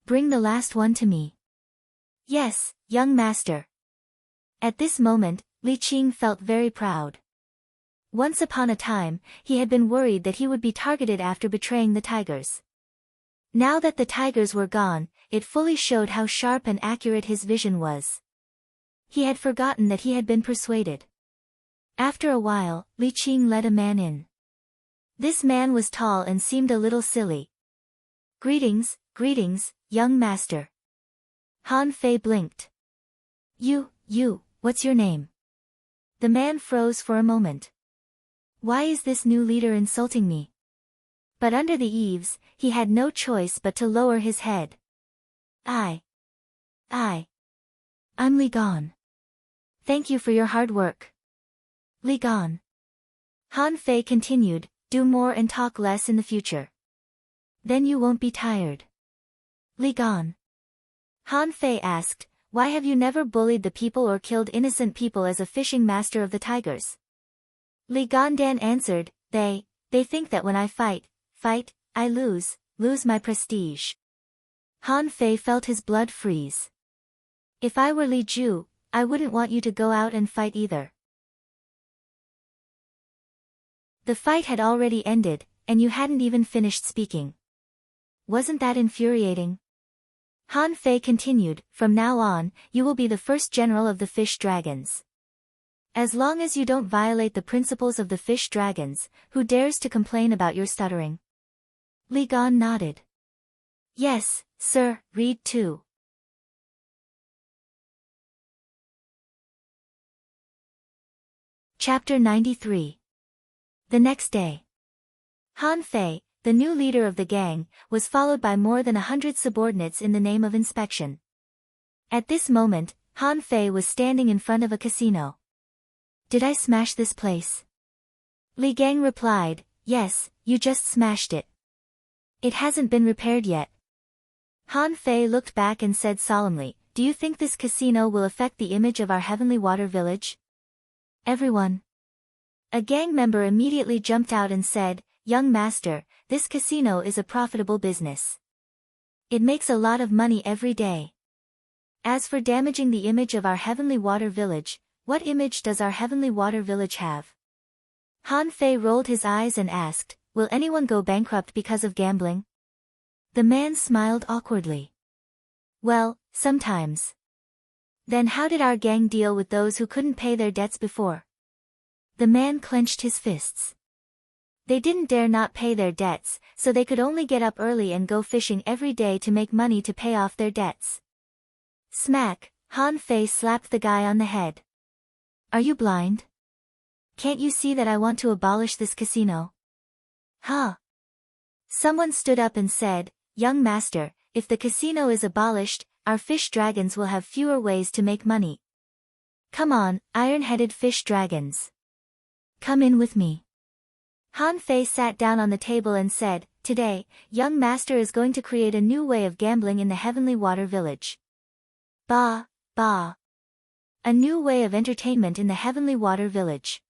Bring the last one to me. Yes, young master. At this moment, Li Qing felt very proud. Once upon a time, he had been worried that he would be targeted after betraying the tigers. Now that the tigers were gone, it fully showed how sharp and accurate his vision was. He had forgotten that he had been persuaded. After a while, Li Qing led a man in. This man was tall and seemed a little silly. Greetings, young master. Han Fei blinked. You, what's your name? The man froze for a moment. Why is this new leader insulting me? But under the eaves, he had no choice but to lower his head. I'm Li Gan. Thank you for your hard work. Li Gan. Han Fei continued, do more and talk less in the future. Then you won't be tired. Li Gan. Han Fei asked, why have you never bullied the people or killed innocent people as a fishing master of the tigers? Li Gandan answered, they think that when I fight, I lose my prestige. Han Fei felt his blood freeze. If I were Li Ju, I wouldn't want you to go out and fight either. The fight had already ended, and you hadn't even finished speaking. Wasn't that infuriating? Han Fei continued, from now on, you will be the first general of the fish dragons. As long as you don't violate the principles of the fish dragons, who dares to complain about your stuttering? Li Gan nodded. Yes, sir, read too. Chapter 93. The next day. Han Fei, the new leader of the gang, was followed by more than 100 subordinates in the name of inspection. At this moment, Han Fei was standing in front of a casino. Did I smash this place? Li Gang replied, yes, you just smashed it. It hasn't been repaired yet. Han Fei looked back and said solemnly, do you think this casino will affect the image of our Heavenly Water Village? Everyone. A gang member immediately jumped out and said, young master, this casino is a profitable business. It makes a lot of money every day. As for damaging the image of our Heavenly Water Village, what image does our Heavenly Water Village have? Han Fei rolled his eyes and asked, will anyone go bankrupt because of gambling? The man smiled awkwardly. Well, sometimes. Then how did our gang deal with those who couldn't pay their debts before? The man clenched his fists. They didn't dare not pay their debts, so they could only get up early and go fishing every day to make money to pay off their debts. Smack, Han Fei slapped the guy on the head. Are you blind? Can't you see that I want to abolish this casino? Huh? Someone stood up and said, young master, if the casino is abolished, our fish dragons will have fewer ways to make money. Come on, iron-headed fish dragons. Come in with me. Han Fei sat down on the table and said, today, young master is going to create a new way of gambling in the Heavenly Water Village. Bah. A new way of entertainment in the Heavenly Water Village.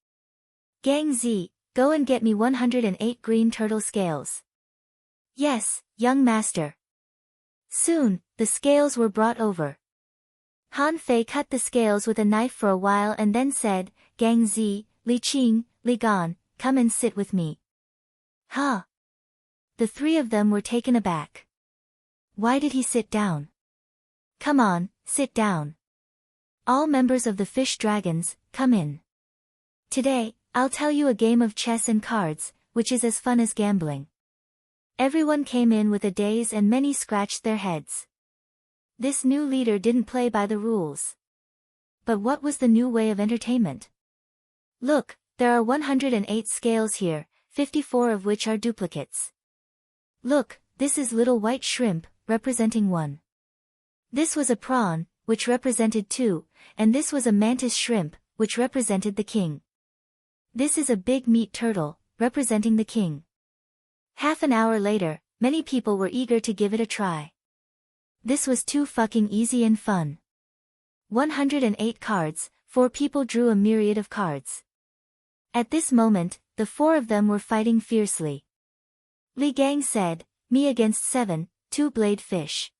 Gang Z, go and get me 108 green turtle scales. Yes, young master. Soon, the scales were brought over. Han Fei cut the scales with a knife for a while and then said, Gang Z, Li Qing, Li Gan, come and sit with me. Huh? The three of them were taken aback. Why did he sit down? Come on, sit down. All members of the fish dragons, come in. Today, I'll tell you a game of chess and cards, which is as fun as gambling. Everyone came in with a daze and many scratched their heads. This new leader didn't play by the rules. But what was the new way of entertainment? Look, there are 108 scales here, 54 of which are duplicates. Look, this is little white shrimp, representing 1. This was a prawn, which represented 2, and this was a mantis shrimp, which represented the king. This is a big meat turtle, representing the king. Half an hour later, many people were eager to give it a try. This was too fucking easy and fun. 108 cards, 4 people drew a myriad of cards. At this moment, the 4 of them were fighting fiercely. Li Gang said, me against 7, 2 blade fish.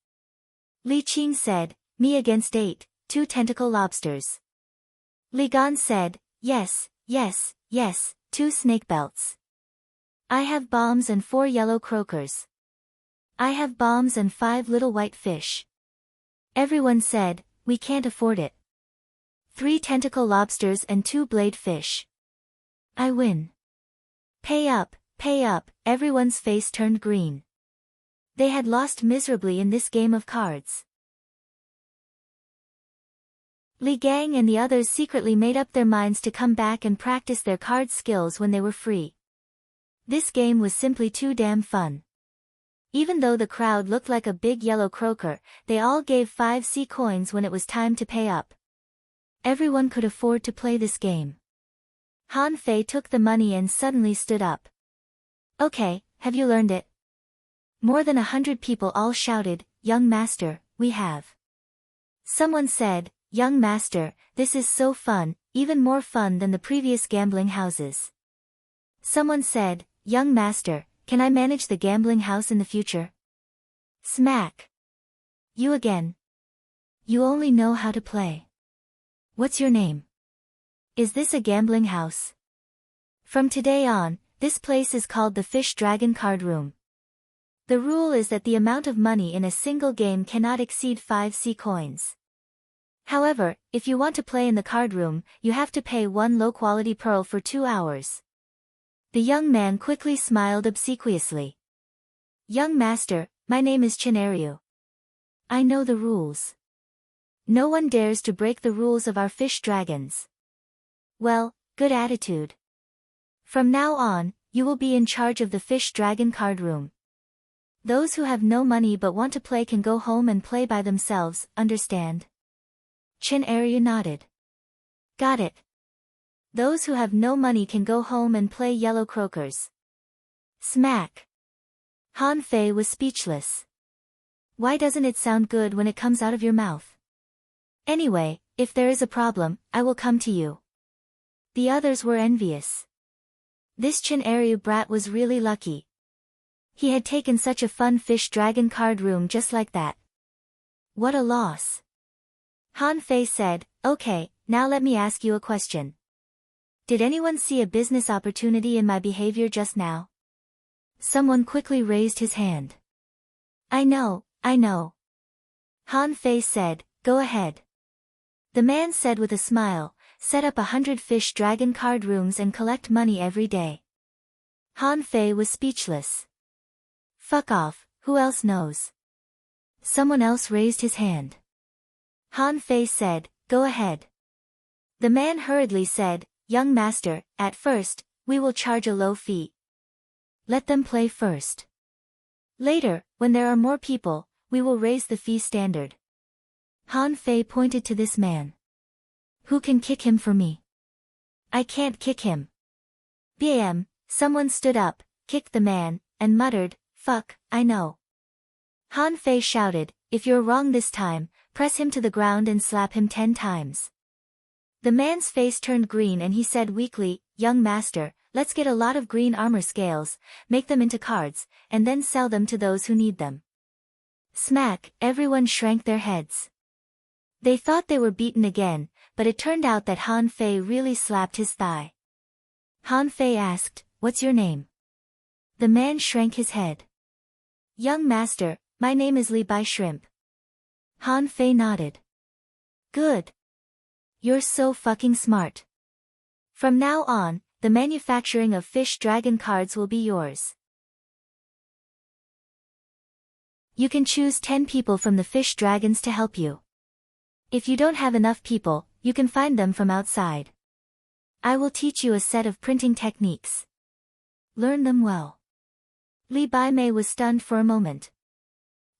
Li Qing said, me against 8, 2 tentacle lobsters. Li Gan said, yes, 2 snake belts. I have bombs and 4 yellow croakers. I have bombs and 5 little white fish. Everyone said, we can't afford it. 3 tentacle lobsters and 2 blade fish. I win. Pay up, everyone's face turned green. They had lost miserably in this game of cards. Li Gang and the others secretly made up their minds to come back and practice their card skills when they were free. This game was simply too damn fun. Even though the crowd looked like a big yellow croaker, they all gave 5 C coins when it was time to pay up. Everyone could afford to play this game. Han Fei took the money and suddenly stood up. Okay, have you learned it? More than 100 people all shouted, young master, we have. Someone said, young master, this is so fun, even more fun than the previous gambling houses. Someone said, young master, can I manage the gambling house in the future? Smack. You again. You only know how to play. What's your name? Is this a gambling house? From today on, this place is called the Fish Dragon Card Room. The rule is that the amount of money in a single game cannot exceed 5 C coins. However, if you want to play in the card room, you have to pay 1 low-quality pearl for 2 hours. The young man quickly smiled obsequiously. Young master, my name is Chinaryu. I know the rules. No one dares to break the rules of our fish dragons. Well, good attitude. From now on, you will be in charge of the Fish Dragon Card Room. Those who have no money but want to play can go home and play by themselves, understand? Chinaryu nodded. Got it. Those who have no money can go home and play yellow croakers. Smack. Han Fei was speechless. Why doesn't it sound good when it comes out of your mouth? Anyway, if there is a problem, I will come to you. The others were envious. This Chinaryu brat was really lucky. He had taken such a fun Fish Dragon Card Room just like that. What a loss. Han Fei said, okay, now let me ask you a question. Did anyone see a business opportunity in my behavior just now? Someone quickly raised his hand. I know. Han Fei said, go ahead. The man said with a smile, set up 100 Fish Dragon Card Rooms and collect money every day. Han Fei was speechless. Fuck off, who else knows? Someone else raised his hand. Han Fei said, go ahead. The man hurriedly said, young master, at first, we will charge a low fee. Let them play first. Later, when there are more people, we will raise the fee standard. Han Fei pointed to this man. Who can kick him for me? I can't kick him. Bam, someone stood up, kicked the man, and muttered, fuck, I know. Han Fei shouted, if you're wrong this time, press him to the ground and slap him 10 times. The man's face turned green and he said weakly, young master, let's get a lot of green armor scales, make them into cards, and then sell them to those who need them. Smack, everyone shrank their heads. They thought they were beaten again, but it turned out that Han Fei really slapped his thigh. Han Fei asked, what's your name? The man shrank his head. Young master, my name is Li Bai Shrimp. Han Fei nodded. Good. You're so fucking smart. From now on, the manufacturing of Fish Dragon cards will be yours. You can choose 10 people from the Fish Dragons to help you. If you don't have enough people, you can find them from outside. I will teach you a set of printing techniques. Learn them well. Li Baimei was stunned for a moment.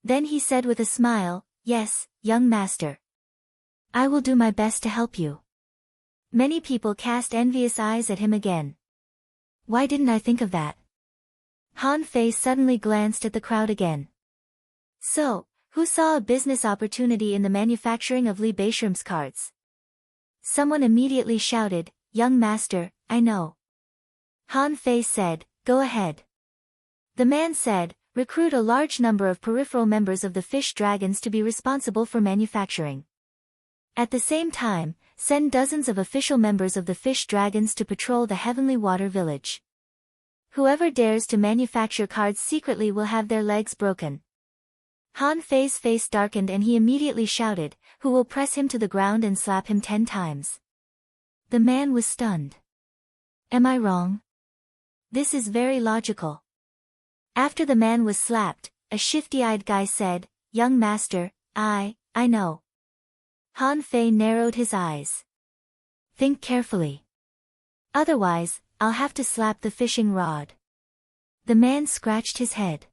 Then he said with a smile, yes, young master. I will do my best to help you. Many people cast envious eyes at him again. Why didn't I think of that? Han Fei suddenly glanced at the crowd again. So, who saw a business opportunity in the manufacturing of Li Baishrim's cards? Someone immediately shouted, young master, I know. Han Fei said, go ahead. The man said, recruit a large number of peripheral members of the Fish Dragons to be responsible for manufacturing. At the same time, send dozens of official members of the Fish Dragons to patrol the Heavenly Water Village. Whoever dares to manufacture cards secretly will have their legs broken. Han Fei's face darkened and he immediately shouted, who will press him to the ground and slap him 10 times. The man was stunned. Am I wrong? This is very logical. After the man was slapped, a shifty-eyed guy said, young master, I know. Han Fei narrowed his eyes. Think carefully. Otherwise, I'll have to slap the fishing rod. The man scratched his head.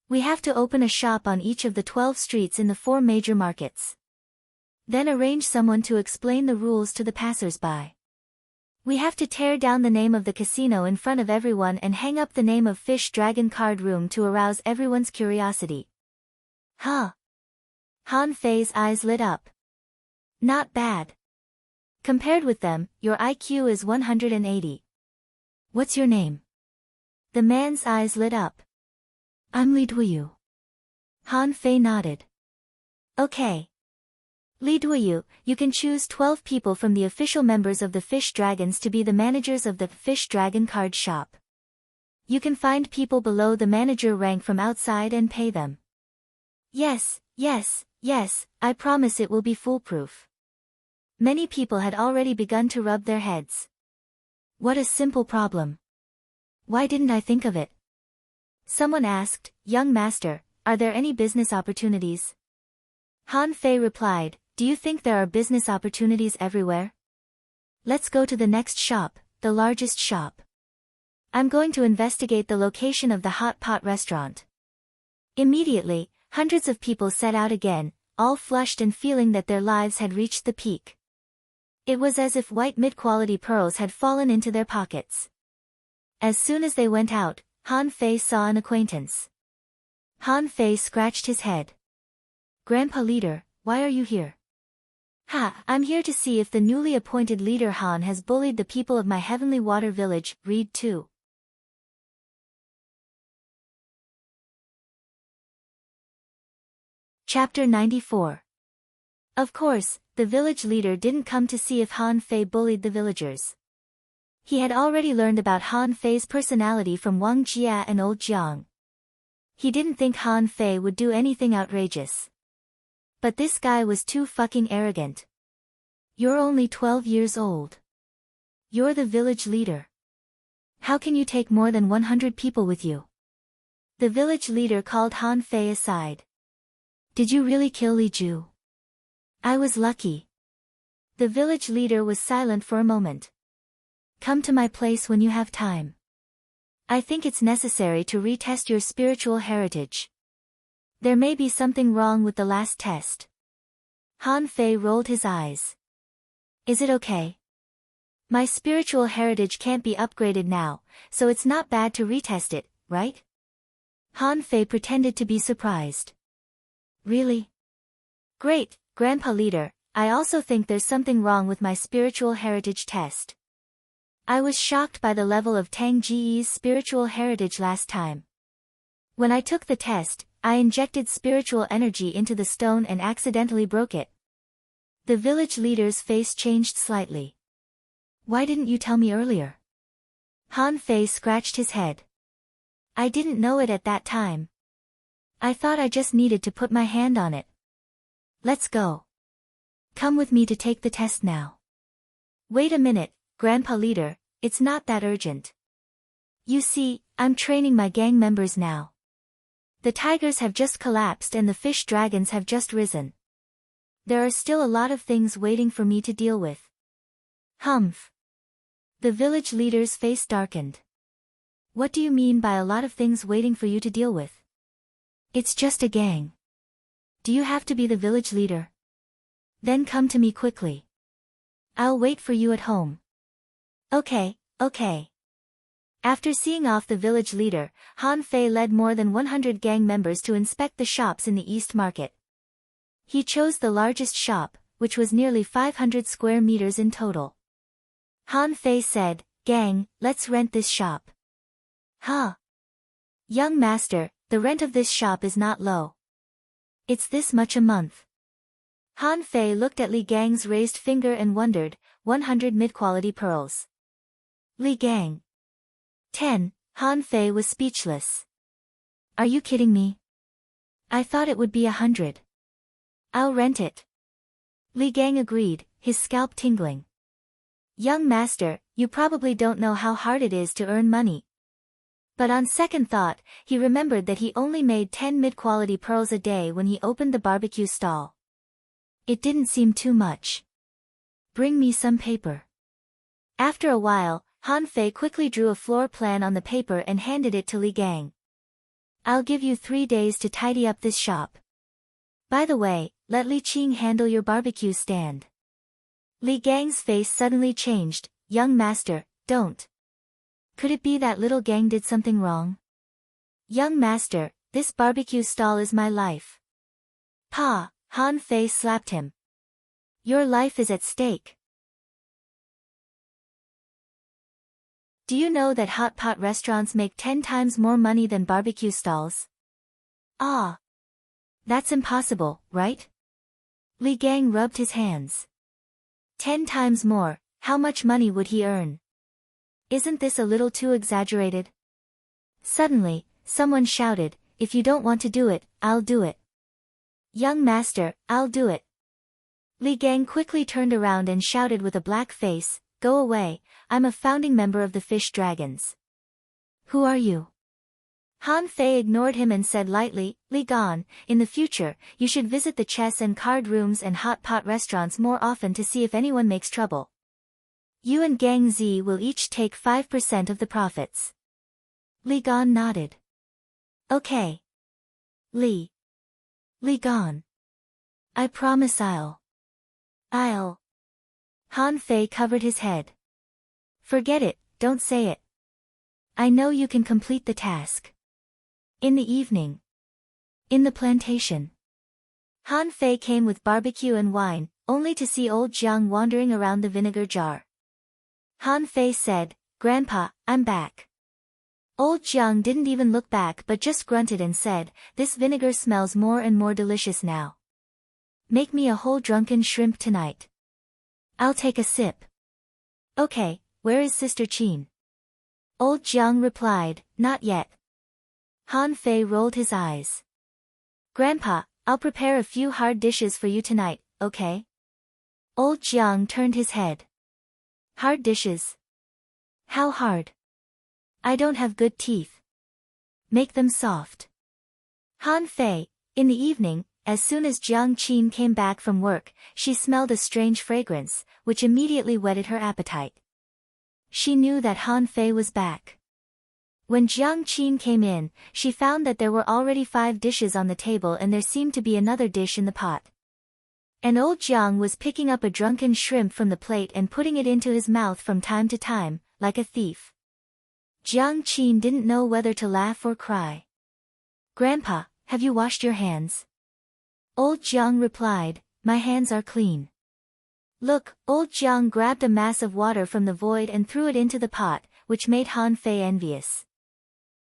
We have to open a shop on each of the 12 streets in the 4 major markets. Then arrange someone to explain the rules to the passers-by. We have to tear down the name of the casino in front of everyone and hang up the name of Fish Dragon Card Room to arouse everyone's curiosity. Huh? Han Fei's eyes lit up. Not bad. Compared with them, your IQ is 180. What's your name? The man's eyes lit up. I'm Li Duyu. Han Fei nodded. Okay. Li Duyu, you can choose 12 people from the official members of the Fish Dragons to be the managers of the Fish Dragon Card Shop. You can find people below the manager rank from outside and pay them. Yes, I promise it will be foolproof. Many people had already begun to rub their heads. What a simple problem. Why didn't I think of it? Someone asked, Young master, are there any business opportunities? Han Fei replied, do you think there are business opportunities everywhere? Let's go to the next shop, the largest shop. I'm going to investigate the location of the hot pot restaurant. Immediately, hundreds of people set out again, all flushed and feeling that their lives had reached the peak. It was as if white mid-quality pearls had fallen into their pockets. As soon as they went out, Han Fei saw an acquaintance. Han Fei scratched his head. Grandpa Leader, why are you here? I'm here to see if the newly appointed leader Han has bullied the people of my Heavenly Water Village. Read 2. Chapter 94. Of course, the village leader didn't come to see if Han Fei bullied the villagers. He had already learned about Han Fei's personality from Wang Jia and Old Jiang. He didn't think Han Fei would do anything outrageous. But this guy was too fucking arrogant. You're only 12 years old. You're the village leader. How can you take more than 100 people with you? The village leader called Han Fei aside. Did you really kill Li Ju? I was lucky. The village leader was silent for a moment. Come to my place when you have time. I think it's necessary to retest your spiritual heritage. There may be something wrong with the last test. Han Fei rolled his eyes. Is it okay? My spiritual heritage can't be upgraded now, so it's not bad to retest it, right? Han Fei pretended to be surprised. Really? Great, Grandpa Leader, I also think there's something wrong with my spiritual heritage test. I was shocked by the level of Tang Ji's spiritual heritage last time. When I took the test, I injected spiritual energy into the stone and accidentally broke it. The village leader's face changed slightly. Why didn't you tell me earlier? Han Fei scratched his head. I didn't know it at that time. I thought I just needed to put my hand on it. Let's go. Come with me to take the test now. Wait a minute, Grandpa Leader, it's not that urgent. You see, I'm training my gang members now. The tigers have just collapsed and the fish dragons have just risen. There are still a lot of things waiting for me to deal with. Humph. The village leader's face darkened. What do you mean by a lot of things waiting for you to deal with? It's just a gang. Do you have to be the village leader? Then come to me quickly. I'll wait for you at home. Okay. After seeing off the village leader, Han Fei led more than 100 gang members to inspect the shops in the East Market. He chose the largest shop, which was nearly 500 square meters in total. Han Fei said, Gang, let's rent this shop. Huh? Young master, the rent of this shop is not low. It's this much a month. Han Fei looked at Li Gang's raised finger and wondered, 100 mid-quality pearls. Li Gang. 10, Han Fei was speechless. Are you kidding me? I thought it would be 100. I'll rent it. Li Gang agreed, his scalp tingling. Young master, you probably don't know how hard it is to earn money. But on second thought, he remembered that he only made 10 mid-quality pearls a day when he opened the barbecue stall. It didn't seem too much. Bring me some paper. After a while, Han Fei quickly drew a floor plan on the paper and handed it to Li Gang. I'll give you 3 days to tidy up this shop. By the way, let Li Qing handle your barbecue stand. Li Gang's face suddenly changed. Young master, don't. Could it be that little gang did something wrong? Young master, this barbecue stall is my life. Pa, Han Fei slapped him. Your life is at stake. Do you know that hot pot restaurants make 10 times more money than barbecue stalls? Ah. That's impossible, right? Li Gang rubbed his hands. 10 times more, how much money would he earn? Isn't this a little too exaggerated? Suddenly, someone shouted, if you don't want to do it, I'll do it. Young master, I'll do it. Li Gang quickly turned around and shouted with a black face, go away, I'm a founding member of the Fish Dragons. Who are you? Han Fei ignored him and said lightly, Li Gan, in the future, you should visit the chess and card rooms and hot pot restaurants more often to see if anyone makes trouble. You and Gang Zi will each take 5% of the profits. Li Gan nodded. Okay. Li Gan. I promise I'll. Han Fei covered his head. Forget it, don't say it. I know you can complete the task. In the evening. In the plantation. Han Fei came with barbecue and wine, only to see old Jiang wandering around the vinegar jar. Han Fei said, Grandpa, I'm back. Old Jiang didn't even look back but just grunted and said, this vinegar smells more and more delicious now. Make me a whole drunken shrimp tonight. I'll take a sip. Okay, where is Sister Qin? Old Jiang replied, not yet. Han Fei rolled his eyes. Grandpa, I'll prepare a few hard dishes for you tonight, okay? Old Jiang turned his head. Hard dishes? How hard? I don't have good teeth. Make them soft. Han Fei, in the evening, as soon as Jiang Qin came back from work, she smelled a strange fragrance, which immediately whetted her appetite. She knew that Han Fei was back. When Jiang Qin came in, she found that there were already 5 dishes on the table and there seemed to be another dish in the pot. And old Jiang was picking up a drunken shrimp from the plate and putting it into his mouth from time to time, like a thief. Jiang Qin didn't know whether to laugh or cry. Grandpa, have you washed your hands? Old Jiang replied, my hands are clean. Look, old Jiang grabbed a mass of water from the void and threw it into the pot, which made Han Fei envious.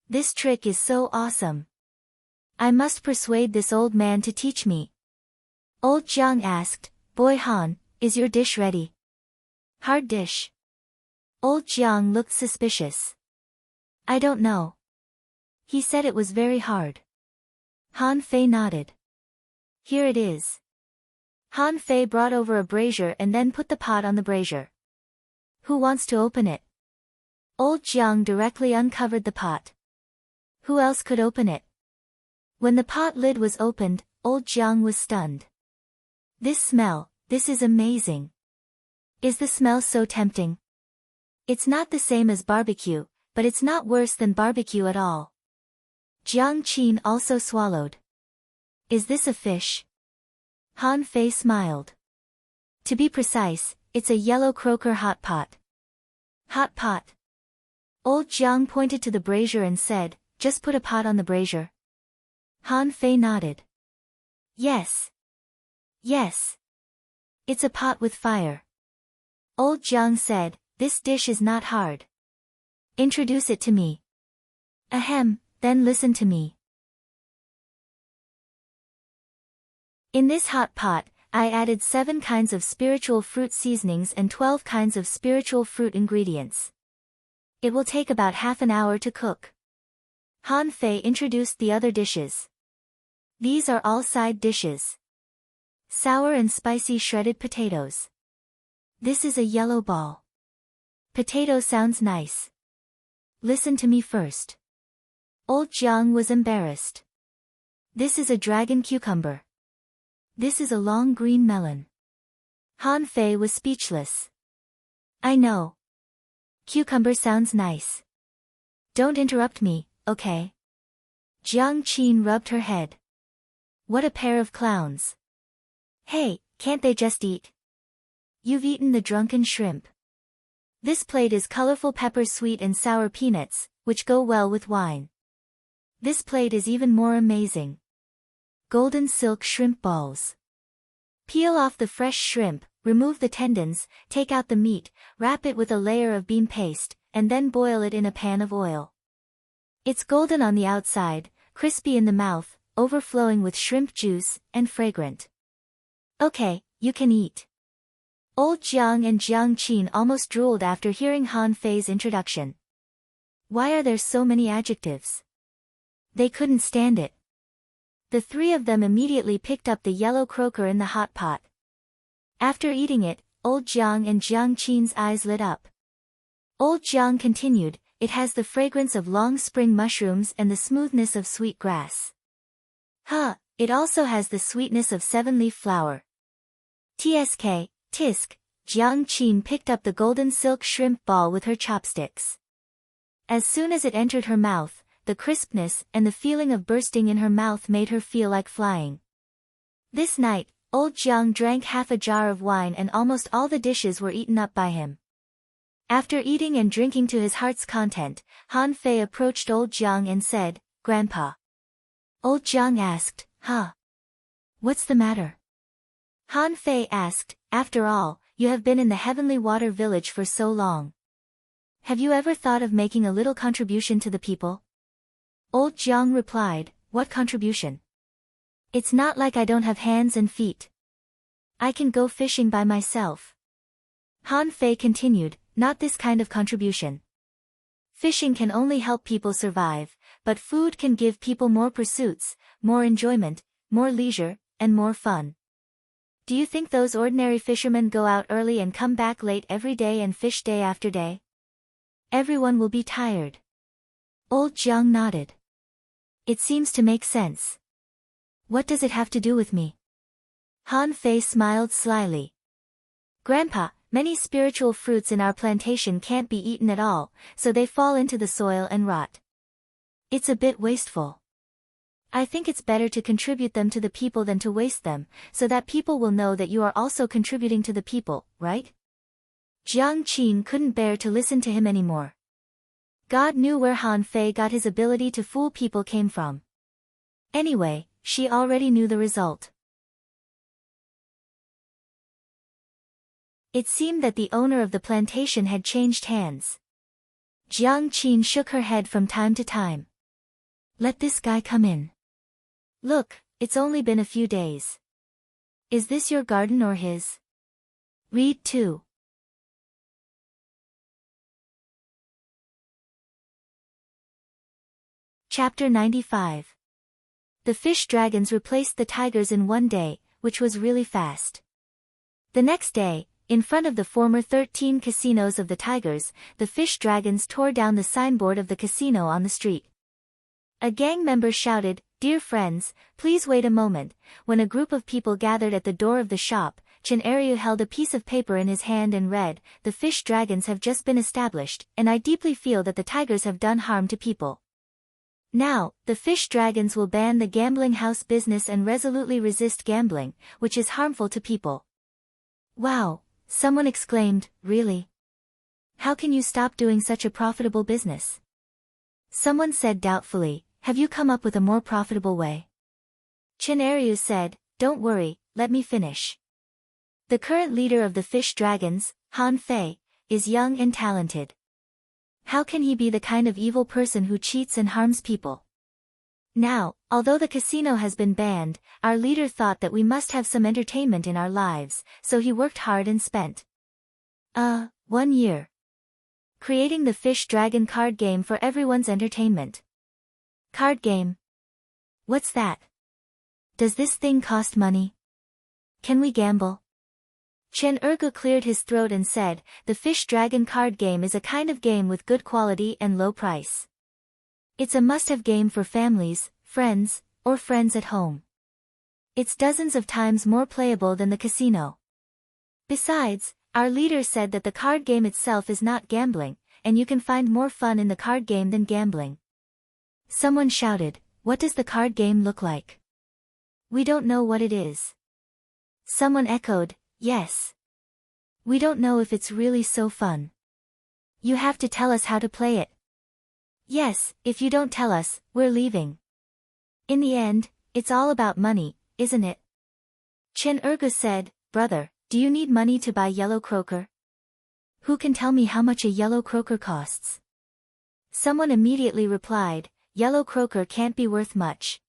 This trick is so awesome. I must persuade this old man to teach me. Old Jiang asked, Boy Han, is your dish ready? Hard dish. Old Jiang looked suspicious. I don't know. He said it was very hard. Han Fei nodded. Here it is. Han Fei brought over a brazier and then put the pot on the brazier. Who wants to open it? Old Jiang directly uncovered the pot. Who else could open it? When the pot lid was opened, old Jiang was stunned. This smell, this is amazing. Is the smell so tempting? It's not the same as barbecue, but it's not worse than barbecue at all. Jiang Qin also swallowed. Is this a fish? Han Fei smiled. To be precise, it's a yellow croaker hot pot. Hot pot. Old Jiang pointed to the brazier and said, just put a pot on the brazier. Han Fei nodded. Yes. Yes. It's a pot with fire. Old Jiang said, this dish is not hard. Introduce it to me. Ahem, then listen to me. In this hot pot, I added 7 kinds of spiritual fruit seasonings and 12 kinds of spiritual fruit ingredients. It will take about half an hour to cook. Han Fei introduced the other dishes. These are all side dishes. Sour and spicy shredded potatoes. This is a yellow ball. Potato sounds nice. Listen to me first. Old Jiang was embarrassed. This is a dragon cucumber. This is a long green melon. Han Fei was speechless. I know. Cucumber sounds nice. Don't interrupt me, okay? Jiang Qin rubbed her head. What a pair of clowns. Hey, can't they just eat? You've eaten the drunken shrimp. This plate is colorful pepper sweet and sour peanuts, which go well with wine. This plate is even more amazing. Golden silk shrimp balls. Peel off the fresh shrimp, remove the tendons, take out the meat, wrap it with a layer of bean paste, and then boil it in a pan of oil. It's golden on the outside, crispy in the mouth, overflowing with shrimp juice, and fragrant. Okay, you can eat. Old Jiang and Jiang Qin almost drooled after hearing Han Fei's introduction. Why are there so many adjectives? They couldn't stand it. The three of them immediately picked up the yellow croaker in the hot pot. After eating it, Old Jiang and Jiang Qin's eyes lit up. Old Jiang continued, it has the fragrance of long spring mushrooms and the smoothness of sweet grass. It also has the sweetness of seven-leaf flower. Tsk, tisk, Jiang Qin picked up the golden silk shrimp ball with her chopsticks. As soon as it entered her mouth, the crispness and the feeling of bursting in her mouth made her feel like flying. This night, Old Jiang drank half a jar of wine and almost all the dishes were eaten up by him. After eating and drinking to his heart's content, Han Fei approached Old Jiang and said, "Grandpa." Old Jiang asked, "What's the matter?" Han Fei asked, "After all, you have been in the Heavenly Water Village for so long. Have you ever thought of making a little contribution to the people?" Old Jiang replied, "What contribution? It's not like I don't have hands and feet. I can go fishing by myself." Han Fei continued, "Not this kind of contribution. Fishing can only help people survive, but food can give people more pursuits, more enjoyment, more leisure, and more fun. Do you think those ordinary fishermen go out early and come back late every day and fish day after day? Everyone will be tired." Old Jiang nodded. "It seems to make sense. What does it have to do with me?" Han Fei smiled slyly. "Grandpa, many spiritual fruits in our plantation can't be eaten at all, so they fall into the soil and rot. It's a bit wasteful. I think it's better to contribute them to the people than to waste them, so that people will know that you are also contributing to the people, right?" Jiang Qin couldn't bear to listen to him anymore. God knew where Han Fei got his ability to fool people came from. Anyway, she already knew the result. It seemed that the owner of the plantation had changed hands. Jiang Qin shook her head from time to time. "Let this guy come in. Look, it's only been a few days. Is this your garden or his?" Read 2. Chapter 95. The fish dragons replaced the tigers in one day, which was really fast. The next day, in front of the former 13 casinos of the tigers, the fish dragons tore down the signboard of the casino on the street. A gang member shouted, "Dear friends, please wait a moment." When a group of people gathered at the door of the shop, Chen Eryu held a piece of paper in his hand and read, "The fish dragons have just been established, and I deeply feel that the tigers have done harm to people. Now, the fish dragons will ban the gambling house business and resolutely resist gambling, which is harmful to people." Wow, someone exclaimed, "Really? How can you stop doing such a profitable business?" Someone said doubtfully, "Have you come up with a more profitable way?" Chen Eryu said, "Don't worry, let me finish. The current leader of the fish dragons, Han Fei, is young and talented. How can he be the kind of evil person who cheats and harms people? Now, although the casino has been banned, our leader thought that we must have some entertainment in our lives, so he worked hard and spent 1 year creating the Fish Dragon card game for everyone's entertainment." Card game? What's that? Does this thing cost money? Can we gamble? Chen Ergu cleared his throat and said, "The Fish Dragon card game is a kind of game with good quality and low price. It's a must-have game for families, friends, or friends at home. It's dozens of times more playable than the casino. Besides, our leader said that the card game itself is not gambling, and you can find more fun in the card game than gambling." Someone shouted, "What does the card game look like? We don't know what it is." Someone echoed, "Yes. We don't know if it's really so fun." You have to tell us how to play it. Yes, if you don't tell us, we're leaving. In the end, it's all about money, isn't it? Chen Ergu said, Brother, do you need money to buy yellow croaker? Who can tell me how much a yellow croaker costs? Someone immediately replied, Yellow croaker can't be worth much.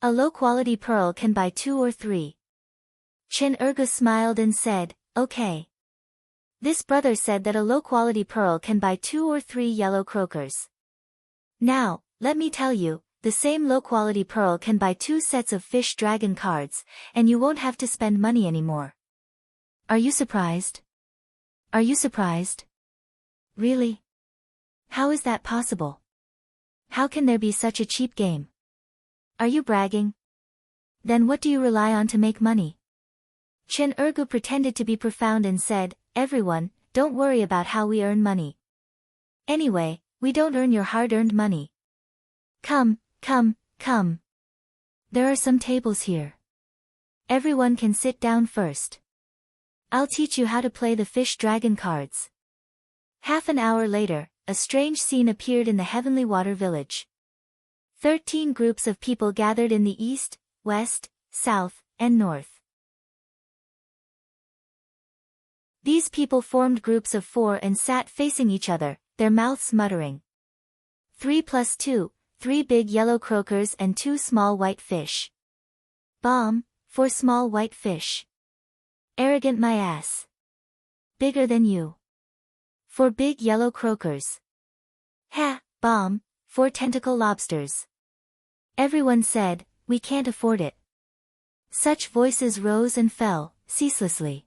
A low-quality pearl can buy 2 or 3. Chen Ergu smiled and said, Okay. This brother said that a low-quality pearl can buy 2 or 3 yellow croakers. Now, let me tell you, the same low-quality pearl can buy 2 sets of fish dragon cards, and you won't have to spend money anymore. Are you surprised? Are you surprised? Really? How is that possible? How can there be such a cheap game? Are you bragging? Then what do you rely on to make money? Chen Ergu pretended to be profound and said, Everyone, don't worry about how we earn money. Anyway, we don't earn your hard-earned money. Come, come, come. There are some tables here. Everyone can sit down first. I'll teach you how to play the fish dragon cards. Half an hour later, a strange scene appeared in the Heavenly Water Village. 13 groups of people gathered in the east, west, south, and north. These people formed groups of 4 and sat facing each other, their mouths muttering. 3 plus 2, 3 big yellow croakers and 2 small white fish. Bomb, 4 small white fish. Arrogant my ass. Bigger than you. 4 big yellow croakers. Ha, bomb, 4 tentacle lobsters. Everyone said, we can't afford it. Such voices rose and fell, ceaselessly.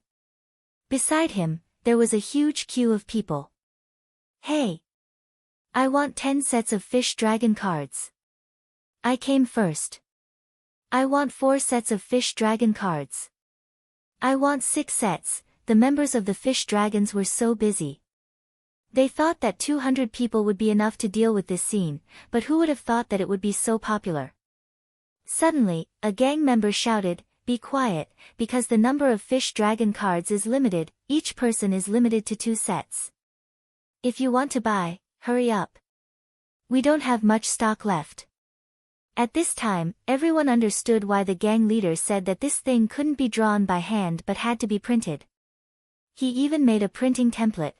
Beside him, there was a huge queue of people. Hey! I want 10 sets of fish dragon cards. I came first. I want 4 sets of fish dragon cards. I want 6 sets. The members of the fish dragons were so busy. They thought that 200 people would be enough to deal with this scene, but who would have thought that it would be so popular? Suddenly, a gang member shouted, Be quiet, because the number of fish dragon cards is limited, each person is limited to 2 sets. If you want to buy, hurry up. We don't have much stock left. At this time, everyone understood why the gang leader said that this thing couldn't be drawn by hand but had to be printed. He even made a printing template.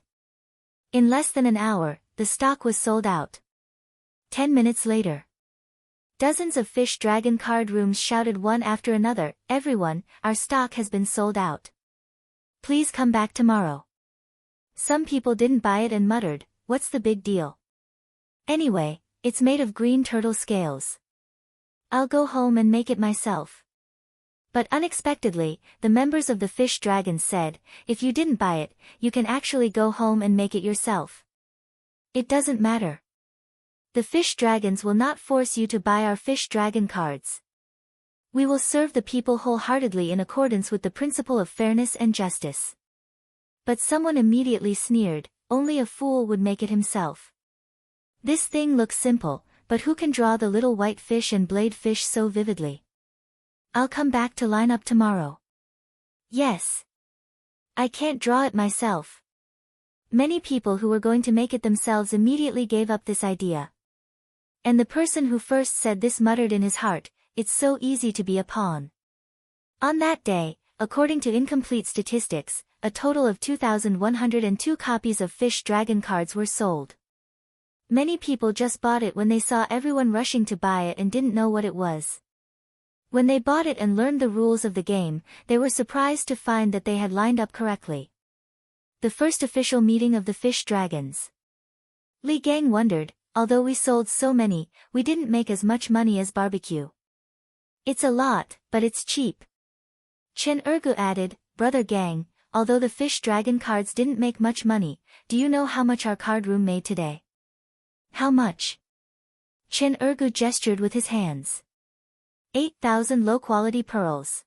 In less than an hour, the stock was sold out. 10 minutes later. Dozens of fish dragon card rooms shouted one after another, Everyone, our stock has been sold out. Please come back tomorrow. Some people didn't buy it and muttered, What's the big deal? Anyway, it's made of green turtle scales. I'll go home and make it myself. But unexpectedly, the members of the fish dragons said, If you didn't buy it, you can actually go home and make it yourself. It doesn't matter. The fish dragons will not force you to buy our fish dragon cards. We will serve the people wholeheartedly in accordance with the principle of fairness and justice. But someone immediately sneered, Only a fool would make it himself. This thing looks simple, but who can draw the little white fish and blade fish so vividly? I'll come back to line up tomorrow. Yes. I can't draw it myself. Many people who were going to make it themselves immediately gave up this idea. And the person who first said this muttered in his heart, It's so easy to be a pawn. On that day, according to incomplete statistics, a total of 2,102 copies of fish dragon cards were sold. Many people just bought it when they saw everyone rushing to buy it and didn't know what it was. When they bought it and learned the rules of the game, they were surprised to find that they had lined up correctly. The first official meeting of the fish dragons. Li Gang wondered, although we sold so many, we didn't make as much money as barbecue. It's a lot, but it's cheap. Chen Ergu added, Brother Gang, although the fish dragon cards didn't make much money, do you know how much our card room made today? How much? Chen Ergu gestured with his hands. 8,000 low-quality pearls.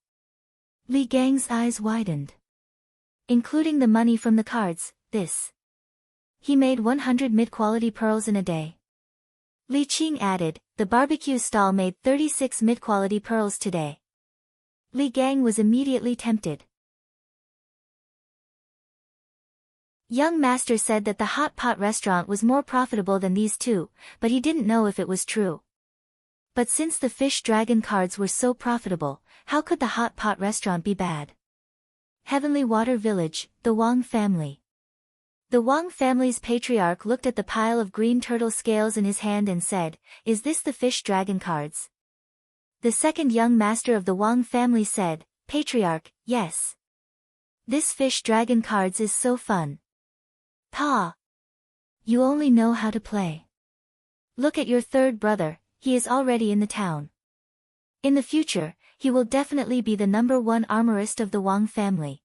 Li Gang's eyes widened. Including the money from the cards, this. He made 100 mid-quality pearls in a day. Li Qing added, the barbecue stall made 36 mid-quality pearls today. Li Gang was immediately tempted. Young master said that the hot pot restaurant was more profitable than these two, but he didn't know if it was true. But since the fish dragon cards were so profitable, how could the hot pot restaurant be bad? Heavenly Water Village, the Wang family. The Wang family's patriarch looked at the pile of green turtle scales in his hand and said, "Is this the fish dragon cards?" The second young master of the Wang family said, "Patriarch, yes. This fish dragon cards is so fun." Pa! You only know how to play. Look at your third brother, he is already in the town. In the future, he will definitely be the #1 armorist of the Wang family.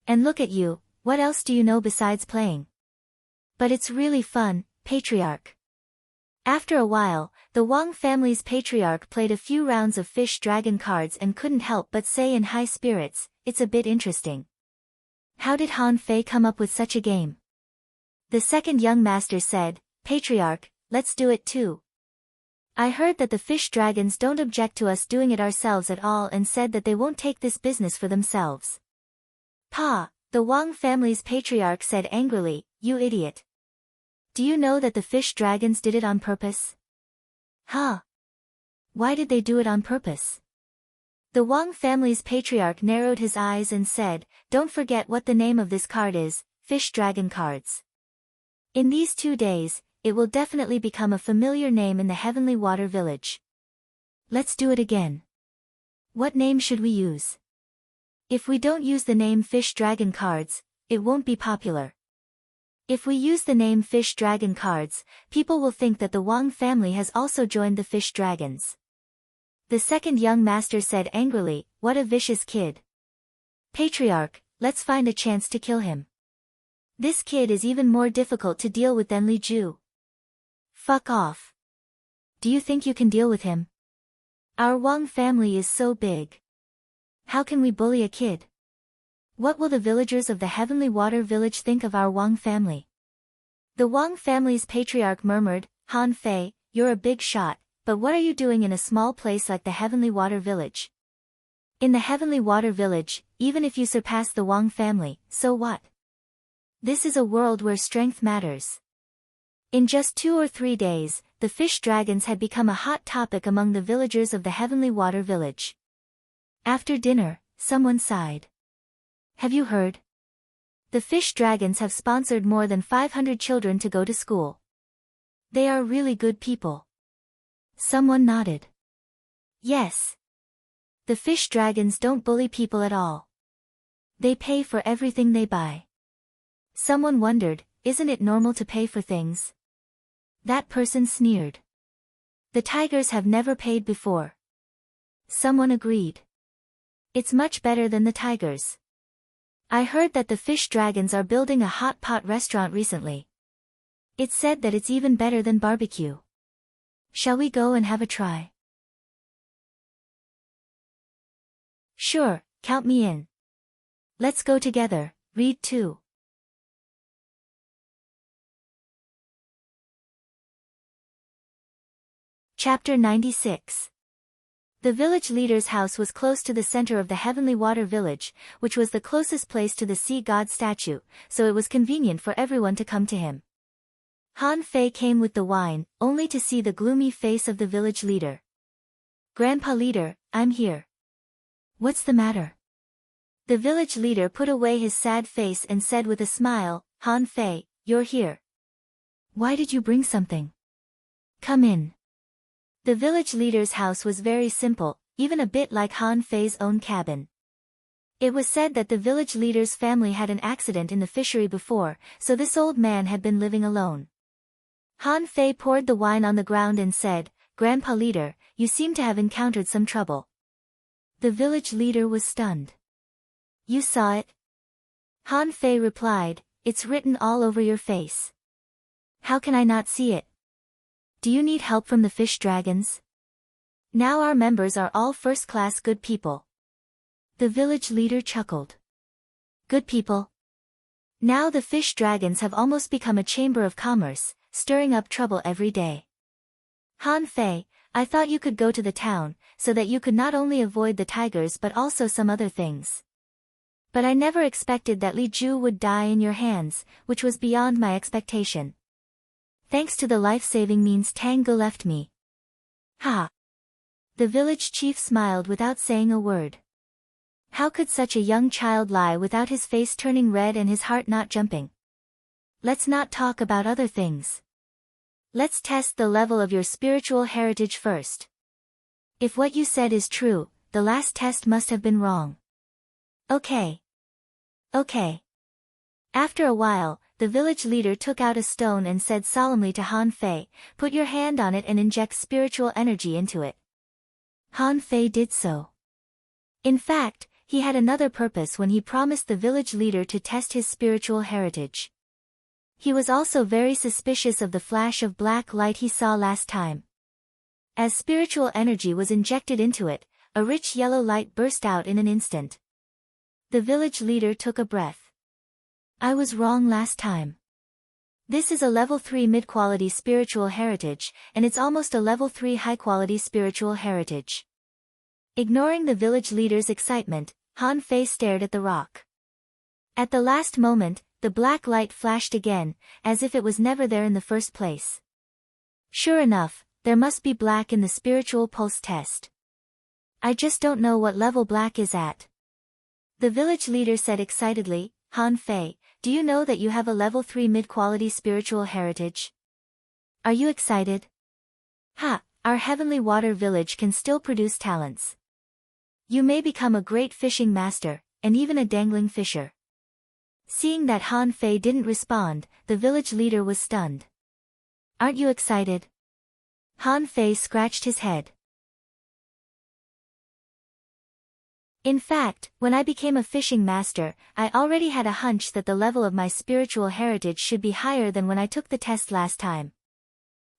And look at you, what else do you know besides playing? But it's really fun, Patriarch. After a while, the Wang family's patriarch played a few rounds of fish dragon cards and couldn't help but say in high spirits, "It's a bit interesting. How did Han Fei come up with such a game?" The second young master said, "Patriarch, let's do it too. I heard that the fish dragons don't object to us doing it ourselves at all and said that they won't take this business for themselves." Pa, the Wang family's patriarch said angrily, "You idiot. Do you know that the fish dragons did it on purpose?" Huh? Why did they do it on purpose? The Wang family's patriarch narrowed his eyes and said, "Don't forget what the name of this card is, fish dragon cards. In these 2 days, it will definitely become a familiar name in the Heavenly Water Village. Let's do it again. What name should we use? If we don't use the name Fish Dragon Cards, it won't be popular. If we use the name Fish Dragon Cards, people will think that the Wang family has also joined the Fish Dragons." The second young master said angrily, "What a vicious kid. Patriarch, let's find a chance to kill him. This kid is even more difficult to deal with than Li Ju." "Fuck off. Do you think you can deal with him? Our Wang family is so big. How can we bully a kid? What will the villagers of the Heavenly Water Village think of our Wang family?" The Wang family's patriarch murmured, "Han Fei, you're a big shot, but what are you doing in a small place like the Heavenly Water Village? In the Heavenly Water Village, even if you surpass the Wang family, so what? This is a world where strength matters." In just 2 or 3 days, the fish dragons had become a hot topic among the villagers of the Heavenly Water Village. After dinner, someone sighed. "Have you heard? The fish dragons have sponsored more than 500 children to go to school. They are really good people." Someone nodded. "Yes. The fish dragons don't bully people at all. They pay for everything they buy." Someone wondered, "Isn't it normal to pay for things?" That person sneered. "The tigers have never paid before." Someone agreed. "It's much better than the tigers. I heard that the fish dragons are building a hot pot restaurant recently. It's said that it's even better than barbecue. Shall we go and have a try?" "Sure, count me in. Let's go together, read too." Chapter 96. The village leader's house was close to the center of the Heavenly Water Village, which was the closest place to the sea god statue, so it was convenient for everyone to come to him. Han Fei came with the wine, only to see the gloomy face of the village leader. "Grandpa leader, I'm here." "What's the matter?" The village leader put away his sad face and said with a smile, "Han Fei, you're here. Why did you bring something? Come in." The village leader's house was very simple, even a bit like Han Fei's own cabin. It was said that the village leader's family had an accident in the fishery before, so this old man had been living alone. Han Fei poured the wine on the ground and said, "Grandpa leader, you seem to have encountered some trouble." The village leader was stunned. "You saw it?" Han Fei replied, "It's written all over your face. How can I not see it? Do you need help from the fish dragons? Now our members are all first-class good people." The village leader chuckled. "Good people? Now the fish dragons have almost become a chamber of commerce, stirring up trouble every day. Han Fei, I thought you could go to the town, so that you could not only avoid the tigers but also some other things. But I never expected that Li Ju would die in your hands, which was beyond my expectation. Thanks to the life-saving means Tang Ge left me. Ha! The village chief smiled without saying a word. How could such a young child lie without his face turning red and his heart not jumping? Let's not talk about other things. Let's test the level of your spiritual heritage first. If what you said is true, the last test must have been wrong. Okay. Okay. After a while, the village leader took out a stone and said solemnly to Han Fei, "Put your hand on it and inject spiritual energy into it." Han Fei did so. In fact, he had another purpose when he promised the village leader to test his spiritual heritage. He was also very suspicious of the flash of black light he saw last time. As spiritual energy was injected into it, a rich yellow light burst out in an instant. The village leader took a breath. I was wrong last time. This is a level 3 mid-quality spiritual heritage, and it's almost a level 3 high-quality spiritual heritage. Ignoring the village leader's excitement, Han Fei stared at the rock. At the last moment, the black light flashed again, as if it was never there in the first place. Sure enough, there must be black in the spiritual pulse test. I just don't know what level black is at. The village leader said excitedly, Han Fei, do you know that you have a level 3 mid-quality spiritual heritage? Are you excited? Ha, our heavenly water village can still produce talents. You may become a great fishing master, and even a dangling fisher. Seeing that Han Fei didn't respond, the village leader was stunned. Aren't you excited? Han Fei scratched his head. In fact, when I became a fishing master, I already had a hunch that the level of my spiritual heritage should be higher than when I took the test last time.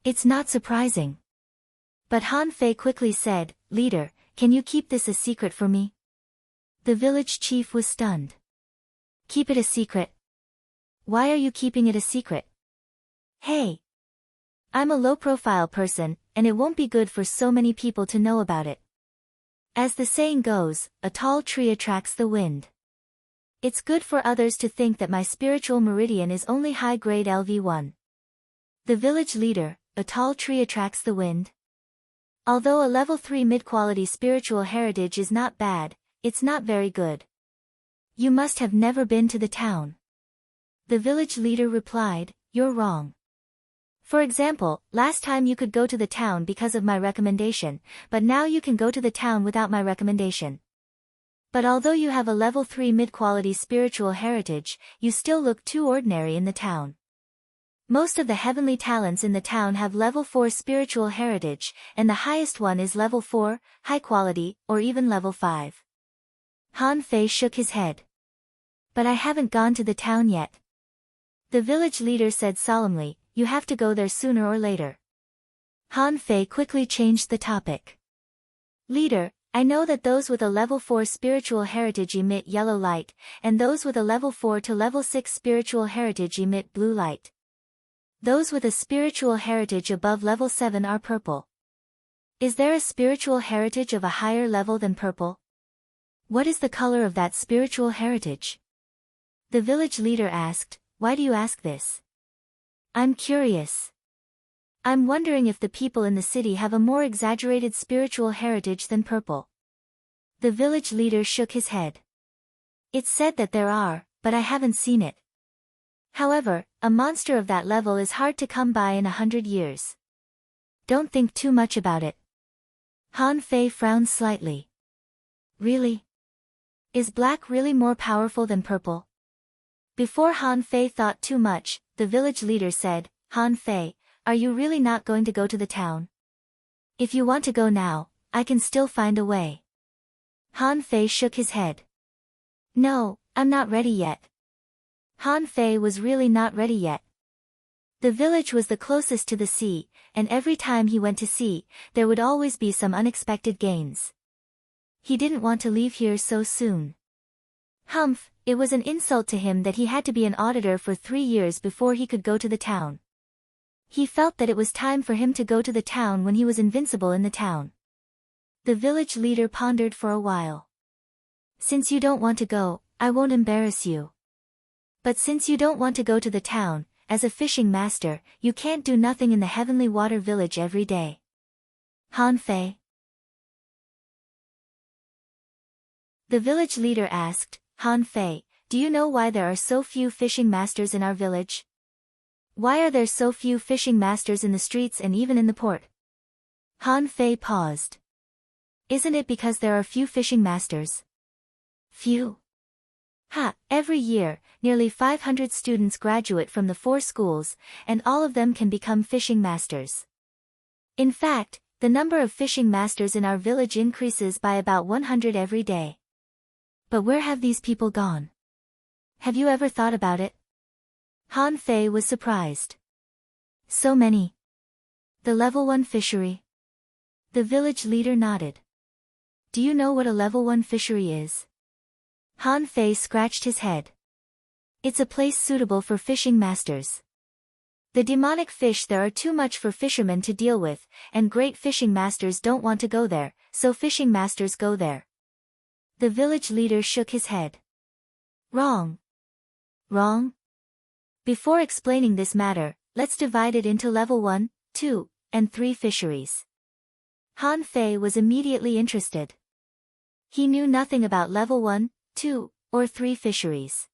It's not surprising. But Han Fei quickly said, Leader, can you keep this a secret for me? The village chief was stunned. Keep it a secret? Why are you keeping it a secret? Hey! I'm a low-profile person, and it won't be good for so many people to know about it. As the saying goes, a tall tree attracts the wind. It's good for others to think that my spiritual meridian is only high-grade LV1. The village leader, a tall tree attracts the wind. Although a level 3 mid-quality spiritual heritage is not bad, it's not very good. You must have never been to the town. The village leader replied, You're wrong. For example, last time you could go to the town because of my recommendation, but now you can go to the town without my recommendation. But although you have a level 3 mid-quality spiritual heritage, you still look too ordinary in the town. Most of the heavenly talents in the town have level 4 spiritual heritage, and the highest one is level 4, high quality, or even level 5. Han Fei shook his head. But I haven't gone to the town yet. The village leader said solemnly, You have to go there sooner or later. Han Fei quickly changed the topic. Leader, I know that those with a level 4 spiritual heritage emit yellow light, and those with a level 4 to level 6 spiritual heritage emit blue light. Those with a spiritual heritage above level 7 are purple. Is there a spiritual heritage of a higher level than purple? What is the color of that spiritual heritage? The village leader asked, Why do you ask this? I'm curious. I'm wondering if the people in the city have a more exaggerated spiritual heritage than purple. The village leader shook his head. It's said that there are, but I haven't seen it. However, a monster of that level is hard to come by in 100 years. Don't think too much about it. Han Fei frowned slightly. Really? Is black really more powerful than purple? Before Han Fei thought too much, the village leader said, Han Fei, are you really not going to go to the town? If you want to go now, I can still find a way. Han Fei shook his head. No, I'm not ready yet. Han Fei was really not ready yet. The village was the closest to the sea, and every time he went to sea, there would always be some unexpected gains. He didn't want to leave here so soon. Humph, it was an insult to him that he had to be an auditor for 3 years before he could go to the town. He felt that it was time for him to go to the town when he was invincible in the town. The village leader pondered for a while. Since you don't want to go, I won't embarrass you. But since you don't want to go to the town, as a fishing master, you can't do nothing in the Heavenly Water Village every day. Han Fei. The village leader asked, Han Fei, do you know why there are so few fishing masters in our village? Why are there so few fishing masters in the streets and even in the port? Han Fei paused. Isn't it because there are few fishing masters? Few? Every year, nearly 500 students graduate from the 4 schools, and all of them can become fishing masters. In fact, the number of fishing masters in our village increases by about 100 every day. But where have these people gone? Have you ever thought about it? Han Fei was surprised. So many. The level 1 fishery. The village leader nodded. Do you know what a level 1 fishery is? Han Fei scratched his head. It's a place suitable for fishing masters. The demonic fish there are too much for fishermen to deal with, and great fishing masters don't want to go there, so fishing masters go there. The village leader shook his head. Wrong. Wrong? Before explaining this matter, let's divide it into level 1, 2, and 3 fisheries. Han Fei was immediately interested. He knew nothing about level 1, 2, or 3 fisheries.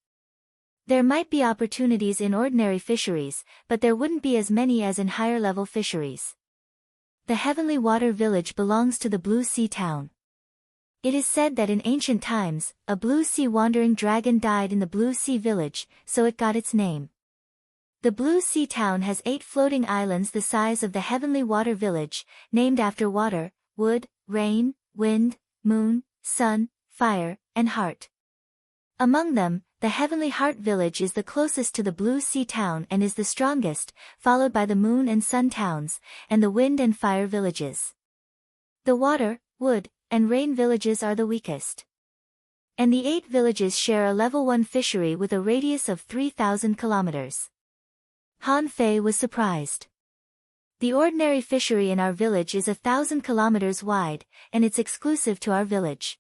There might be opportunities in ordinary fisheries, but there wouldn't be as many as in higher-level fisheries. The Heavenly Water Village belongs to the Blue Sea Town. It is said that in ancient times, a blue sea wandering dragon died in the Blue Sea Village, so it got its name. The Blue Sea Town has 8 floating islands the size of the Heavenly Water Village, named after water, wood, rain, wind, moon, sun, fire, and heart. Among them, the Heavenly Heart Village is the closest to the Blue Sea Town and is the strongest, followed by the Moon and Sun Towns, and the Wind and Fire Villages. The Water, Wood, and Rain Villages are the weakest. And the 8 villages share a level 1 fishery with a radius of 3,000 kilometers. Han Fei was surprised. The ordinary fishery in our village is 1,000 kilometers wide, and it's exclusive to our village.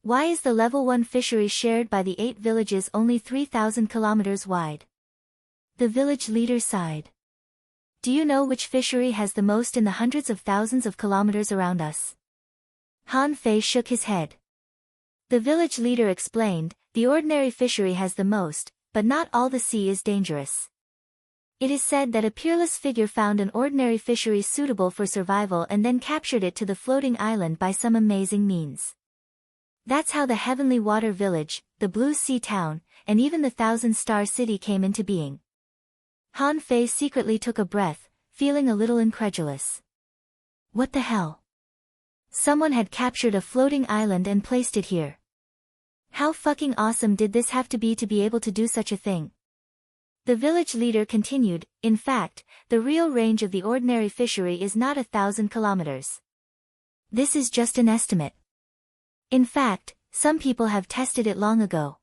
Why is the level 1 fishery shared by the 8 villages only 3,000 kilometers wide? The village leader sighed. Do you know which fishery has the most in the hundreds of thousands of kilometers around us? Han Fei shook his head. The village leader explained, the ordinary fishery has the most, but not all the sea is dangerous. It is said that a peerless figure found an ordinary fishery suitable for survival and then captured it to the floating island by some amazing means. That's how the Heavenly Water Village, the Blue Sea Town, and even the 1,000-star city came into being. Han Fei secretly took a breath, feeling a little incredulous. What the hell? Someone had captured a floating island and placed it here. How fucking awesome did this have to be able to do such a thing? The village leader continued, in fact, the real range of the ordinary fishery is not 1,000 kilometers. This is just an estimate. In fact, some people have tested it long ago.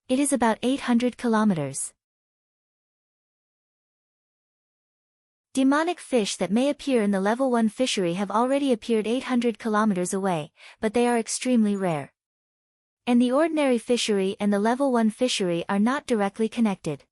It is about 800 kilometers. Demonic fish that may appear in the level 1 fishery have already appeared 800 kilometers away, but they are extremely rare. And the ordinary fishery and the level 1 fishery are not directly connected.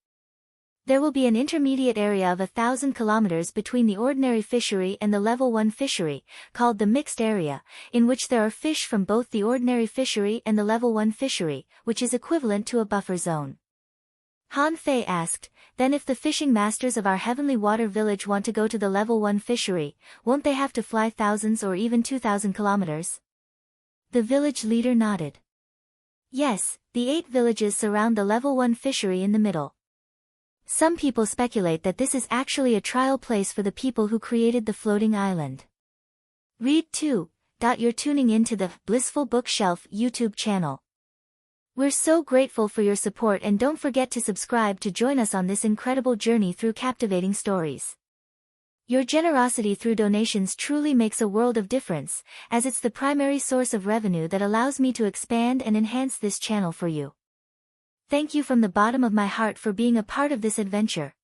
There will be an intermediate area of 1,000 kilometers between the ordinary fishery and the level 1 fishery, called the mixed area, in which there are fish from both the ordinary fishery and the level 1 fishery, which is equivalent to a buffer zone. Han Fei asked, then if the fishing masters of our Heavenly Water Village want to go to the level 1 fishery, won't they have to fly thousands or even 2,000 kilometers? The village leader nodded. Yes, the 8 villages surround the level 1 fishery in the middle. Some people speculate that this is actually a trial place for the people who created the floating island. Read 2. You're tuning into the Blissful Bookshelf YouTube channel. We're so grateful for your support, and don't forget to subscribe to join us on this incredible journey through captivating stories. Your generosity through donations truly makes a world of difference, as it's the primary source of revenue that allows me to expand and enhance this channel for you. Thank you from the bottom of my heart for being a part of this adventure.